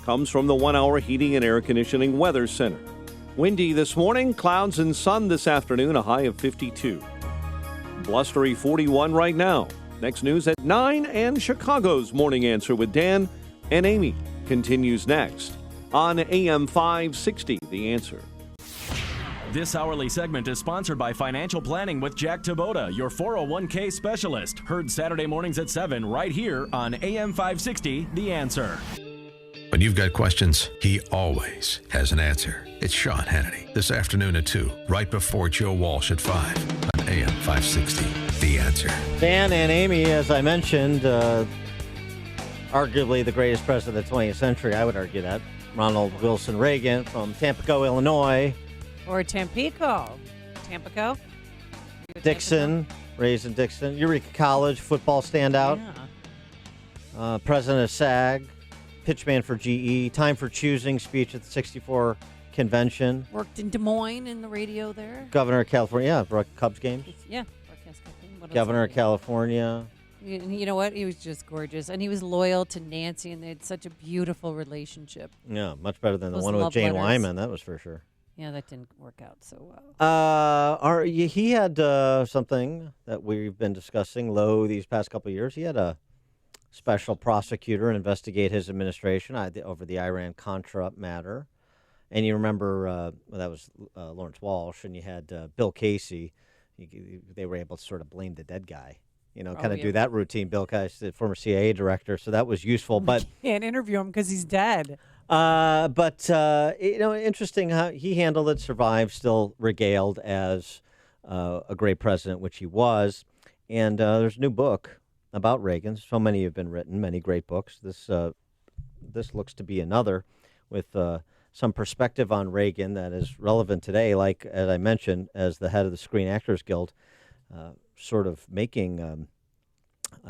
comes from the 1-hour Heating and Air Conditioning Weather Center. Windy this morning, clouds and sun this afternoon, a high of 52. Blustery 41 right now. Next news at 9, and Chicago's Morning Answer with Dan and Amy continues next on AM 560, The Answer. This hourly segment is sponsored by Financial Planning with Jack Taboda, your 401k specialist. Heard Saturday mornings at 7 right here on AM 560, The Answer. When you've got questions, he always has an answer. It's Sean Hannity this afternoon at 2, right before Joe Walsh at 5 on AM 560, The Answer. Dan and Amy, as I mentioned, arguably the greatest president of the 20th century, I would argue that. Ronald Wilson Reagan from Tampico, Illinois. Or Tampico. Tampico? Dixon, raised in Dixon. Eureka College, football standout. Yeah. President of SAG, pitchman for GE, time for choosing speech at the 64 convention. Worked in Des Moines in the radio there. Governor of California, yeah, Cubs games. Yeah, broadcast company. What else Governor of did California. You know what? He was just gorgeous. And he was loyal to Nancy, and they had such a beautiful relationship. Yeah, much better than Those the one with love Jane letters. Wyman, that was for sure. Yeah, that didn't work out so well. He had something that we've been discussing low these past couple of years. He had a special prosecutor investigate his administration over the Iran-Contra matter. And you remember that was Lawrence Walsh, and you had Bill Casey. They were able to sort of blame the dead guy. Do that routine. Bill Casey, the former CIA director, so that was useful. But can't interview him because he's dead. Interesting how he handled it, survived, still regaled as a great president, which he was. And there's a new book about Reagan. So many have been written, many great books. This looks to be another with some perspective on Reagan that is relevant today, like, as I mentioned, as the head of the Screen Actors Guild, sort of making,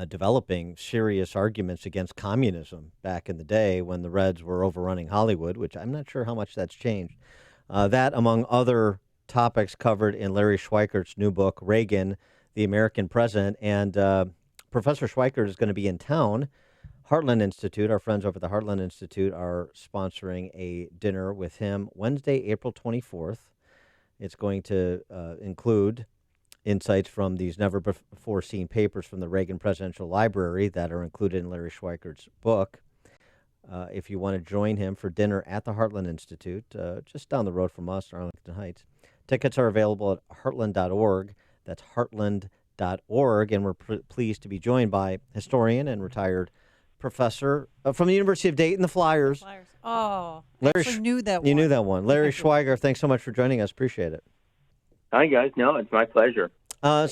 developing serious arguments against communism back in the day when the Reds were overrunning Hollywood, which I'm not sure how much that's changed. That, among other topics covered in Larry Schweikert's new book, Reagan, the American President. And Professor Schweikert is going to be in town. Heartland Institute, our friends over at the Heartland Institute, are sponsoring a dinner with him Wednesday, April 24th. It's going to include insights from these never-before-seen papers from the Reagan Presidential Library that are included in Larry Schweikert's book. If you want to join him for dinner at the Heartland Institute, just down the road from us, Arlington Heights, tickets are available at heartland.org. That's heartland.org, and we're pleased to be joined by historian and retired professor from the University of Dayton, the Flyers. Oh, Larry I actually knew that one. You knew that one. Larry Schweiger, thanks so much for joining us. Appreciate it. Hi, guys. No, it's my pleasure. Why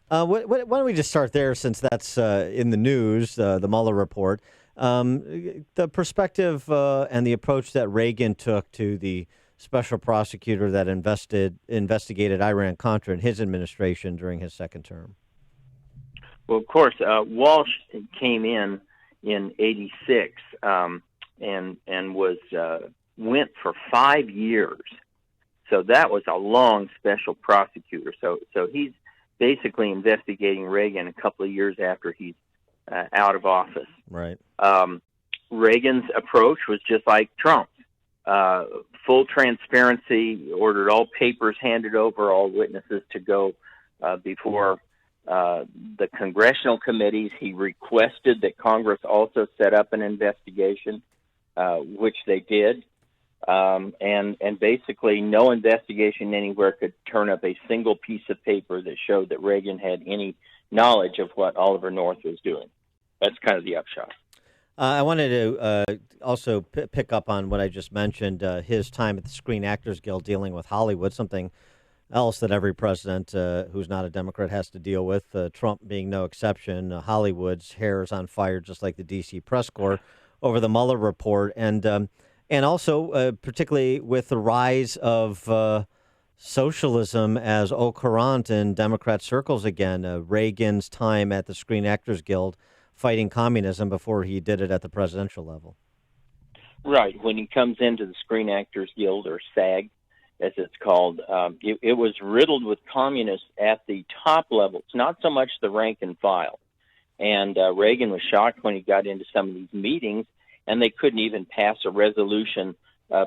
don't we just start there, since that's in the news, the Mueller report. The perspective and the approach that Reagan took to the special prosecutor that investigated Iran-Contra in his administration during his second term. Well, of course, Walsh came in '86 and was went for 5 years. So that was a long special prosecutor. So he's basically investigating Reagan a couple of years after he's out of office. Right. Reagan's approach was just like Trump's. Full transparency, ordered all papers handed over, all witnesses to go before the congressional committees. He requested that Congress also set up an investigation, which they did. And basically no investigation anywhere could turn up a single piece of paper that showed that Reagan had any knowledge of what Oliver North was doing. That's kind of the upshot. I wanted to also pick up on what I just mentioned, his time at the Screen Actors Guild dealing with Hollywood, something else that every president who's not a Democrat has to deal with, Trump being no exception. Hollywood's hair is on fire, just like the D.C. press corps, over the Mueller report. And also, particularly with the rise of socialism as au courant in Democrat circles again. Reagan's time at the Screen Actors Guild fighting communism before he did it at the presidential level. Right. When he comes into the Screen Actors Guild, or SAG, as it's called, it was riddled with communists at the top levels, not so much the rank and file. And Reagan was shocked when he got into some of these meetings, and they couldn't even pass a resolution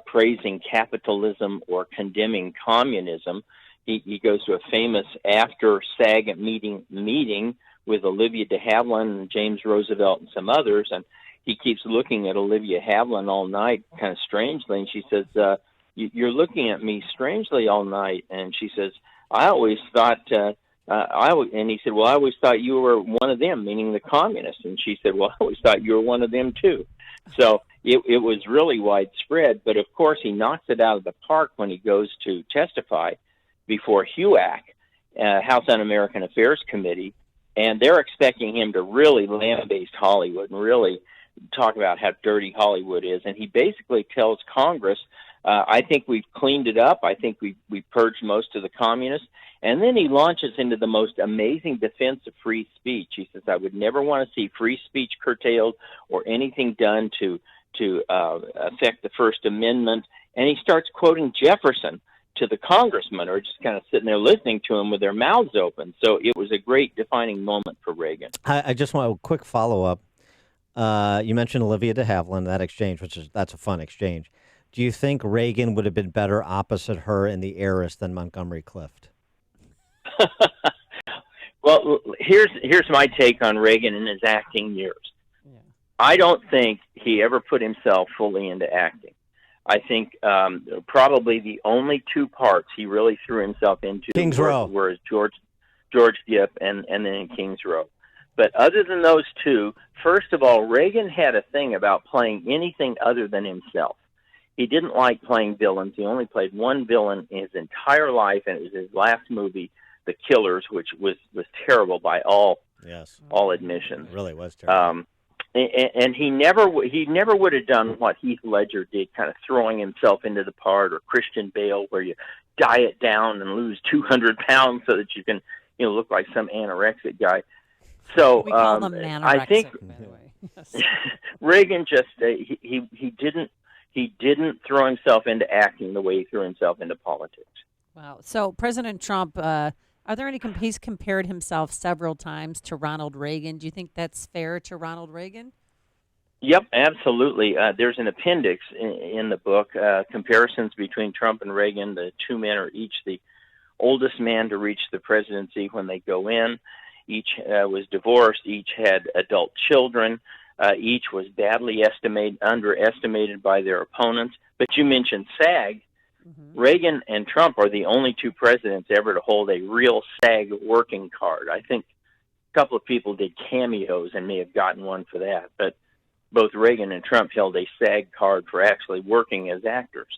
praising capitalism or condemning communism. He goes to a famous after SAG meeting with Olivia de Havilland and James Roosevelt and some others, and he keeps looking at Olivia Havilland all night, kind of strangely, and she says, "You're looking at me strangely all night." And she says, "I always thought," and he said, "Well, I always thought you were one of them," meaning the communists. And she said, "Well, I always thought you were one of them too." So it was really widespread. But of course, he knocks it out of the park when he goes to testify before HUAC, House Un-American Affairs Committee, and they're expecting him to really lambaste Hollywood and really talk about how dirty Hollywood is. And he basically tells Congress, I think we've cleaned it up. I think we purged most of the communists. And then he launches into the most amazing defense of free speech. He says, I would never want to see free speech curtailed or anything done to affect the First Amendment. And he starts quoting Jefferson to the congressmen, or just kind of sitting there listening to him with their mouths open. So it was a great defining moment for Reagan. I just want a quick follow-up. You mentioned Olivia de Havilland, that exchange, that's a fun exchange. Do you think Reagan would have been better opposite her in The Heiress than Montgomery Clift? Well, here's my take on Reagan in his acting years. Yeah. I don't think he ever put himself fully into acting. I think probably the only two parts he really threw himself into were as George Gipp and then in King's Row. But other than those two, first of all, Reagan had a thing about playing anything other than himself. He didn't like playing villains. He only played one villain in his entire life, and it was his last movie, The Killers, which was terrible by all admissions. It really was terrible. And he never would have done what Heath Ledger did, kind of throwing himself into the part, or Christian Bale, where you diet down and lose 200 pounds so that you can look like some anorexic guy. So we call them anorexic, I think by the way. Yes. Reagan just he didn't throw himself into acting the way he threw himself into politics. Wow. So President Trump, are there any? He's compared himself several times to Ronald Reagan. Do you think that's fair to Ronald Reagan? Yep, absolutely. There's an appendix in the book, comparisons between Trump and Reagan. The two men are each the oldest man to reach the presidency when they go in. Each was divorced. Each had adult children. Each was badly underestimated by their opponents. But you mentioned SAG. Mm-hmm. Reagan and Trump are the only two presidents ever to hold a real SAG working card. I think a couple of people did cameos and may have gotten one for that. But both Reagan and Trump held a SAG card for actually working as actors.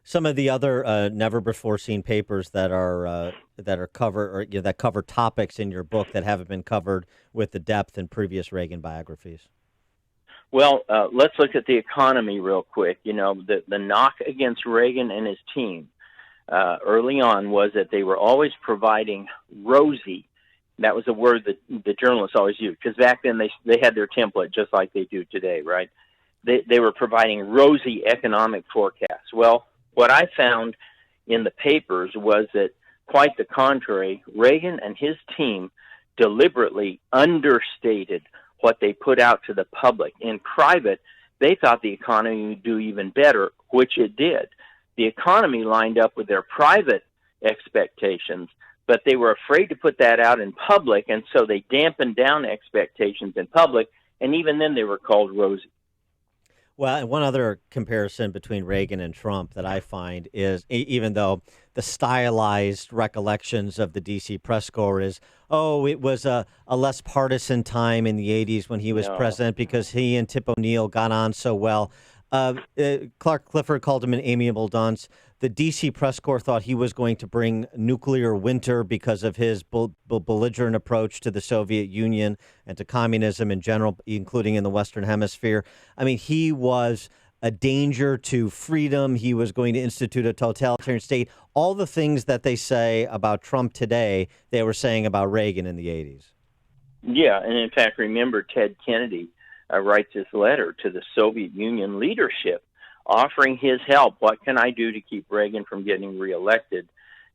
Some of the other never-before-seen papers that cover topics in your book that haven't been covered with the depth in previous Reagan biographies. Well, let's look at the economy real quick. The knock against Reagan and his team early on was that they were always providing rosy. That was a word that the journalists always used, because back then they had their template just like they do today, right? They were providing rosy economic forecasts. Well, what I found in the papers was that quite the contrary. Reagan and his team deliberately understated what they put out to the public. In private, they thought the economy would do even better, which it did. The economy lined up with their private expectations, but they were afraid to put that out in public, and so they dampened down expectations in public, and even then they were called rosy. Well, and one other comparison between Reagan and Trump that I find is, even though the stylized recollections of the D.C. press corps is, it was a less partisan time in the 80s when he was president because he and Tip O'Neill got on so well. Clark Clifford called him an amiable dunce. The D.C. press corps thought he was going to bring nuclear winter because of his belligerent approach to the Soviet Union and to communism in general, including in the Western Hemisphere. I mean, he was a danger to freedom. He was going to institute a totalitarian state. All the things that they say about Trump today, they were saying about Reagan in the 80s. Yeah, and in fact, remember Ted Kennedy writes this letter to the Soviet Union leadership offering his help. What can I do to keep Reagan from getting reelected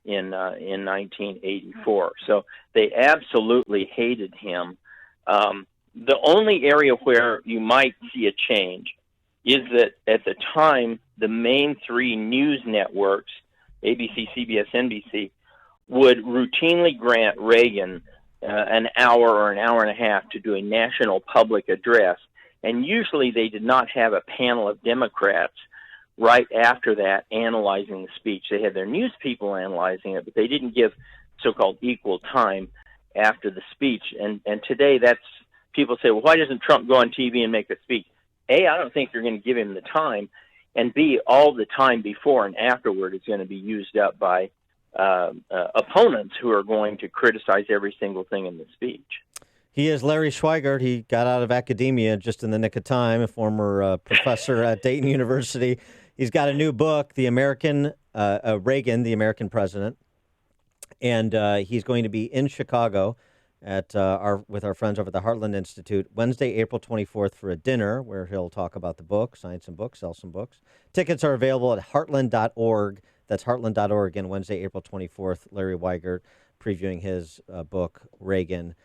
in 1984? So they absolutely hated him. The only area where you might see a change is that at the time, the main three news networks, ABC, CBS, NBC, would routinely grant Reagan an hour or an hour and a half to do a national public address. And usually they did not have a panel of Democrats right after that analyzing the speech. They had their news people analyzing it, but they didn't give so-called equal time after the speech. And today people say, well, why doesn't Trump go on TV and make a speech? A, I don't think they're going to give him the time. And B, all the time before and afterward is going to be used up by opponents who are going to criticize every single thing in the speech. He is Larry Schweigert. He got out of academia just in the nick of time, a former professor at Dayton University. He's got a new book, The American Reagan, the American President. And he's going to be in Chicago at with our friends over at the Heartland Institute Wednesday, April 24th for a dinner where he'll talk about the book, sign some books, sell some books. Tickets are available at heartland.org. That's heartland.org. And Wednesday, April 24th, Larry Weigert previewing his book, Reagan,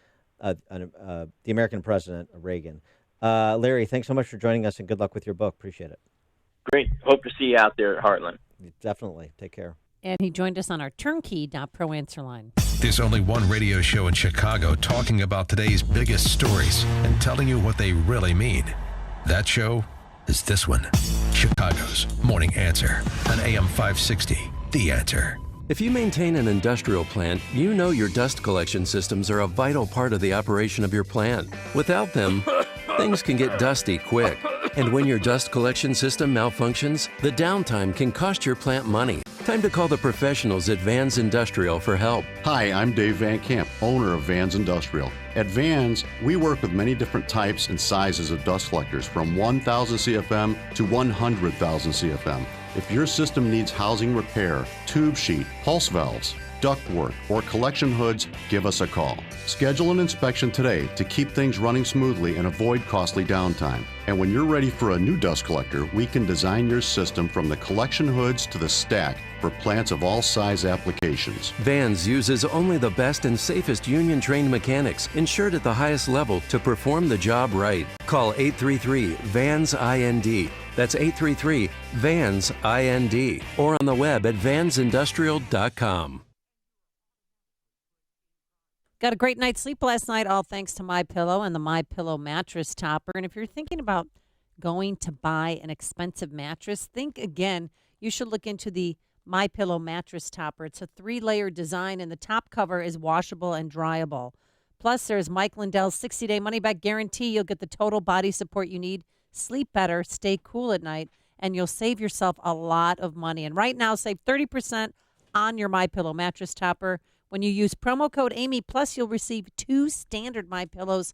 The American President, Reagan. Larry, thanks so much for joining us, and good luck with your book. Appreciate it. Great. Hope to see you out there at Heartland. Definitely. Take care. And he joined us on our turnkey.pro answer line. There's only one radio show in Chicago talking about today's biggest stories and telling you what they really mean. That show is this one, Chicago's Morning Answer on AM 560, The Answer. If you maintain an industrial plant, you know your dust collection systems are a vital part of the operation of your plant. Without them, things can get dusty quick. And when your dust collection system malfunctions, the downtime can cost your plant money. Time to call the professionals at Vans Industrial for help. Hi, I'm Dave Van Camp, owner of Vans Industrial. At Vans, we work with many different types and sizes of dust collectors, from 1,000 CFM to 100,000 CFM. If your system needs housing repair, tube sheet, pulse valves, ductwork, or collection hoods, give us a call. Schedule an inspection today to keep things running smoothly and avoid costly downtime. And when you're ready for a new dust collector, we can design your system from the collection hoods to the stack for plants of all size applications. Vans uses only the best and safest union-trained mechanics, insured at the highest level, to perform the job right. Call 833-VANS-IND. That's 833-VANS-IND. Or on the web at vansindustrial.com. Got a great night's sleep last night, all thanks to MyPillow and the MyPillow mattress topper. And if you're thinking about going to buy an expensive mattress, think again. You should look into the MyPillow mattress topper. It's a 3-layer design, and the top cover is washable and dryable. Plus, there's Mike Lindell's 60-day money-back guarantee. You'll get the total body support you need, sleep better, stay cool at night, and you'll save yourself a lot of money. And right now, save 30% on your MyPillow mattress topper. When you use promo code Amy, plus you'll receive 2 standard MyPillows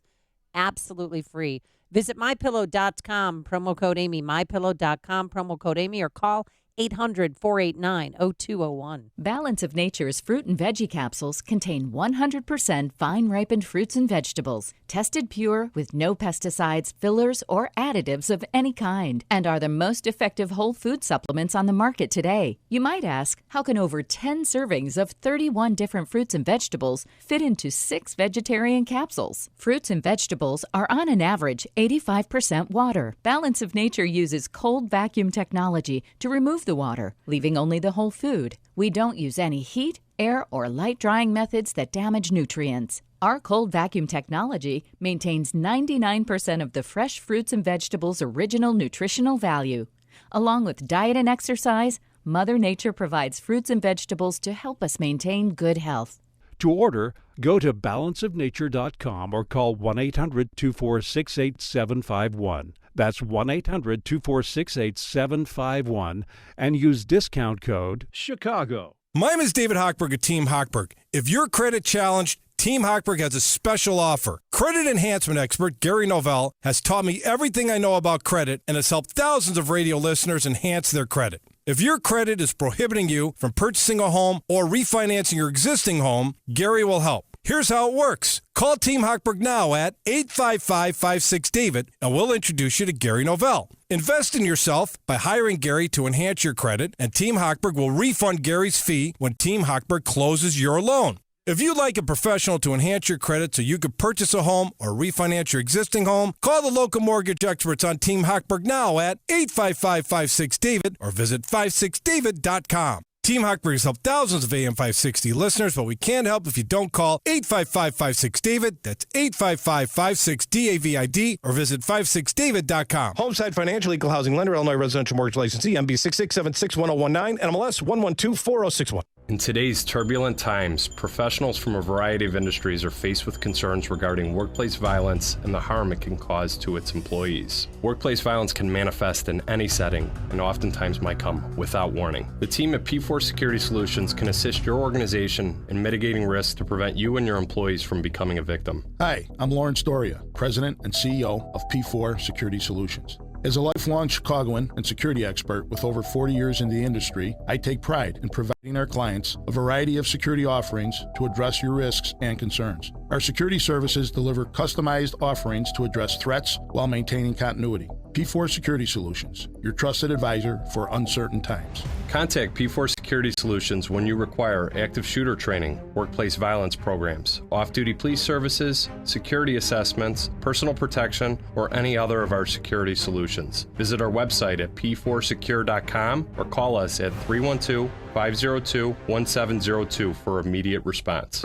absolutely free. Visit MyPillow.com, promo code Amy, MyPillow.com, promo code Amy, or call 800-489-0201. Balance of Nature's fruit and veggie capsules contain 100% fine-ripened fruits and vegetables, tested pure with no pesticides, fillers, or additives of any kind, and are the most effective whole food supplements on the market today. You might ask, how can over 10 servings of 31 different fruits and vegetables fit into 6 vegetarian capsules? Fruits and vegetables are on an average 85% water. Balance of Nature uses cold vacuum technology to remove the water, leaving only the whole food. We don't use any heat, air, or light drying methods that damage nutrients. Our cold vacuum technology maintains 99% of the fresh fruits and vegetables' original nutritional value. Along with diet and exercise, Mother Nature provides fruits and vegetables to help us maintain good health. To order, go to balanceofnature.com or call 1-800-246-8751. That's 1-800-246-8751 and use discount code CHICAGO. My name is David Hochberg at Team Hochberg. If you're credit challenged, Team Hochberg has a special offer. Credit enhancement expert Gary Novell has taught me everything I know about credit and has helped thousands of radio listeners enhance their credit. If your credit is prohibiting you from purchasing a home or refinancing your existing home, Gary will help. Here's how it works. Call Team Hochberg now at 855-56-DAVID and we'll introduce you to Gary Novell. Invest in yourself by hiring Gary to enhance your credit, and Team Hochberg will refund Gary's fee when Team Hochberg closes your loan. If you'd like a professional to enhance your credit so you could purchase a home or refinance your existing home, call the local mortgage experts on Team Hochberg now at 855-56-DAVID or visit 56david.com. Team Hochberg has helped thousands of AM 560 listeners, but we can't help if you don't call 855-56-DAVID. That's 855-56-DAVID or visit 56david.com. Homeside Financial Equal Housing Lender, Illinois Residential Mortgage Licensee, MB 66761019, NMLS 1124061. In today's turbulent times, professionals from a variety of industries are faced with concerns regarding workplace violence and the harm it can cause to its employees. Workplace violence can manifest in any setting and oftentimes might come without warning. The team at P4 Security Solutions can assist your organization in mitigating risks to prevent you and your employees from becoming a victim. Hi, I'm Lawrence Doria, President and CEO of P4 Security Solutions. As a lifelong Chicagoan and security expert with over 40 years in the industry, I take pride in providing our clients a variety of security offerings to address your risks and concerns. Our security services deliver customized offerings to address threats while maintaining continuity. P4 Security Solutions, your trusted advisor for uncertain times. Contact P4 Security Solutions when you require active shooter training, workplace violence programs, off-duty police services, security assessments, personal protection, or any other of our security solutions. Visit our website at p4secure.com or call us at 312-502-1702 for immediate response.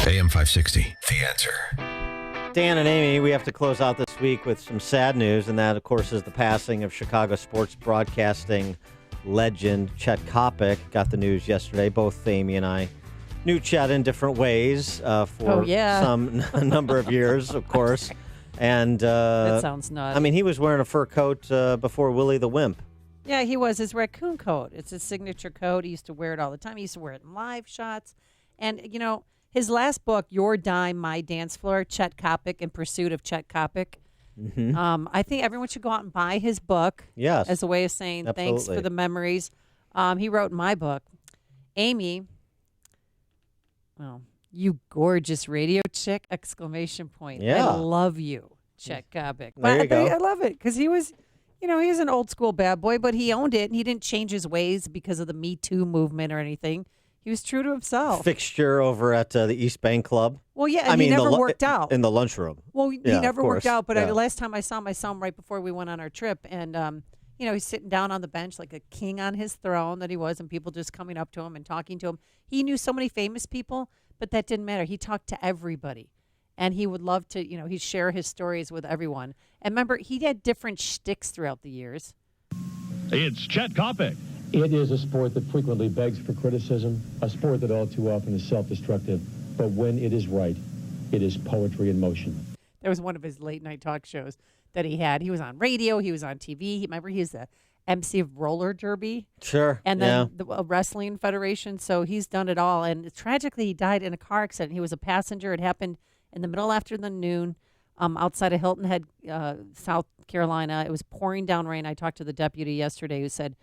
AM 560, The Answer. Dan and Amy, we have to close out this week with some sad news, and that, of course, is the passing of Chicago sports broadcasting legend Chet Kopic. Got the news yesterday. Both Amy and I knew Chet in different ways for some number of years, of course. And that sounds nuts. I mean, he was wearing a fur coat before Willie the Wimp. Yeah, he was. His raccoon coat. It's his signature coat. He used to wear it all the time. He used to wear it in live shots. And, you know, his last book, Your Dime, My Dance Floor, Chet Kopic, In Pursuit of Chet Kopic. Mm-hmm. I think everyone should go out and buy his book. Yes. As a way of saying thanks for the memories. He wrote my book. Amy, well, you gorgeous radio chick, exclamation point. Yeah. I love you, Chet Kopic. There you go. I love it because he was, you know, he's an old school bad boy, but he owned it and he didn't change his ways because of the Me Too movement or anything. He was true to himself. Fixture over at the East Bank Club. Well, yeah, and he never worked out. In the lunchroom. Well, he Yeah, never of worked course. out, but Yeah. last time I saw him right before we went on our trip, and, you know, he's sitting down on the bench like a king on his throne that he was, and people just coming up to him and talking to him. He knew so many famous people, but that didn't matter. He talked to everybody, and he would love to, you know, he'd share his stories with everyone. And remember, he had different shticks throughout the years. It's Chet Kopic. It is a sport that frequently begs for criticism, a sport that all too often is self-destructive. But when it is right, it is poetry in motion. There was one of his late-night talk shows that he had. He was on radio. He was on TV. Remember, he was the MC of roller derby. Sure. And then the wrestling federation. So he's done it all. And tragically, he died in a car accident. He was a passenger. It happened in the middle after the noon outside of Hilton Head, South Carolina. It was pouring down rain. I talked to the deputy yesterday who said,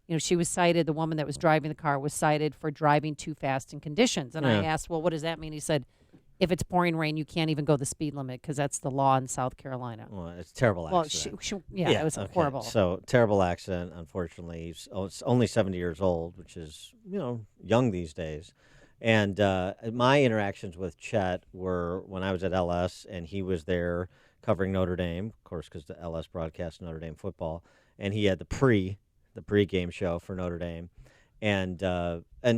you know, she was cited, the woman that was driving the car was cited for driving too fast in conditions. And I asked, well, what does that mean? He said, if it's pouring rain, you can't even go the speed limit because that's the law in South Carolina. Well, it's a terrible accident. Well, it was horrible. So, terrible accident, unfortunately. He's only 70 years old, which is, you know, young these days. And my interactions with Chet were when I was at LS, and he was there covering Notre Dame, of course, because the LS broadcast Notre Dame football. And he had the pre-game show for Notre Dame. And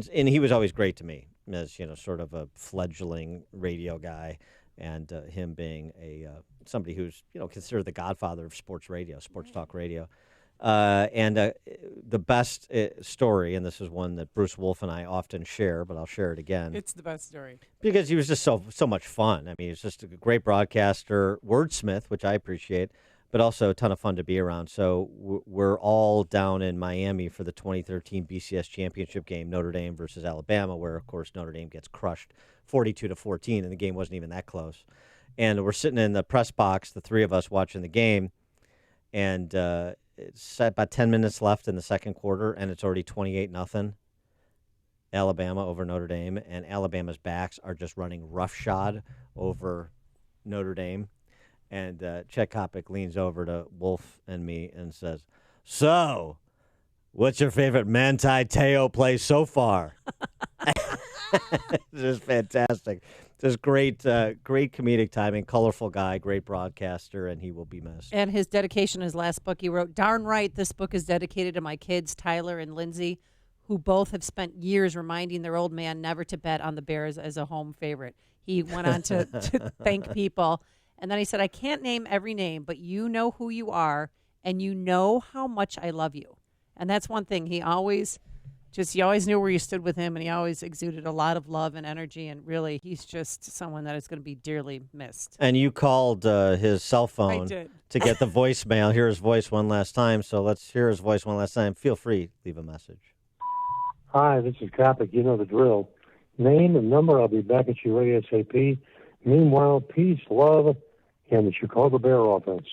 he was always great to me as, you know, sort of a fledgling radio guy, and him being somebody who's, you know, considered the godfather of sports radio, sports talk radio. The best story, and this is one that Bruce Wolf and I often share, but I'll share it again. It's the best story. Because he was just so much fun. I mean, he's just a great broadcaster, wordsmith, which I appreciate, but also a ton of fun to be around. So we're all down in Miami for the 2013 BCS championship game, Notre Dame versus Alabama, where, of course, Notre Dame gets crushed 42-14, and the game wasn't even that close. And we're sitting in the press box, the three of us watching the game, and it's about 10 minutes left in the second quarter, and it's already 28-0. Alabama over Notre Dame, and Alabama's backs are just running roughshod over Notre Dame. And Chet Kopic leans over to Wolf and me and says, "So, what's your favorite Manti Te'o play so far?" This is fantastic. Just great comedic timing, colorful guy, great broadcaster, and he will be missed. And his dedication, his last book, he wrote, "Darn right, this book is dedicated to my kids, Tyler and Lindsay, who both have spent years reminding their old man never to bet on the Bears as a home favorite." He went on to thank people. And then he said, "I can't name every name, but you know who you are, and you know how much I love you." And that's one thing. He always knew where you stood with him, and he always exuded a lot of love and energy. And really, he's just someone that is going to be dearly missed. And you called his cell phone to get the voicemail. Hear his voice one last time. So let's hear his voice one last time. Feel free, leave a message. Hi, this is Kopic. You know the drill. Name and number. I'll be back at you ASAP. Meanwhile, peace, love, and the Chicago Bear offense.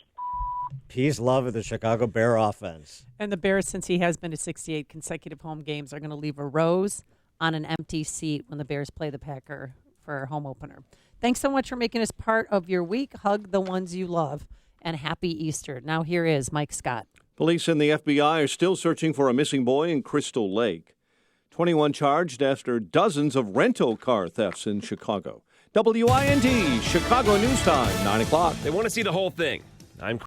Peace, love, of the Chicago Bear offense. And the Bears, since he has been to 68 consecutive home games, are going to leave a rose on an empty seat when the Bears play the Packer for our home opener. Thanks so much for making us part of your week. Hug the ones you love, and happy Easter. Now here is Mike Scott. Police and the FBI are still searching for a missing boy in Crystal Lake. 21 charged after dozens of rental car thefts in Chicago. WIND, Chicago News Time, 9 o'clock. They want to see the whole thing. I'm